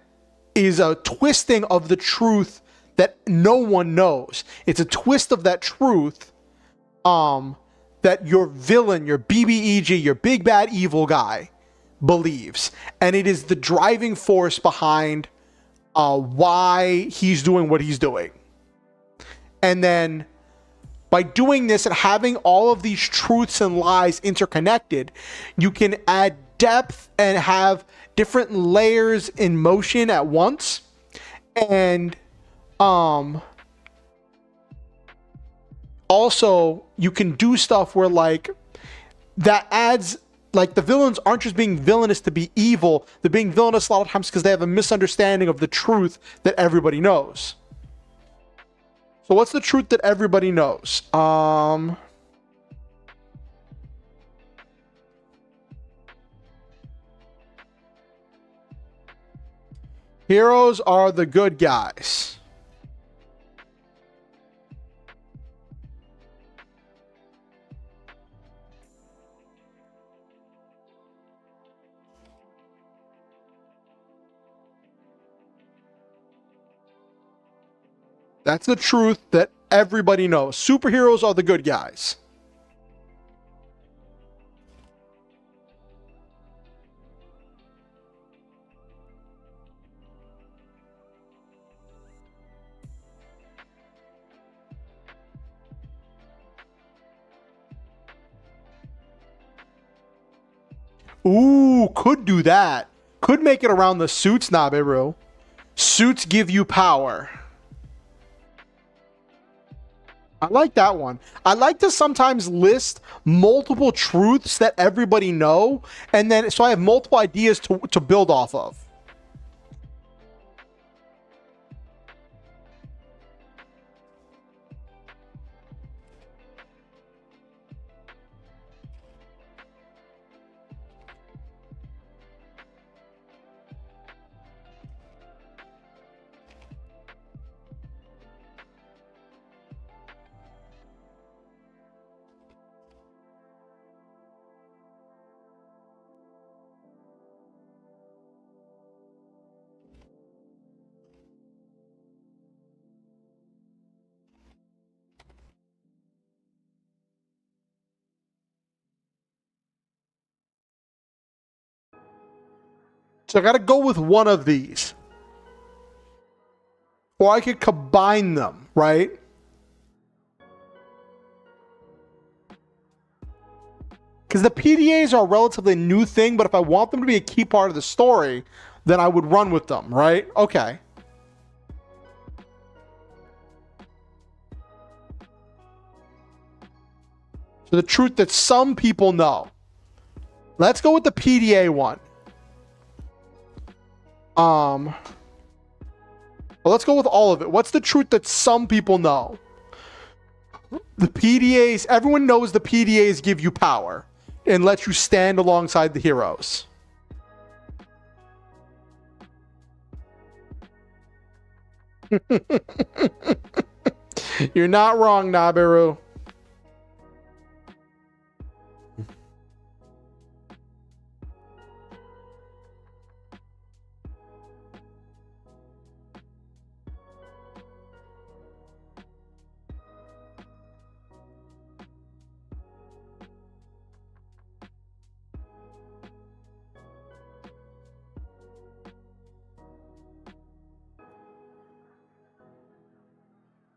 is a twisting of the truth that no one knows. It's a twist of that truth that your villain, your BBEG, your big bad evil guy believes. And it is the driving force behind why he's doing what he's doing. And then by doing this and having all of these truths and lies interconnected, you can add depth and have different layers in motion at once. And also you can do stuff where that adds, the villains aren't just being villainous to be evil. They're being villainous a lot of times because they have a misunderstanding of the truth that everybody knows. So what's the truth that everybody knows? Heroes are the good guys. That's the truth that everybody knows. Superheroes are the good guys. Ooh, could do that. Could make it around the suits, Nabiru. Suits give you power. I like that one. I like to sometimes list multiple truths that everybody know, and then so I have multiple ideas to build off of. So I got to go with one of these. Or I could combine them, right? Because the PDAs are a relatively new thing, but if I want them to be a key part of the story, then I would run with them, right? Okay. So the truth that some people know. Let's go with the PDA one. Well, let's go with all of it. What's the truth that some people know? The PDAs, everyone knows the PDAs give you power and let you stand alongside the heroes. You're not wrong, Nabiru.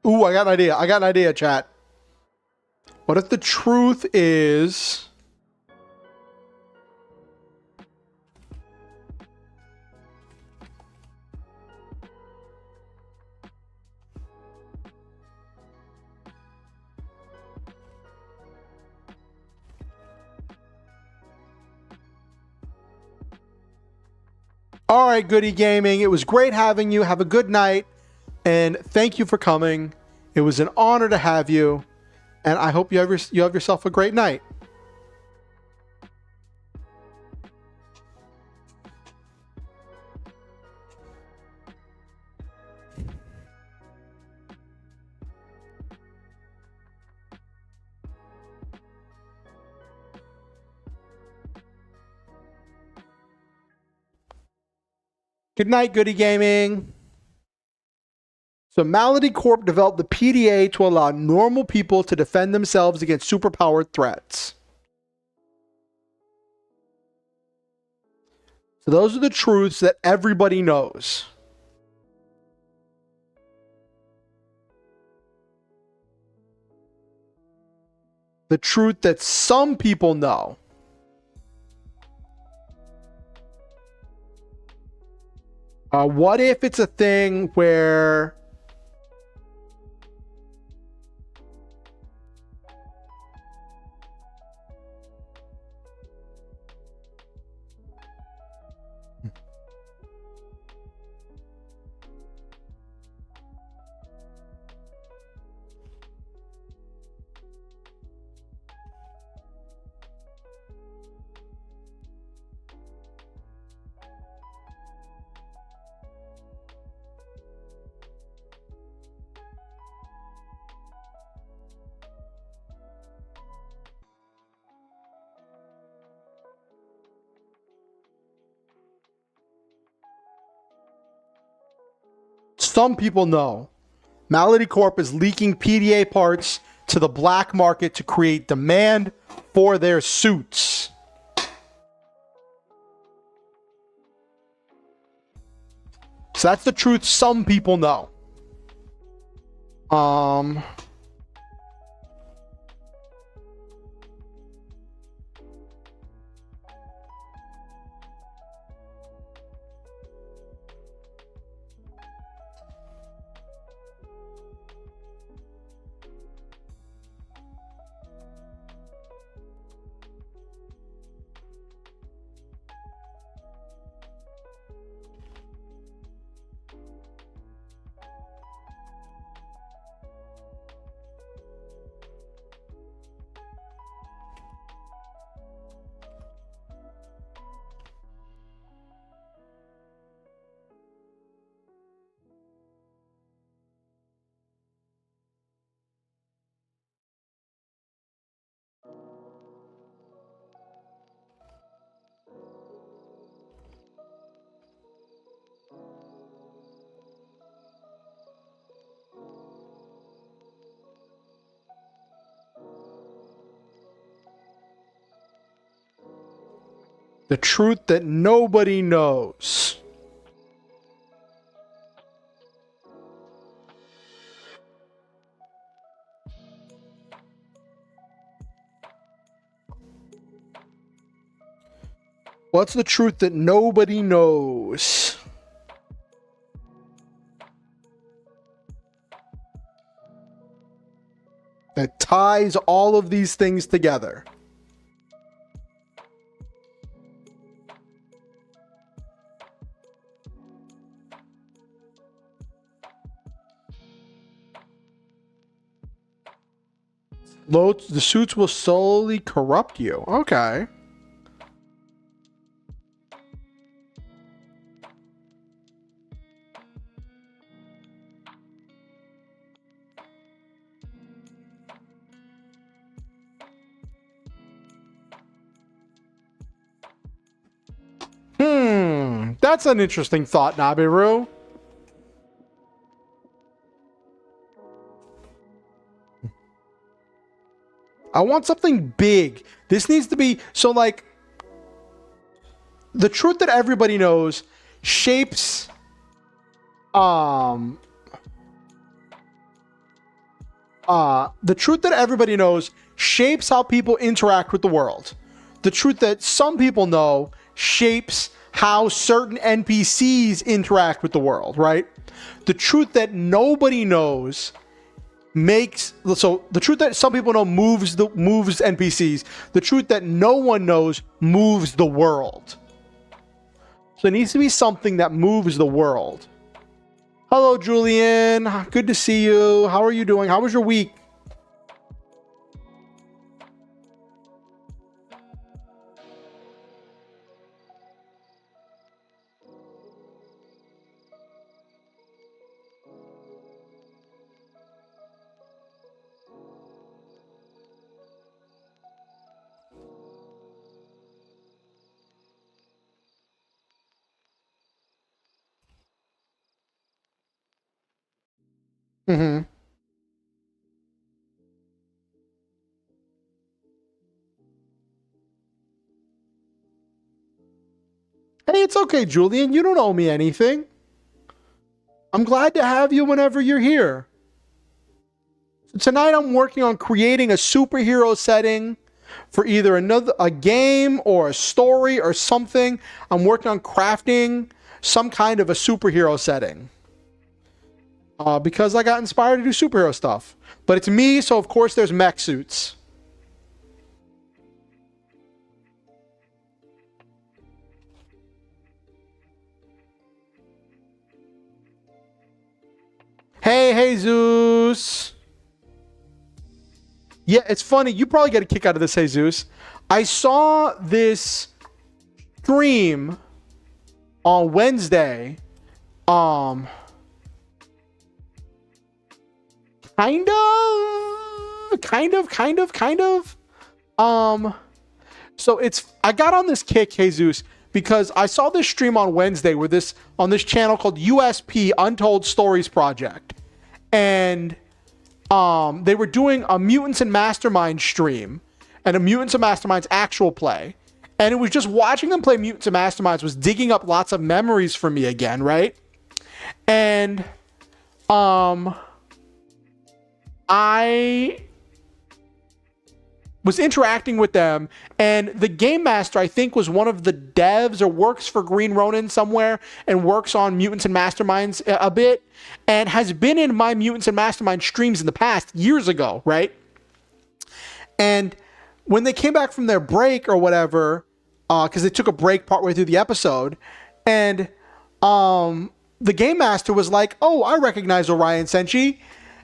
Ooh, I got an idea. I got an idea, chat. What if the truth is... All right, Goody Gaming. It was great having you. Have a good night. And thank you for coming. It was an honor to have you. And I hope you have yourself a great night. Good night, Goody Gaming. So Malady Corp developed the PDA to allow normal people to defend themselves against superpowered threats. So those are the truths that everybody knows. The truth that some people know. What if it's a thing where some people know Malady Corp is leaking PDA parts to the black market to create demand for their suits. So that's the truth some people know. The truth that nobody knows. What's the truth that nobody knows? That ties all of these things together. The suits will slowly corrupt you. Okay. That's an interesting thought, Nabiru. I want something big. This needs to be, so like, the truth that everybody knows shapes, the truth that everybody knows shapes how people interact with the world. The truth that some people know shapes how certain NPCs interact with the world, right? The truth that nobody knows makes, so the truth that some people know moves NPCs. The truth that no one knows moves the world. So it needs to be something that moves the world. Hello, Julian. Good to see you. How are you doing? How was your week? Mm-hmm. Hey, it's okay, Julian. You don't owe me anything. I'm glad to have you whenever you're here. So tonight I'm working on creating a superhero setting for either a game or a story or something. I'm working on crafting some kind of a superhero setting. Because I got inspired to do superhero stuff. But it's me, so of course there's mech suits. Hey, Jesus. Yeah, it's funny. You probably get a kick out of this, Jesus. I saw this stream on Wednesday. Kind of. So I got on this kick, Jesus, because I saw this stream on Wednesday on this channel called USP Untold Stories Project. And they were doing a Mutants and Masterminds stream and a Mutants and Masterminds actual play. And it was just watching them play Mutants and Masterminds was digging up lots of memories for me again, right? And I was interacting with them, and the game master, I think, was one of the devs or works for Green Ronin somewhere and works on Mutants and Masterminds a bit and has been in my Mutants and Masterminds streams in the past, years ago, right? And when they came back from their break or whatever, because they took a break partway through the episode, and the game master was like, "Oh, I recognize Oriansenshi,"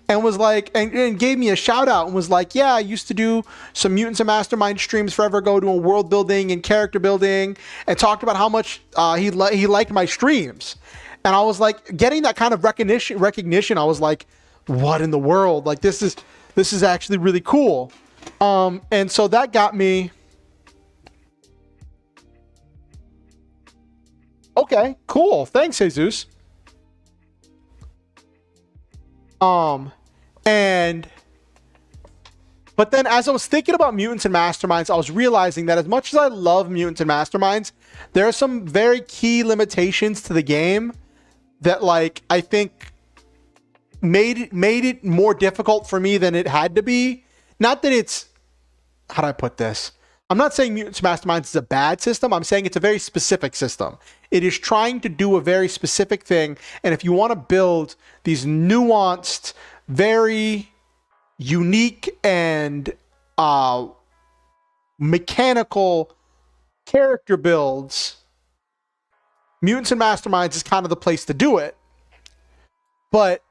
and was like, and gave me a shout out and was like, "Yeah, I used to do some Mutants and Mastermind streams forever ago, doing world building and character building," and talked about how much he liked my streams. And I was like, getting that kind of recognition, I was like, what in the world? Like, this is actually really cool. And so that got me. Okay, cool. Thanks, Jesus. And But then as I was thinking about mutants and masterminds, I was realizing that as much as I love mutants and masterminds, there are some very key limitations to the game that, like, I think made it more difficult for me than it had to be. Not that it's, how do I put this? I'm not saying mutants and masterminds is a bad system. I'm saying it's a very specific system. It is trying to do a very specific thing. And if you want to build these nuanced, very unique and mechanical character builds, mutants and masterminds is kind of the place to do it. But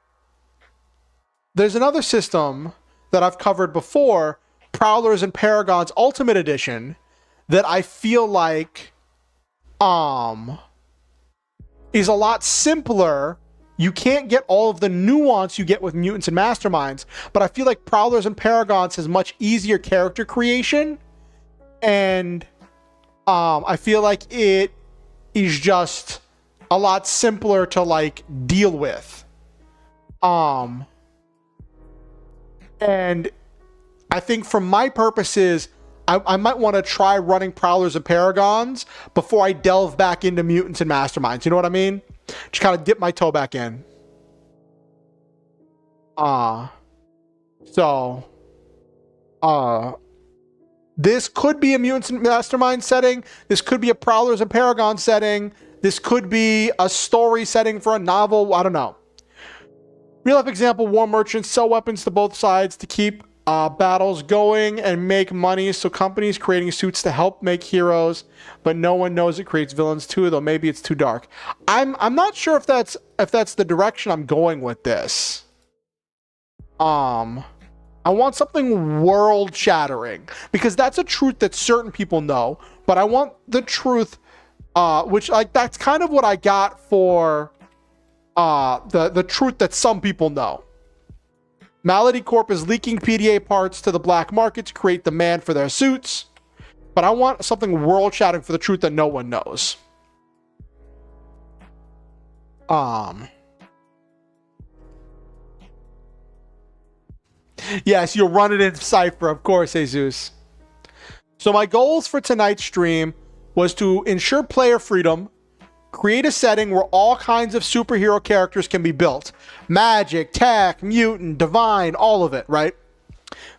there's another system that I've covered before, Prowlers and Paragons Ultimate Edition, that I feel like is a lot simpler. You can't get all of the nuance you get with mutants and masterminds, but I feel like Prowlers and Paragons has much easier character creation, and I feel like it is just a lot simpler to, like, deal with. And I think for my purposes, I might want to try running Prowlers and Paragons before I delve back into mutants and masterminds. You know what I mean? Just kind of dip my toe back in. This could be a mutants and mastermind setting. This could be a Prowlers and Paragons setting. This could be a story setting for a novel. I don't know. Real life example, war merchants sell weapons to both sides to keep battles going and make money. So companies creating suits to help make heroes, but no one knows it creates villains too, though maybe it's too dark. I'm not sure if that's the direction I'm going with this. I want something world shattering, because that's a truth that certain people know, but I want the truth, which, like, that's kind of what I got for the truth that some people know. Malady Corp is leaking PDA parts to the black market to create demand for their suits, but I want something world shattering for the truth that no one knows. Yes, you'll run it in Cypher, of course, Jesus. So my goals for tonight's stream was to ensure player freedom, create a setting where all kinds of superhero characters can be built. Magic, tech, mutant, divine, all of it, right?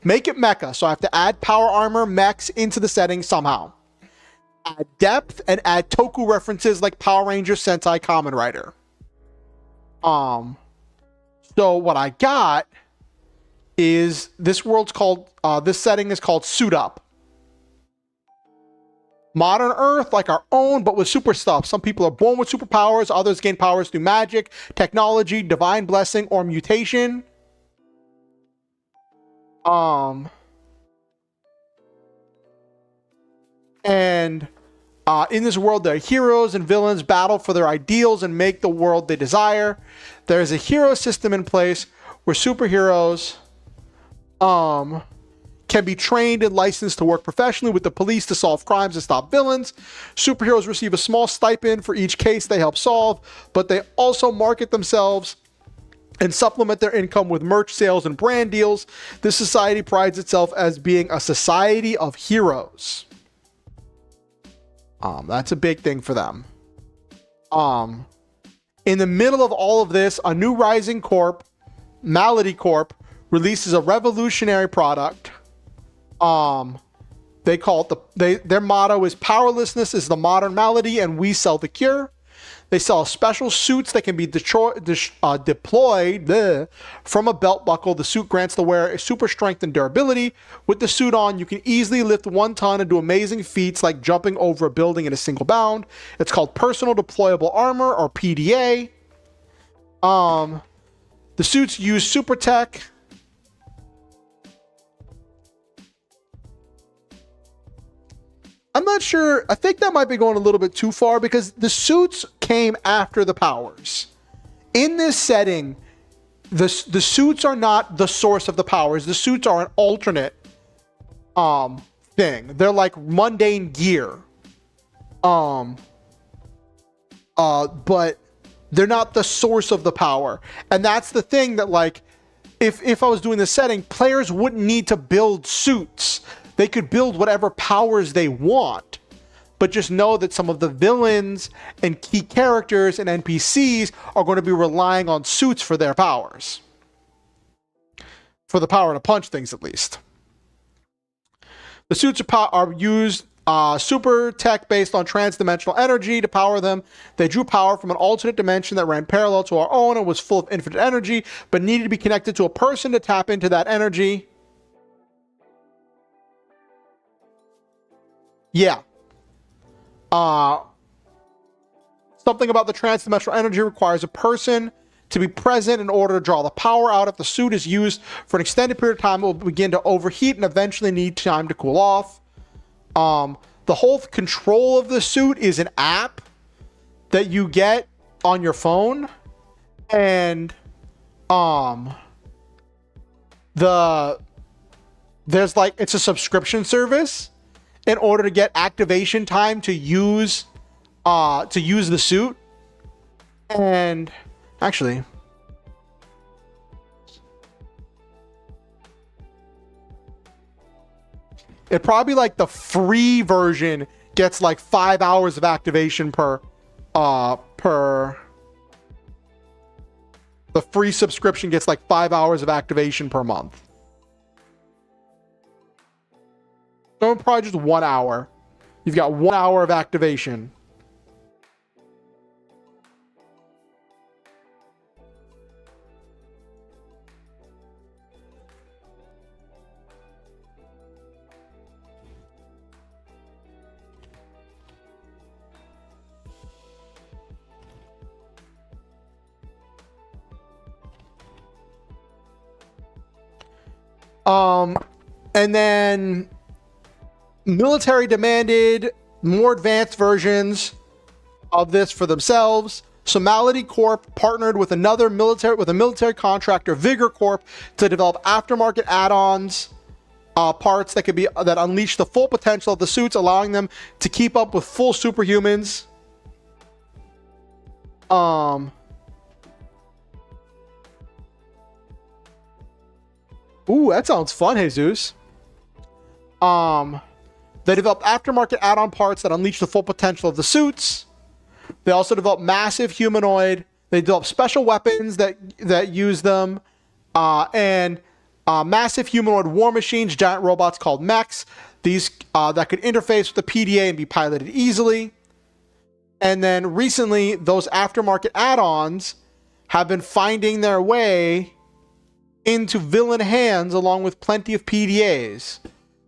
Make it mecha, so I have to add power armor, mechs into the setting somehow. Add depth and add Toku references like Power Rangers, Sentai, Kamen Rider. So what I got is this setting is called Suit Up. Modern Earth, like our own, but with super stuff. Some people are born with superpowers, others gain powers through magic, technology, divine blessing, or mutation. And in this world, there are heroes and villains battle for their ideals and make the world they desire. There is a hero system in place where superheroes can be trained and licensed to work professionally with the police to solve crimes and stop villains. Superheroes receive a small stipend for each case they help solve, but they also market themselves and supplement their income with merch sales and brand deals. This society prides itself as being a society of heroes. That's a big thing for them. In the middle of all of this, a new rising corp, Malady Corp, releases a revolutionary product. They call it their motto is powerlessness is the modern malady and we sell the cure. They sell special suits that can be deployed from a belt buckle. The suit grants the wearer super strength and durability. With the suit on, you can easily lift 1 ton and do amazing feats like jumping over a building in a single bound. It's called personal deployable armor, or PDA. The suits use super tech. I'm not sure. I think that might be going a little bit too far, because the suits came after the powers. In this setting, the suits are not the source of the powers. The suits are an alternate thing. They're like mundane gear. But they're not the source of the power. And that's the thing that, like, if I was doing this setting, players wouldn't need to build suits. They could build whatever powers they want. But just know that some of the villains and key characters and NPCs are going to be relying on suits for their powers. For the power to punch things, at least. The suits are used super tech based on transdimensional energy to power them. They drew power from an alternate dimension that ran parallel to our own and was full of infinite energy, but needed to be connected to a person to tap into that energy. Yeah. Something about the transdimensional energy requires a person to be present in order to draw the power out. If the suit is used for an extended period of time, it will begin to overheat and eventually need time to cool off. The whole control of the suit is an app that you get on your phone, and there's like, it's a subscription service in order to get activation time to use the suit. And actually, it probably, like, the free version gets like 5 hours of activation per the free subscription gets like 5 hours of activation per month. So probably just 1 hour. You've got 1 hour of activation. And then military demanded more advanced versions of this for themselves. So Malady Corp partnered with a military contractor, Vigor Corp, to develop aftermarket add-ons, parts that unleash the full potential of the suits, allowing them to keep up with full superhumans. Ooh, that sounds fun, Jesus. They developed aftermarket add-on parts that unleash the full potential of the suits. They also developed massive humanoid. They developed special weapons that use them, and massive humanoid war machines, giant robots called mechs. These that could interface with the PDA and be piloted easily. And then recently, those aftermarket add-ons have been finding their way into villain hands along with plenty of PDAs.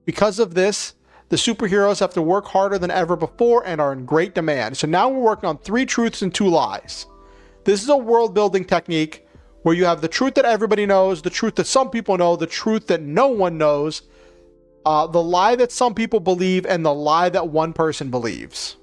Because of this, the superheroes have to work harder than ever before and are in great demand. So now we're working on 3 truths and 2 lies. This is a world building technique where you have the truth that everybody knows, the truth that some people know, the truth that no one knows, the lie that some people believe, and the lie that one person believes.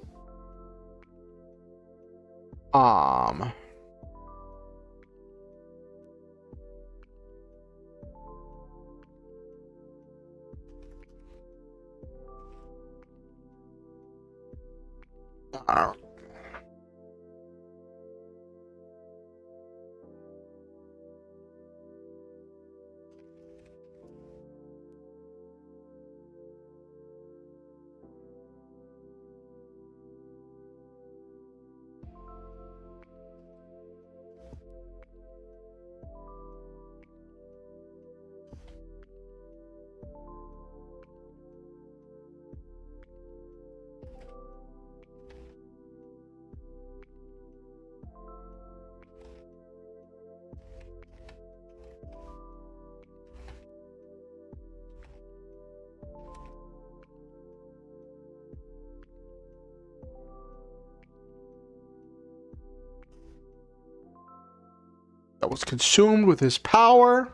That was consumed with his power.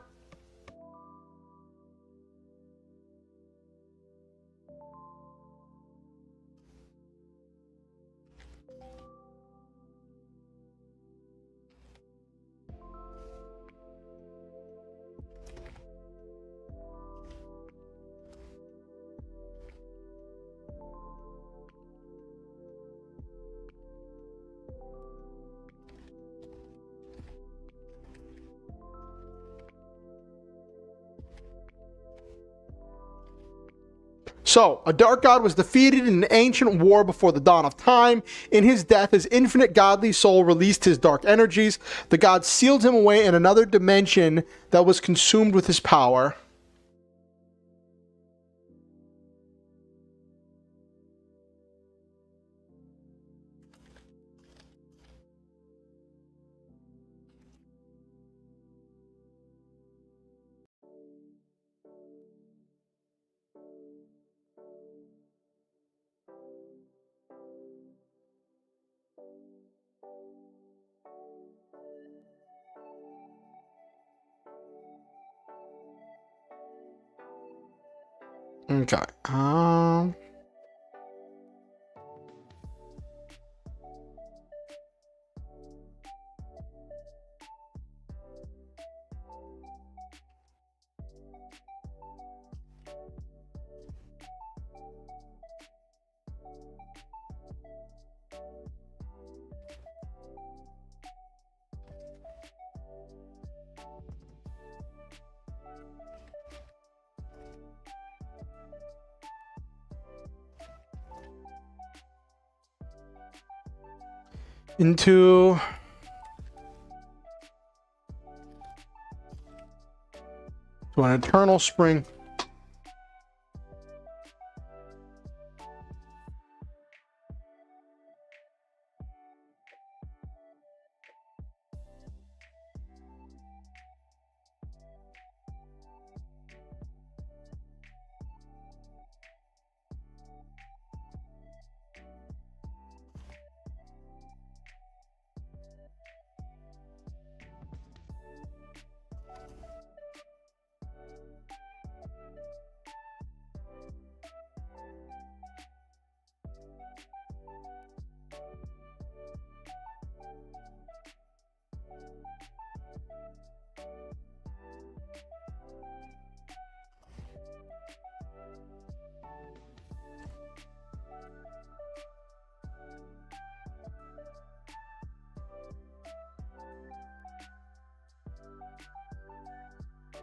So, a dark god was defeated in an ancient war before the dawn of time. In his death, his infinite godly soul released his dark energies. The god sealed him away in another dimension that was consumed with his power. Okay. Into an eternal spring.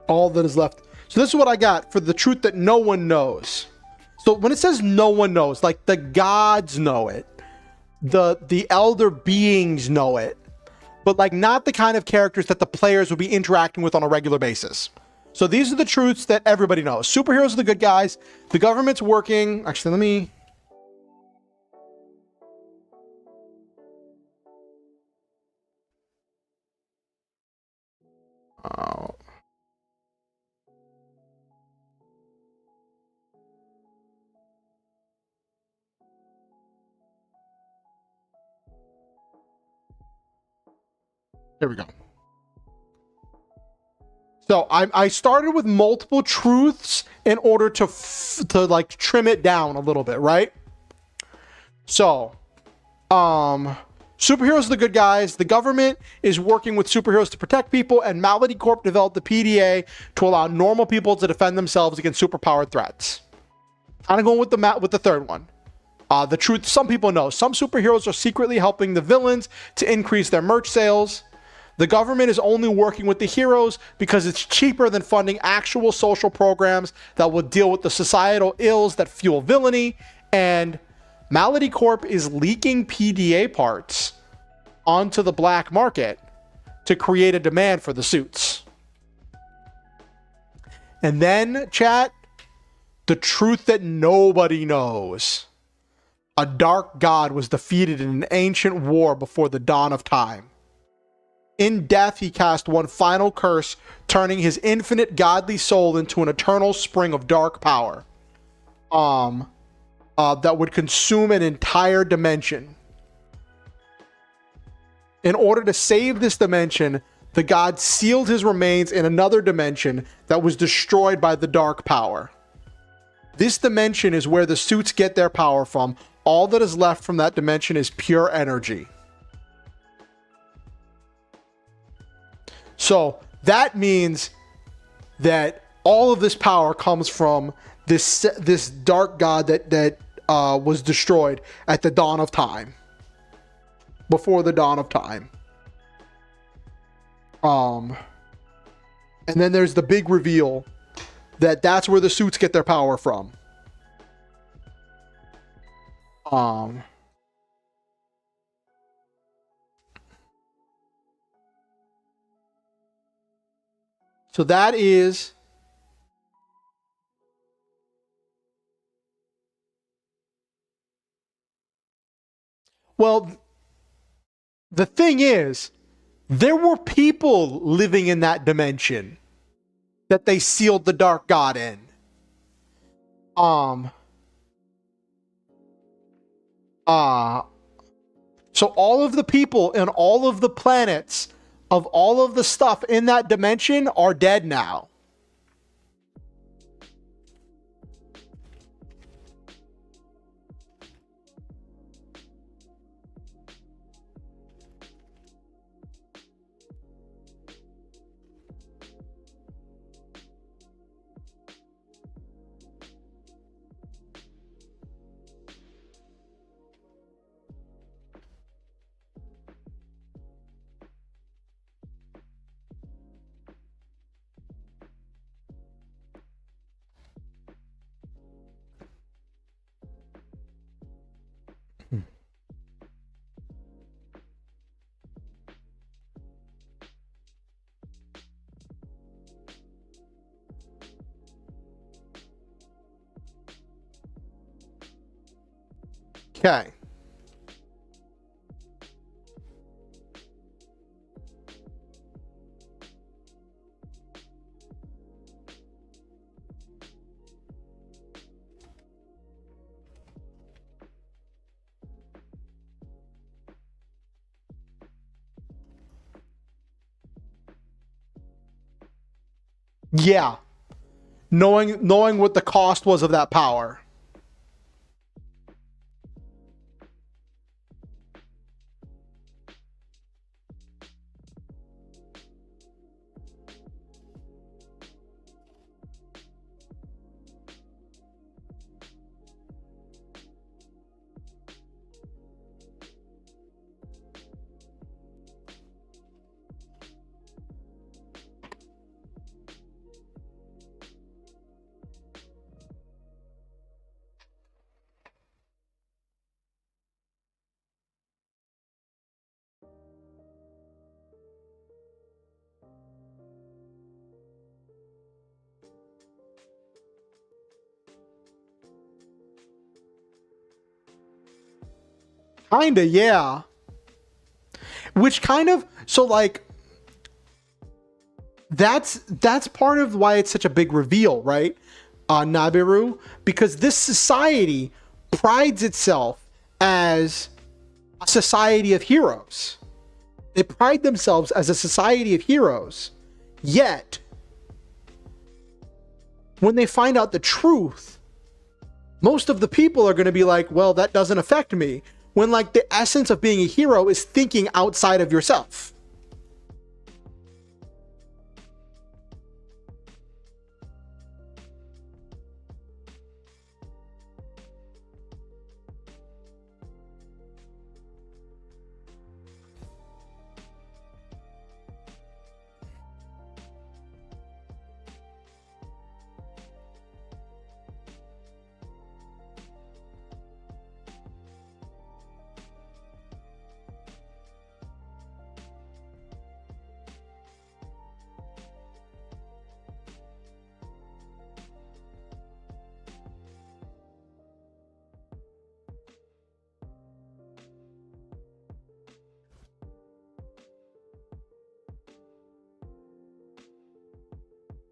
All that is left. So this is what I got for the truth that no one knows. So when it says no one knows, like the gods know it, the elder beings know it, but like not the kind of characters that the players will be interacting with on a regular basis. So these are the truths that everybody knows. Superheroes are the good guys. The government's working. Actually, let me... Oh. There we go. So I started with multiple truths in order to like trim it down a little bit, right? So, superheroes are the good guys. The government is working with superheroes to protect people, and Malady Corp developed the PDA to allow normal people to defend themselves against superpowered threats. Kind of going with the third one. The truth some people know. Some superheroes are secretly helping the villains to increase their merch sales. The government is only working with the heroes because it's cheaper than funding actual social programs that will deal with the societal ills that fuel villainy. And Malady Corp is leaking PDA parts onto the black market to create a demand for the suits. And then, chat, the truth that nobody knows. A dark god was defeated in an ancient war before the dawn of time. In death, he cast one final curse, turning his infinite godly soul into an eternal spring of dark power. That would consume an entire dimension. In order to save this dimension, the god sealed his remains in another dimension that was destroyed by the dark power. This dimension is where the suits get their power from. All that is left from that dimension is pure energy. So that means that all of this power comes from this dark god that was destroyed at the dawn of time, before the dawn of time. And then there's the big reveal that that's where the suits get their power from. Um, so that is well, the thing is, there were people living in that dimension that they sealed the dark god in. Um uh so all of the people and all of the planets of all of the stuff in that dimension are dead now. Okay. Yeah. Knowing what the cost was of that power. Kinda, yeah. Which kind of, so like, that's part of why it's such a big reveal, right? Nabiru, because this society prides itself as a society of heroes. They pride themselves as a society of heroes. Yet, when they find out the truth, most of the people are going to be like, well, that doesn't affect me. When like the essence of being a hero is thinking outside of yourself.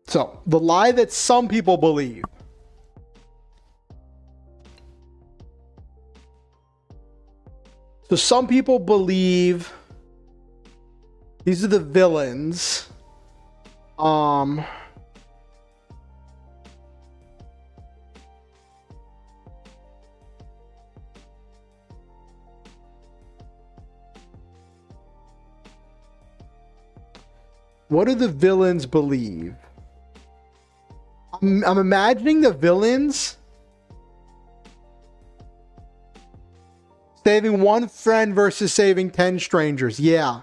So, the lie that some people believe. So, some people believe these are the villains. What do the villains believe? I'm imagining the villains saving one friend versus saving 10 strangers. Yeah.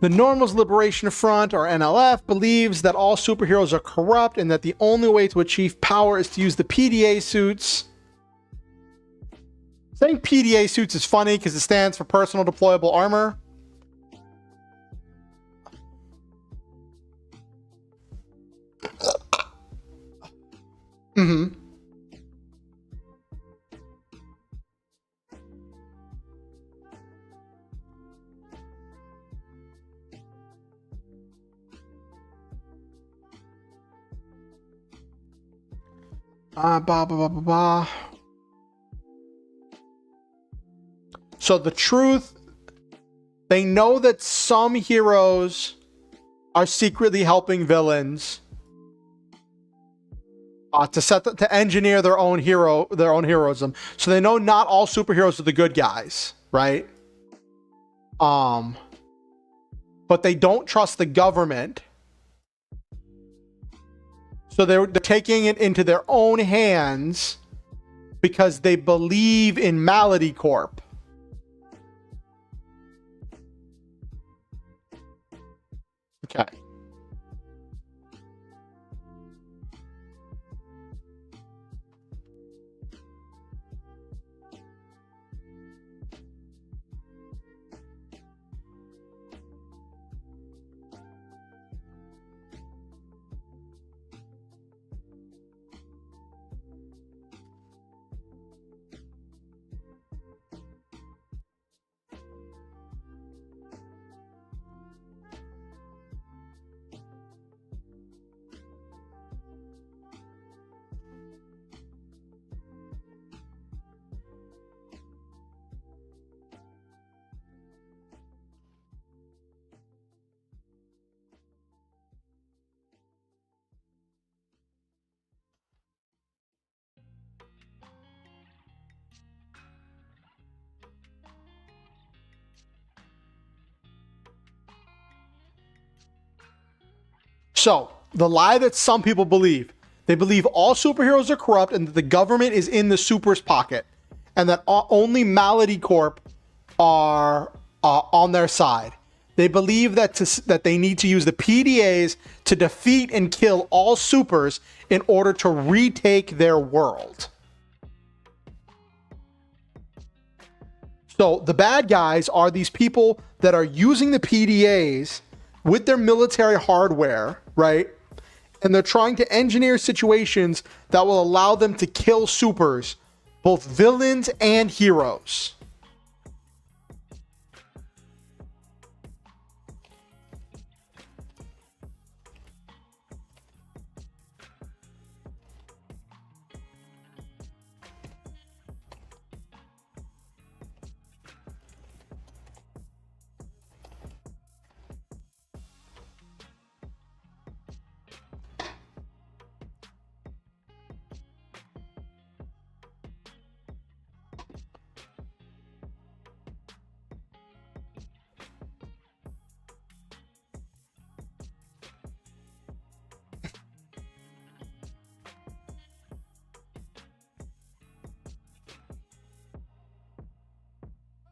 The Normals Liberation Front, or NLF, believes that all superheroes are corrupt and that the only way to achieve power is to use the PDA suits. Saying PDA suits is funny because it stands for Personal Deployable Armor. Mm-hmm. So the truth, they know that some heroes are secretly helping villains to engineer their own heroism. So they know not all superheroes are the good guys, right? But they don't trust the government. So they're taking it into their own hands because they believe in Malady Corp. Okay. So, the lie that some people believe, they believe all superheroes are corrupt and that the government is in the super's pocket and that only Malady Corp are on their side. They believe that they need to use the PDAs to defeat and kill all supers in order to retake their world. So the bad guys are these people that are using the PDAs with their military hardware, right? And they're trying to engineer situations that will allow them to kill supers, both villains and heroes.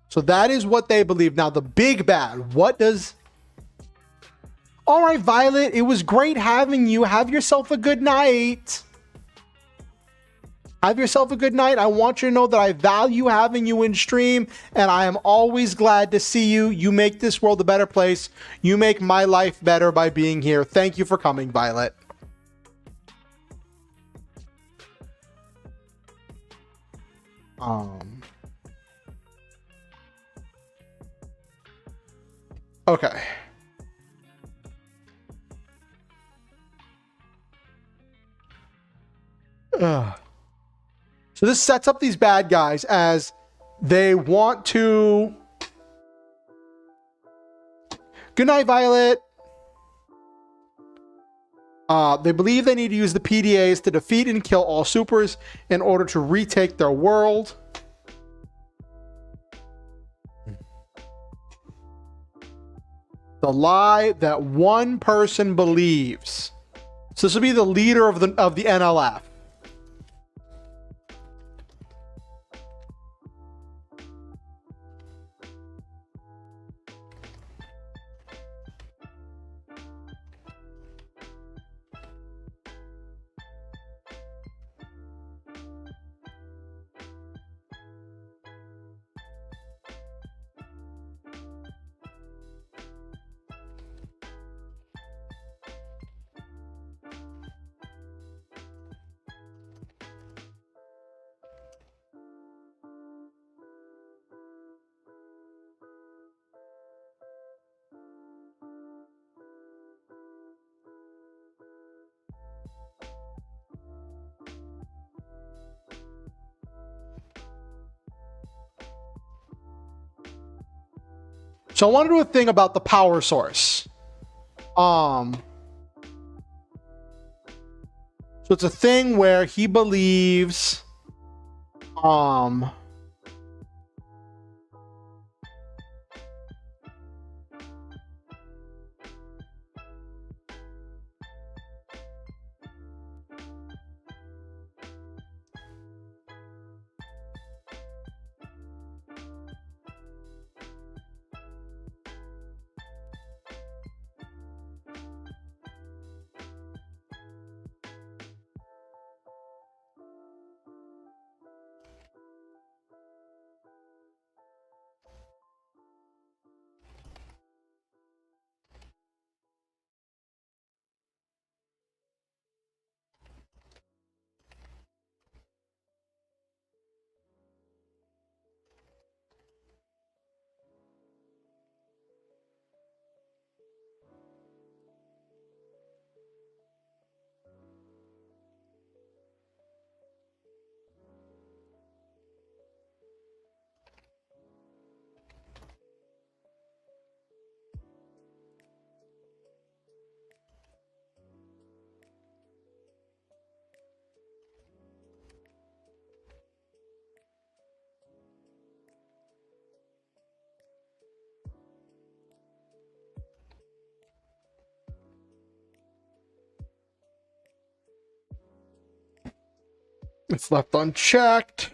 So that is what they believe. Now, the big bad, what does... All right, Violet, it was great having you. Have yourself a good night. Have yourself a good night. I want you to know that I value having you in stream, and I am always glad to see you. You make this world a better place. You make my life better by being here. Thank you for coming, Violet. Okay. So this sets up these bad guys as they want to... Good night, Violet. They believe they need to use the PDAs to defeat and kill all supers in order to retake their world. The lie that one person believes. So this will be the leader of the NLF. So I want to do a thing about the power source. So it's a thing where he believes it's left unchecked.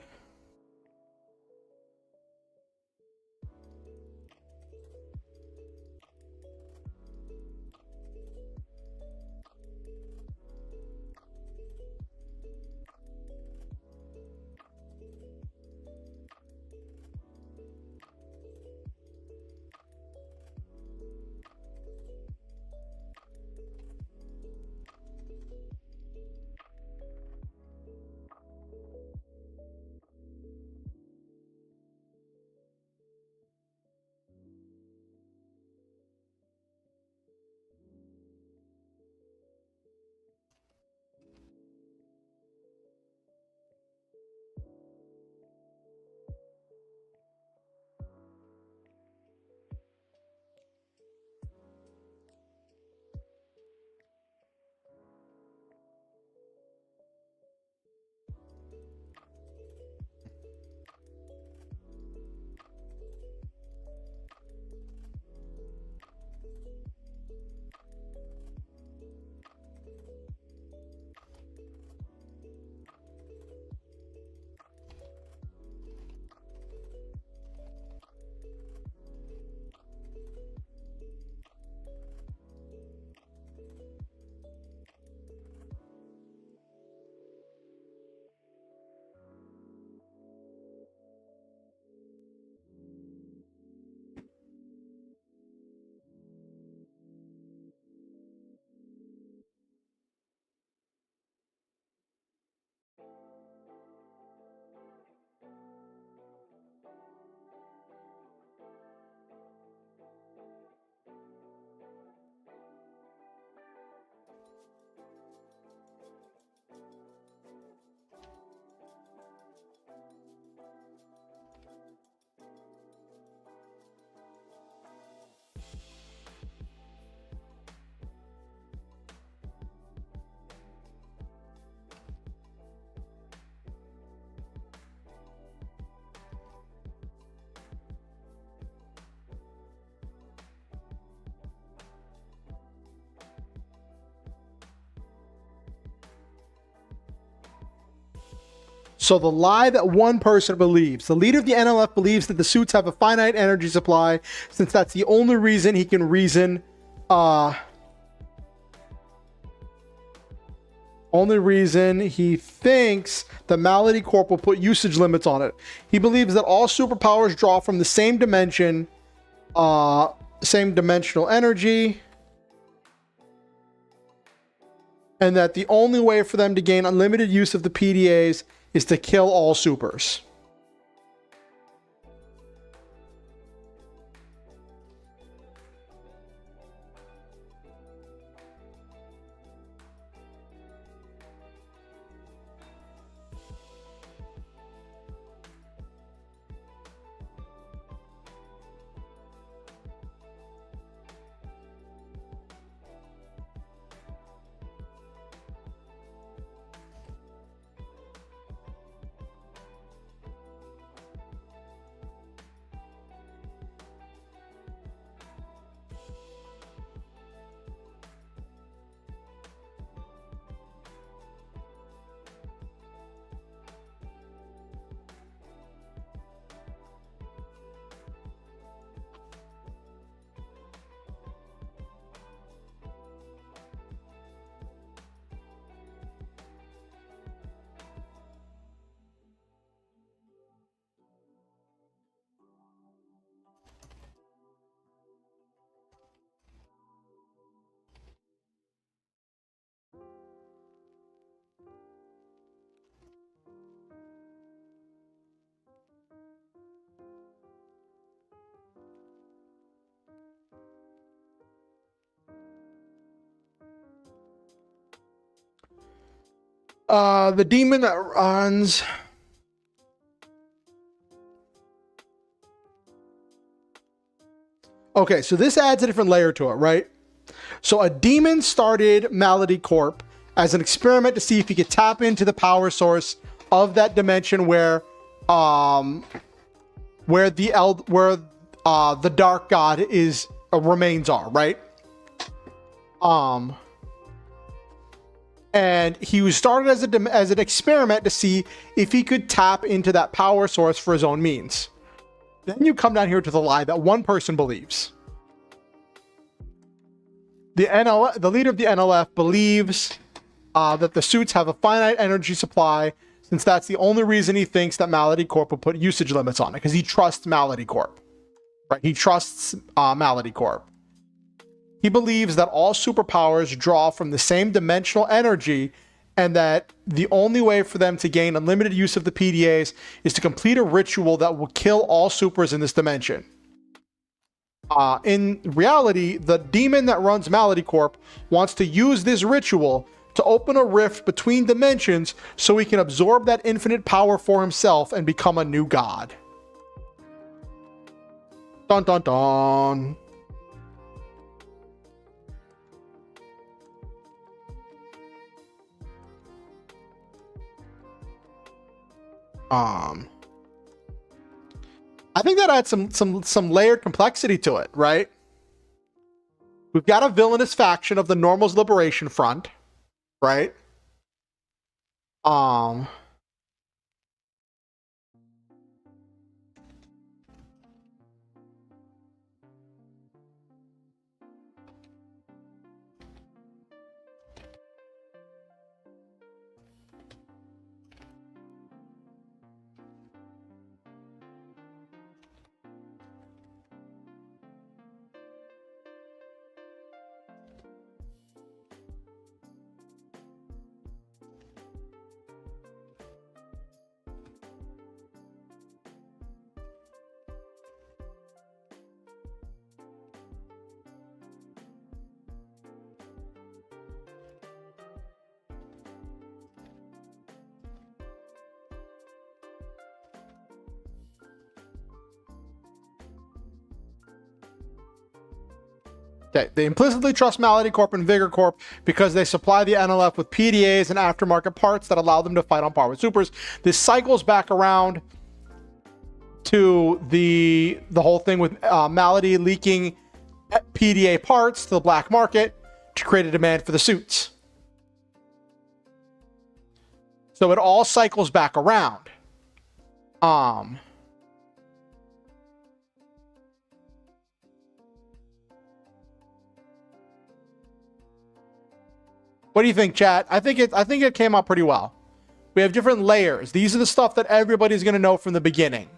So the lie that one person believes, the leader of the NLF believes that the suits have a finite energy supply, since that's the only reason he can reason, only reason he thinks the Malady Corp will put usage limits on it. He believes that all superpowers draw from the same dimension, same dimensional energy, and that the only way for them to gain unlimited use of the PDAs is to kill all supers. The demon that runs. Okay, so this adds a different layer to it, right? So a demon started Malady Corp as an experiment to see if he could tap into the power source of that dimension where the dark god is remains are, right? And he was started as an experiment to see if he could tap into that power source for his own means. Then you come down here to the lie that one person believes. The leader of the NLF believes that the suits have a finite energy supply, since that's the only reason he thinks that Malady Corp will put usage limits on it, because he trusts Malady Corp. Right? He trusts Malady Corp. He believes that all superpowers draw from the same dimensional energy, and that the only way for them to gain unlimited use of the PDAs is to complete a ritual that will kill all supers in this dimension. In reality, the demon that runs Malady Corp wants to use this ritual to open a rift between dimensions so he can absorb that infinite power for himself and become a new god. Dun dun dun. I think that adds some layered complexity to it, right? We've got a villainous faction of the Normals Liberation Front, right? Okay, they implicitly trust Malady Corp and Vigor Corp because they supply the NLF with PDAs and aftermarket parts that allow them to fight on par with supers. This cycles back around to the whole thing with Malady leaking PDA parts to the black market to create a demand for the suits. So it all cycles back around. What do you think, chat? I think it came out pretty well. We have different layers. These are the stuff that everybody's going to know from the beginning.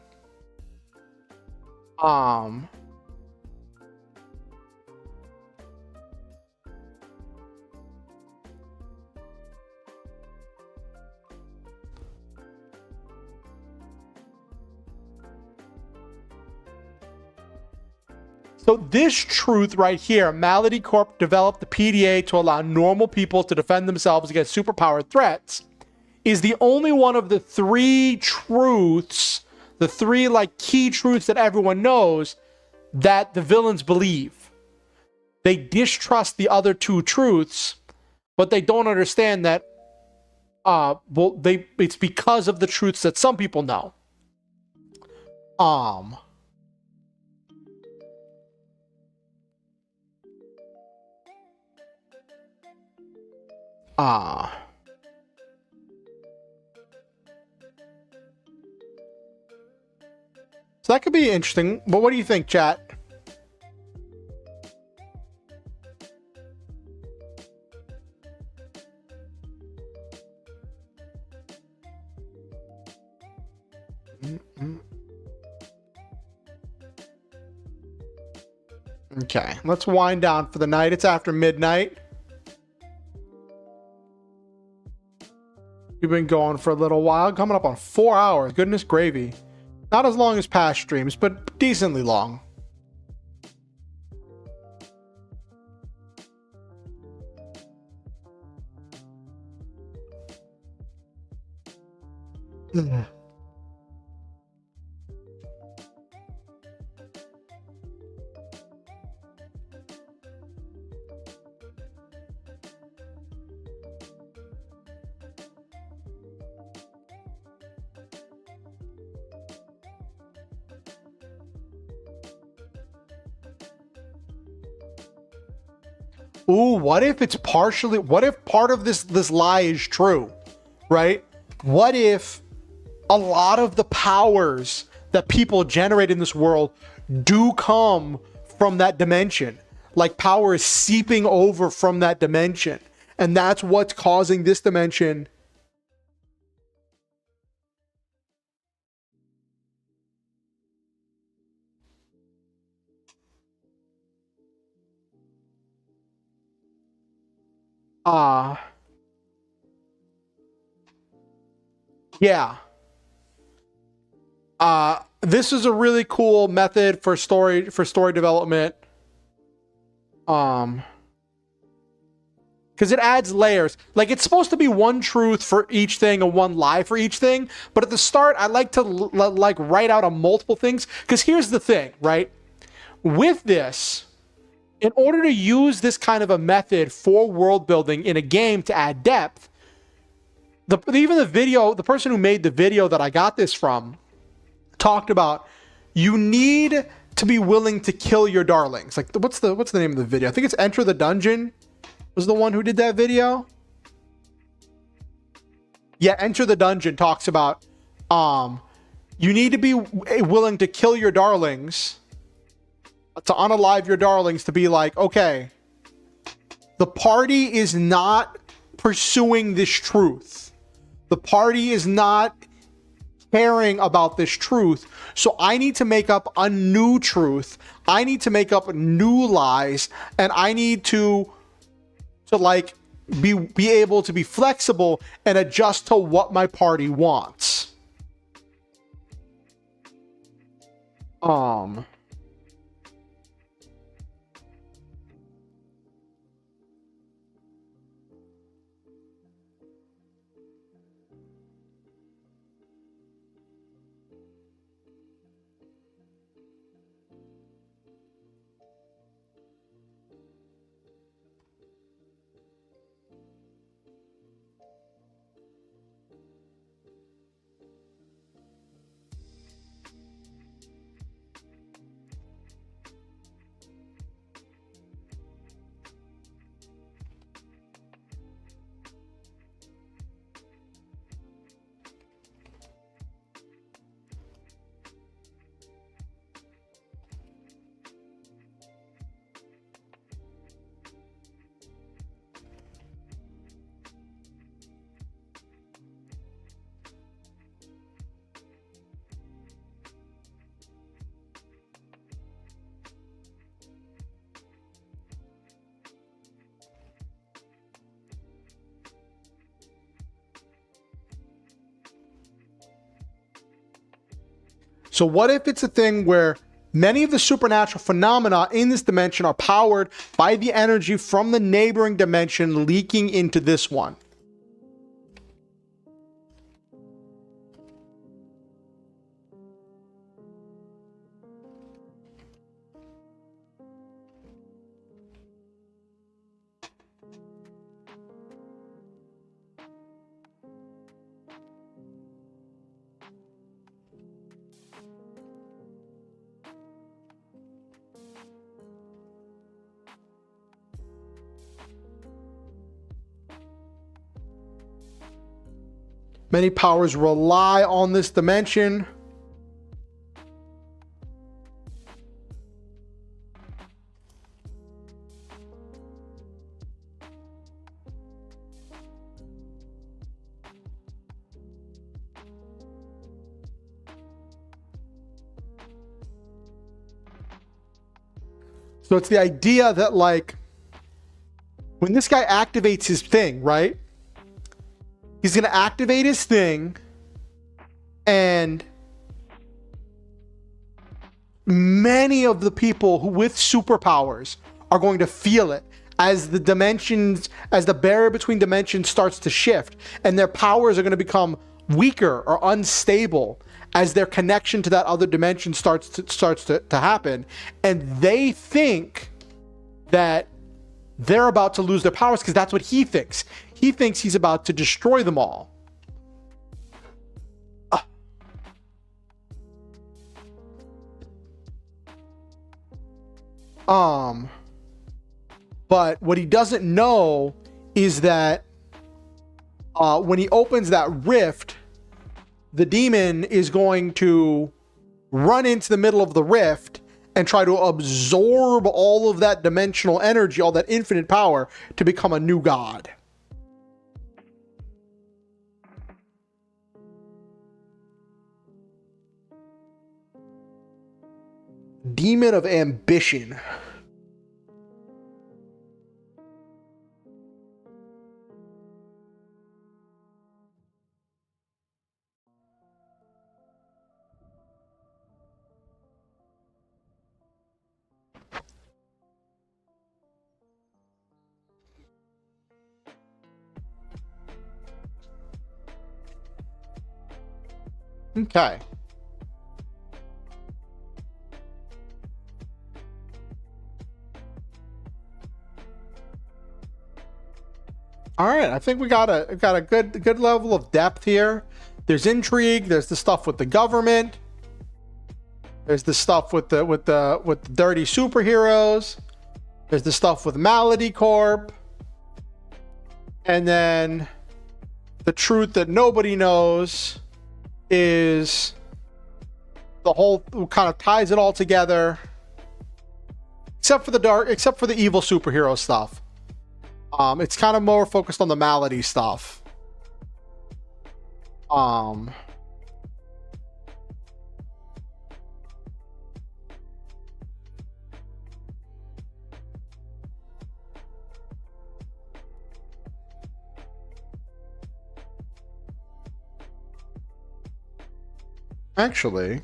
So this truth right here, Malady Corp developed the PDA to allow normal people to defend themselves against superpowered threats, is the only one of the three truths, the three like key truths that everyone knows that the villains believe. They distrust the other two truths, but they don't understand that it's because of the truths that some people know. So that could be interesting, but what do you think, chat? Okay, let's wind down for the night. It's after midnight. We've been going for a little while, coming up on 4 hours. Goodness gravy. Not as long as past streams, but decently long. Ooh, what if it's partially, what if part of this lie is true, right? What if a lot of the powers that people generate in this world do come from that dimension? Like power is seeping over from that dimension. And that's what's causing this dimension. Yeah. This is a really cool method for story development. Because it adds layers. Like, it's supposed to be one truth for each thing and one lie for each thing. But at the start, I like to like write out on multiple things. Because here's the thing, right? With this, in order to use this kind of a method for world building in a game to add depth, even the video, the person who made the video that I got this from talked about, you need to be willing to kill your darlings. Like, what's the name of the video? I think it's Enter the Dungeon was the one who did that video. Yeah, Enter the Dungeon talks about you need to be willing to kill your darlings, to unalive your darlings, to be like, okay, the party is not pursuing this truth. The party is not caring about this truth. So I need to make up a new truth. I need to make up new lies, and I need to like be able to be flexible and adjust to what my party wants. So what if it's a thing where many of the supernatural phenomena in this dimension are powered by the energy from the neighboring dimension leaking into this one? Many powers rely on this dimension. So it's the idea that, like, when this guy activates his thing, right? He's going to activate his thing, and many of the people who with superpowers are going to feel it as the dimensions, as the barrier between dimensions starts to shift, and their powers are going to become weaker or unstable as their connection to that other dimension starts to happen, and they think that they're about to lose their powers because that's what he thinks. He thinks he's about to destroy them all. But what he doesn't know is that when he opens that rift, the demon is going to run into the middle of the rift and try to absorb all of that dimensional energy, all that infinite power, to become a new god. Demon of ambition. Okay. All right, I think we got a good level of depth here. There's intrigue. There's the stuff with the government. There's the stuff with the dirty superheroes. There's the stuff with Malady Corp. And then the truth that nobody knows is the whole kind of ties it all together, except for the evil superhero stuff. It's kind of more focused on the Malady stuff. Actually,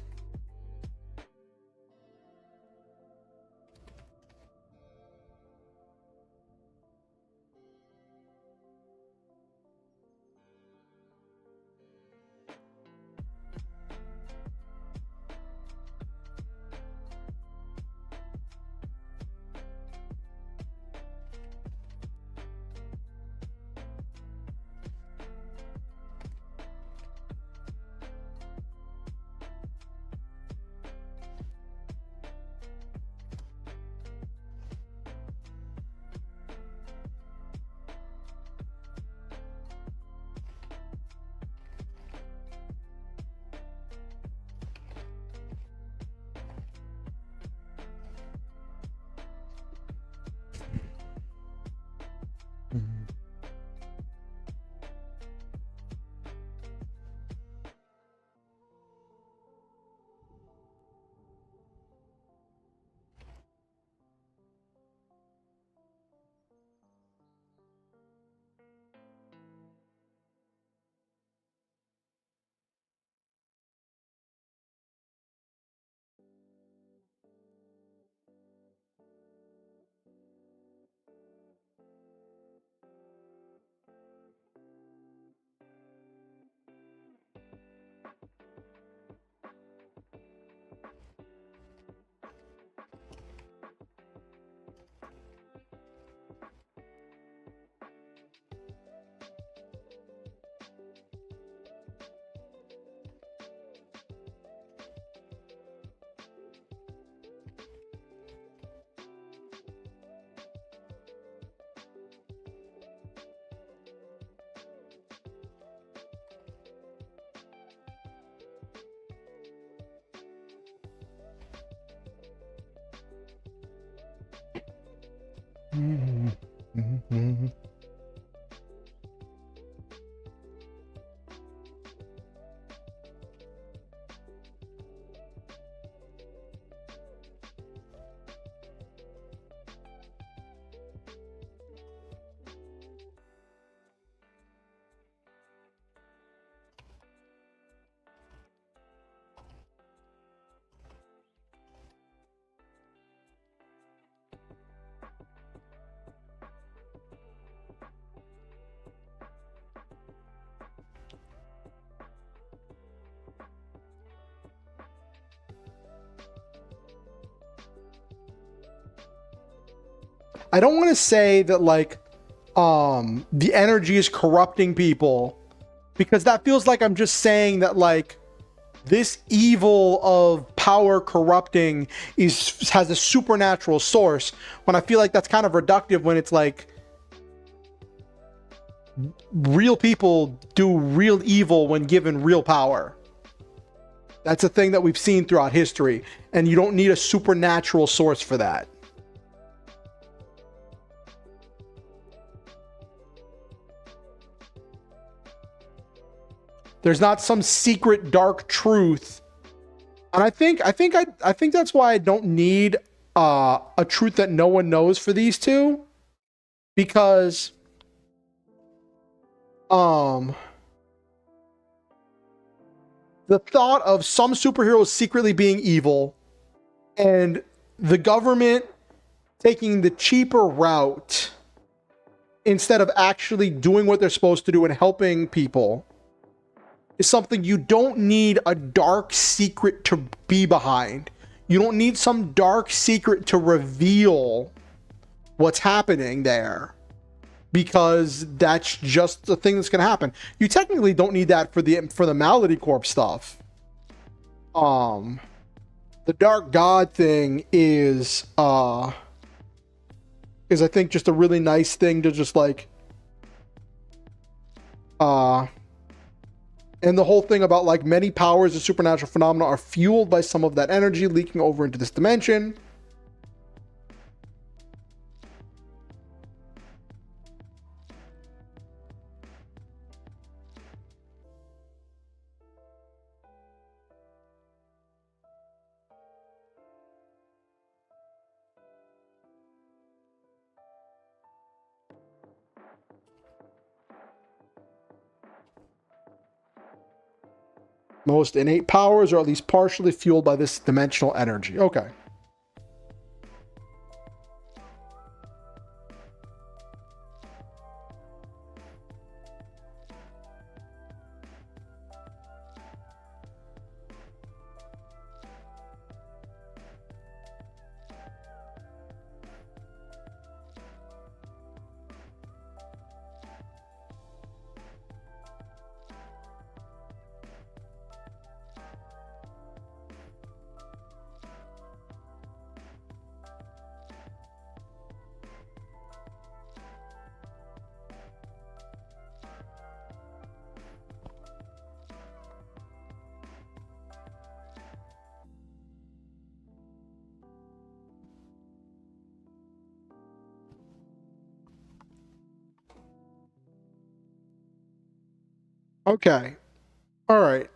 I don't want to say that like the energy is corrupting people, because that feels like I'm just saying that like this evil of power corrupting has a supernatural source, when I feel like that's kind of reductive when it's like real people do real evil when given real power. That's a thing that we've seen throughout history, and you don't need a supernatural source for that. There's not some secret dark truth. And I think that's why I don't need a truth that no one knows for these two, because the thought of some superheroes secretly being evil and the government taking the cheaper route instead of actually doing what they're supposed to do and helping people is something you don't need a dark secret to be behind. You don't need some dark secret to reveal what's happening there, because that's just the thing that's going to happen. You technically don't need that for the Malady Corp stuff. The Dark God thing is I think just a really nice thing to just like and the whole thing about like many powers of supernatural phenomena are fueled by some of that energy leaking over into this dimension. Most innate powers are at least partially fueled by this dimensional energy. Okay. Okay. All right.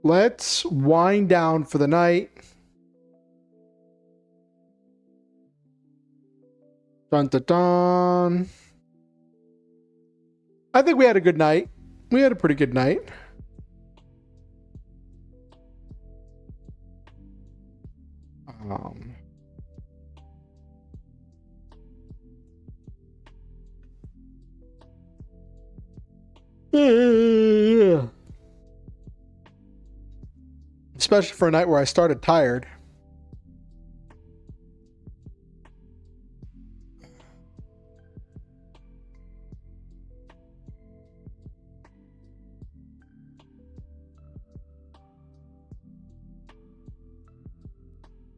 Let's wind down for the night. Dun dun dun. I think we had a good night. We had a pretty good night. Especially for a night where I started tired.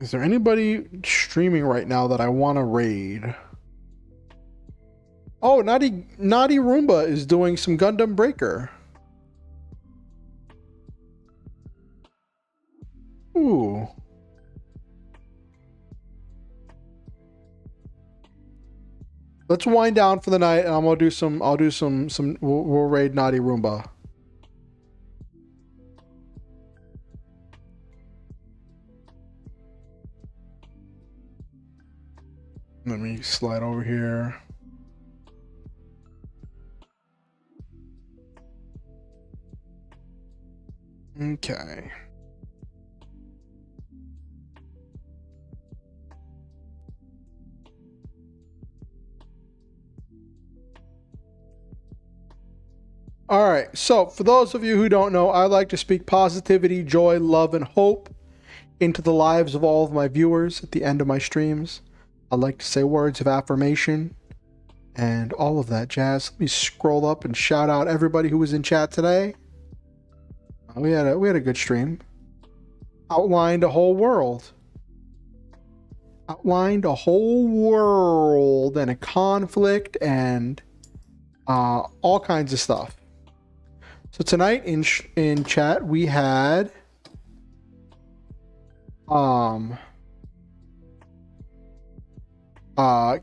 Is there anybody streaming right now that I want to raid? Oh, Naughty Roomba is doing some Gundam Breaker. Ooh. Let's wind down for the night, and I'll do some. We'll raid Naughty Roomba. Let me slide over here. Okay. All right. So for those of you who don't know, I like to speak positivity, joy, love, and hope into the lives of all of my viewers at the end of my streams. I'd like to say words of affirmation and all of that jazz. Let me scroll up and shout out everybody who was in chat today. We had a good stream. Outlined a whole world. Outlined a whole world and a conflict and all kinds of stuff. So tonight in chat we had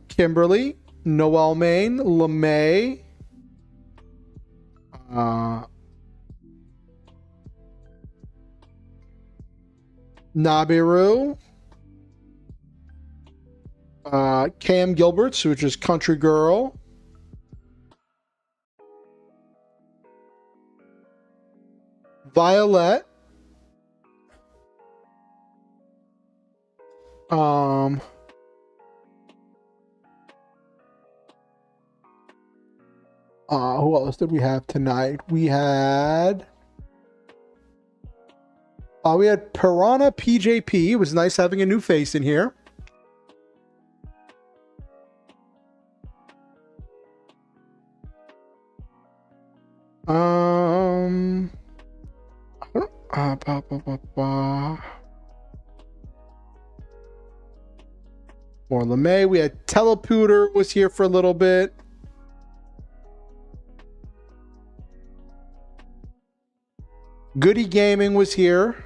Kimberly, Noel Main, LeMay, Nabiru, Cam Gilberts, which is Country Girl, Violet, who else did we have tonight? We had Piranha PJP. It was nice having a new face in here. More LeMay. We had Teleputer was here for a little bit. Goody Gaming was here.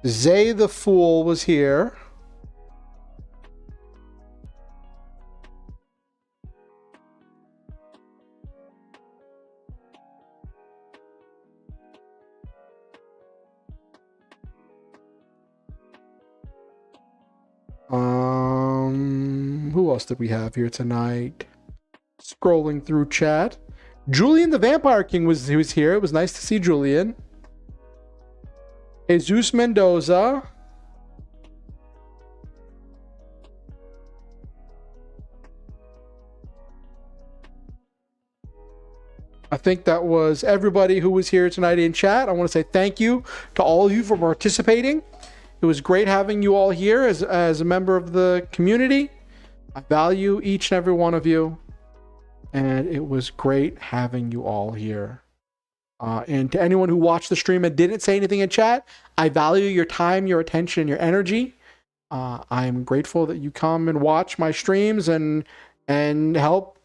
Zay the Fool was here. Who else did we have here tonight? Scrolling through chat. Julian the Vampire King was here. It was nice to see Julian. Jesus Mendoza. I think that was everybody who was here tonight in chat. I want to say thank you to all of you for participating. It was great having you all here as a member of the community. I value each and every one of you. And it was great having you all here. And to anyone who watched the stream and didn't say anything in chat, I value your time, your attention, and your energy. I'm grateful that you come and watch my streams and help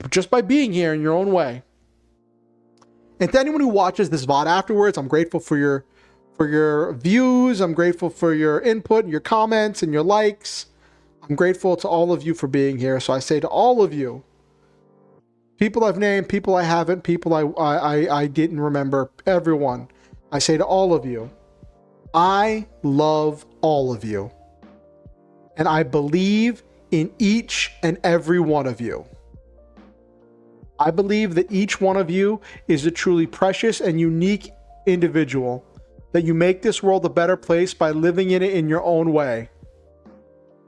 just by being here in your own way. And to anyone who watches this VOD afterwards, I'm grateful for your views. I'm grateful for your input and your comments and your likes. I'm grateful to all of you for being here. So I say to all of you, people I've named, people I haven't, people I didn't remember, everyone, I say to all of you, I love all of you. And I believe in each and every one of you. I believe that each one of you is a truly precious and unique individual, that you make this world a better place by living in it in your own way.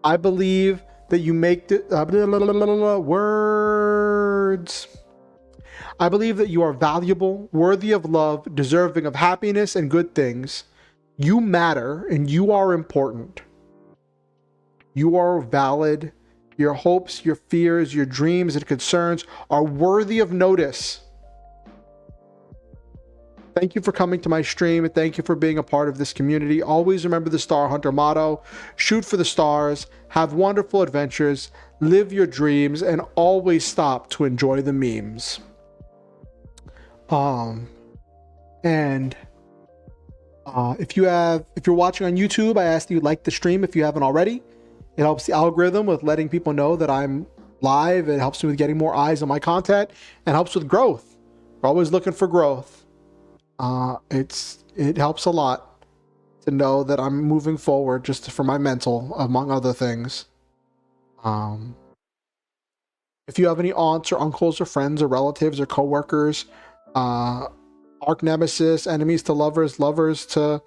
I believe that you make the words. I believe that you are valuable, worthy of love, deserving of happiness and good things. You matter and you are important. You are valid. Your hopes, your fears, your dreams and concerns are worthy of notice. Thank you for coming to my stream and thank you for being a part of this community. Always remember the Star Hunter motto: shoot for the stars, have wonderful adventures, live your dreams, and always stop to enjoy the memes. If you're watching on YouTube, I ask that you like the stream if you haven't already. It helps the algorithm with letting people know that I'm live. It helps me with getting more eyes on my content and helps with growth. We're always looking for growth. It helps a lot to know that I'm moving forward just for my mental, among other things. If you have any aunts or uncles or friends or relatives or coworkers, arch nemesis, enemies to lovers, lovers to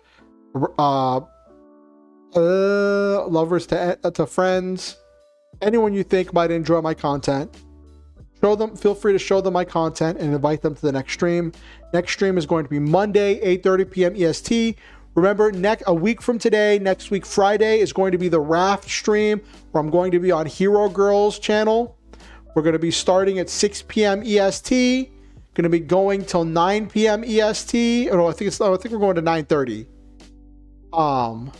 friends, anyone you think might enjoy my content, Show them, feel free to show them my content and invite them to the next stream. Next stream is going to be Monday, 8:30 p.m. EST. Remember, a week from today, next week, Friday, is going to be the raft stream where I'm going to be on Hero Girls channel. We're going to be starting at 6 p.m. EST. Going to be going till 9 p.m. EST. Oh, I think we're going to 9:30. I'm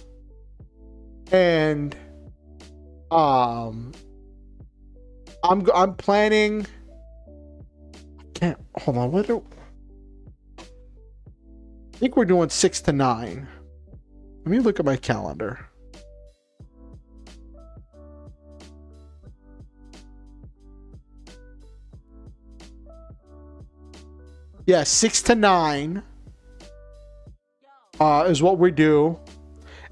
planning. I can't hold on. I think we're doing 6 to 9. Let me look at my calendar. Yeah, 6 to 9 is what we do.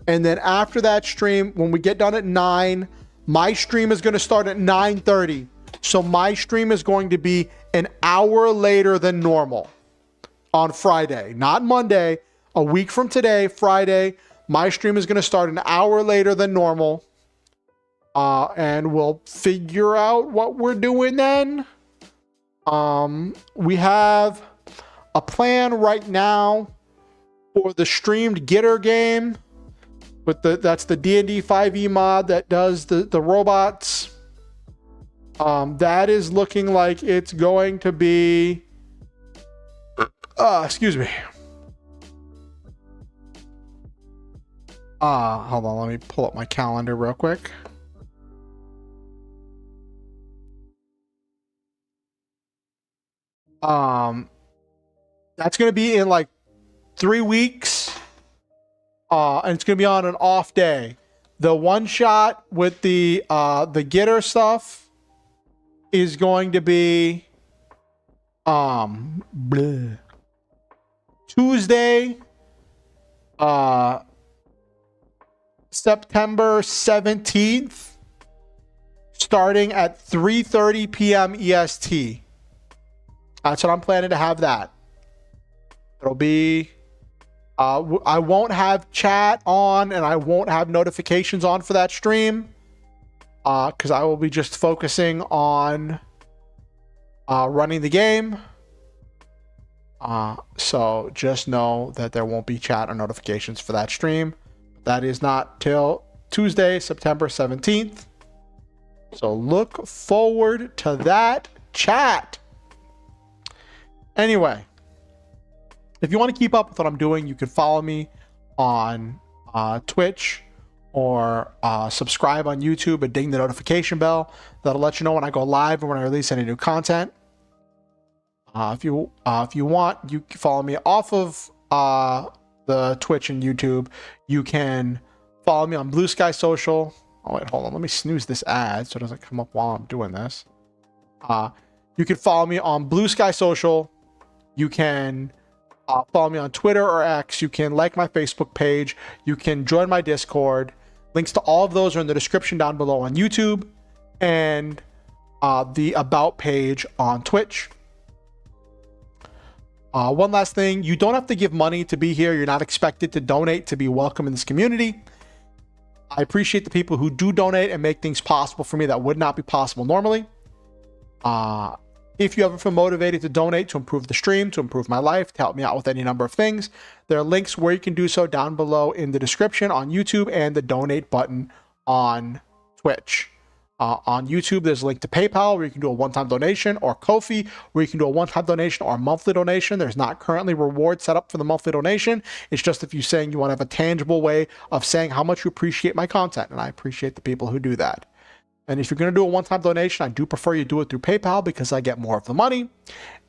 And then after that stream, when we get done at 9, my stream is going to start at 9:30. So my stream is going to be an hour later than normal on Friday, not Monday. A week from today, Friday, my stream is going to start an hour later than normal. And we'll figure out what we're doing then. We have a plan right now for the streamed Getter game. That's the D&D 5e mod that does the robots. That is looking like it's going to be excuse me. Hold on, let me pull up my calendar real quick. That's going to be in like 3 weeks. And it's going to be on an off day. The one shot with the Getter stuff is going to be Tuesday, September 17th, starting at 3:30 p.m. EST. That's what I'm planning to have that. It'll be I won't have chat on and I won't have notifications on for that stream because I will be just focusing on running the game. So just know that there won't be chat or notifications for that stream. That is not till Tuesday, September 17th. So look forward to that chat. Anyway. If you want to keep up with what I'm doing, you can follow me on Twitch or subscribe on YouTube and ding the notification bell. That'll let you know when I go live and when I release any new content. If you want, you can follow me off of the Twitch and YouTube. You can follow me on Blue Sky Social. Oh wait, hold on. Let me snooze this ad so it doesn't come up while I'm doing this. You can follow me on Blue Sky Social. You can follow me on Twitter or X. You can like my Facebook page. You can join my Discord. Links to all of those are in the description down below on YouTube and the About page on Twitch. One last thing. You don't have to give money to be here. You're not expected to donate to be welcome in this community. I appreciate the people who do donate and make things possible for me that would not be possible normally. If you ever feel motivated to donate to improve the stream, to improve my life, to help me out with any number of things, there are links where you can do so down below in the description on YouTube and the donate button on Twitch. On YouTube, there's a link to PayPal where you can do a one-time donation, or Ko-fi where you can do a one-time donation or a monthly donation. There's not currently rewards set up for the monthly donation. It's just if you're saying you want to have a tangible way of saying how much you appreciate my content, and I appreciate the people who do that. And if you're going to do a one-time donation, I do prefer you do it through PayPal because I get more of the money.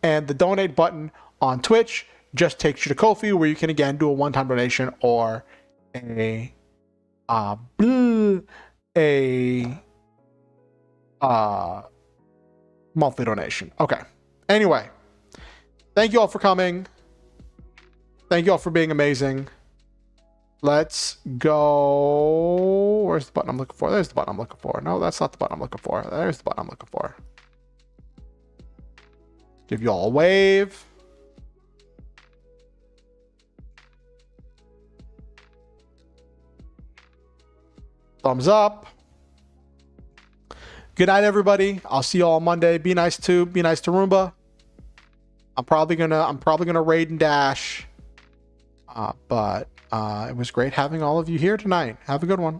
And the donate button on Twitch just takes you to Ko-fi where you can again do a one-time donation or a monthly donation. Okay. Anyway, thank you all for coming. Thank you all for being amazing. Let's go. Where's the button I'm looking for? There's the button I'm looking for. No, that's not the button I'm looking for. There's the button I'm looking for. Give you all a wave. Thumbs up. Good night, everybody. I'll see you all Monday. Be nice to Roomba. I'm probably gonna raid and dash. But it was great having all of you here tonight. Have a good one.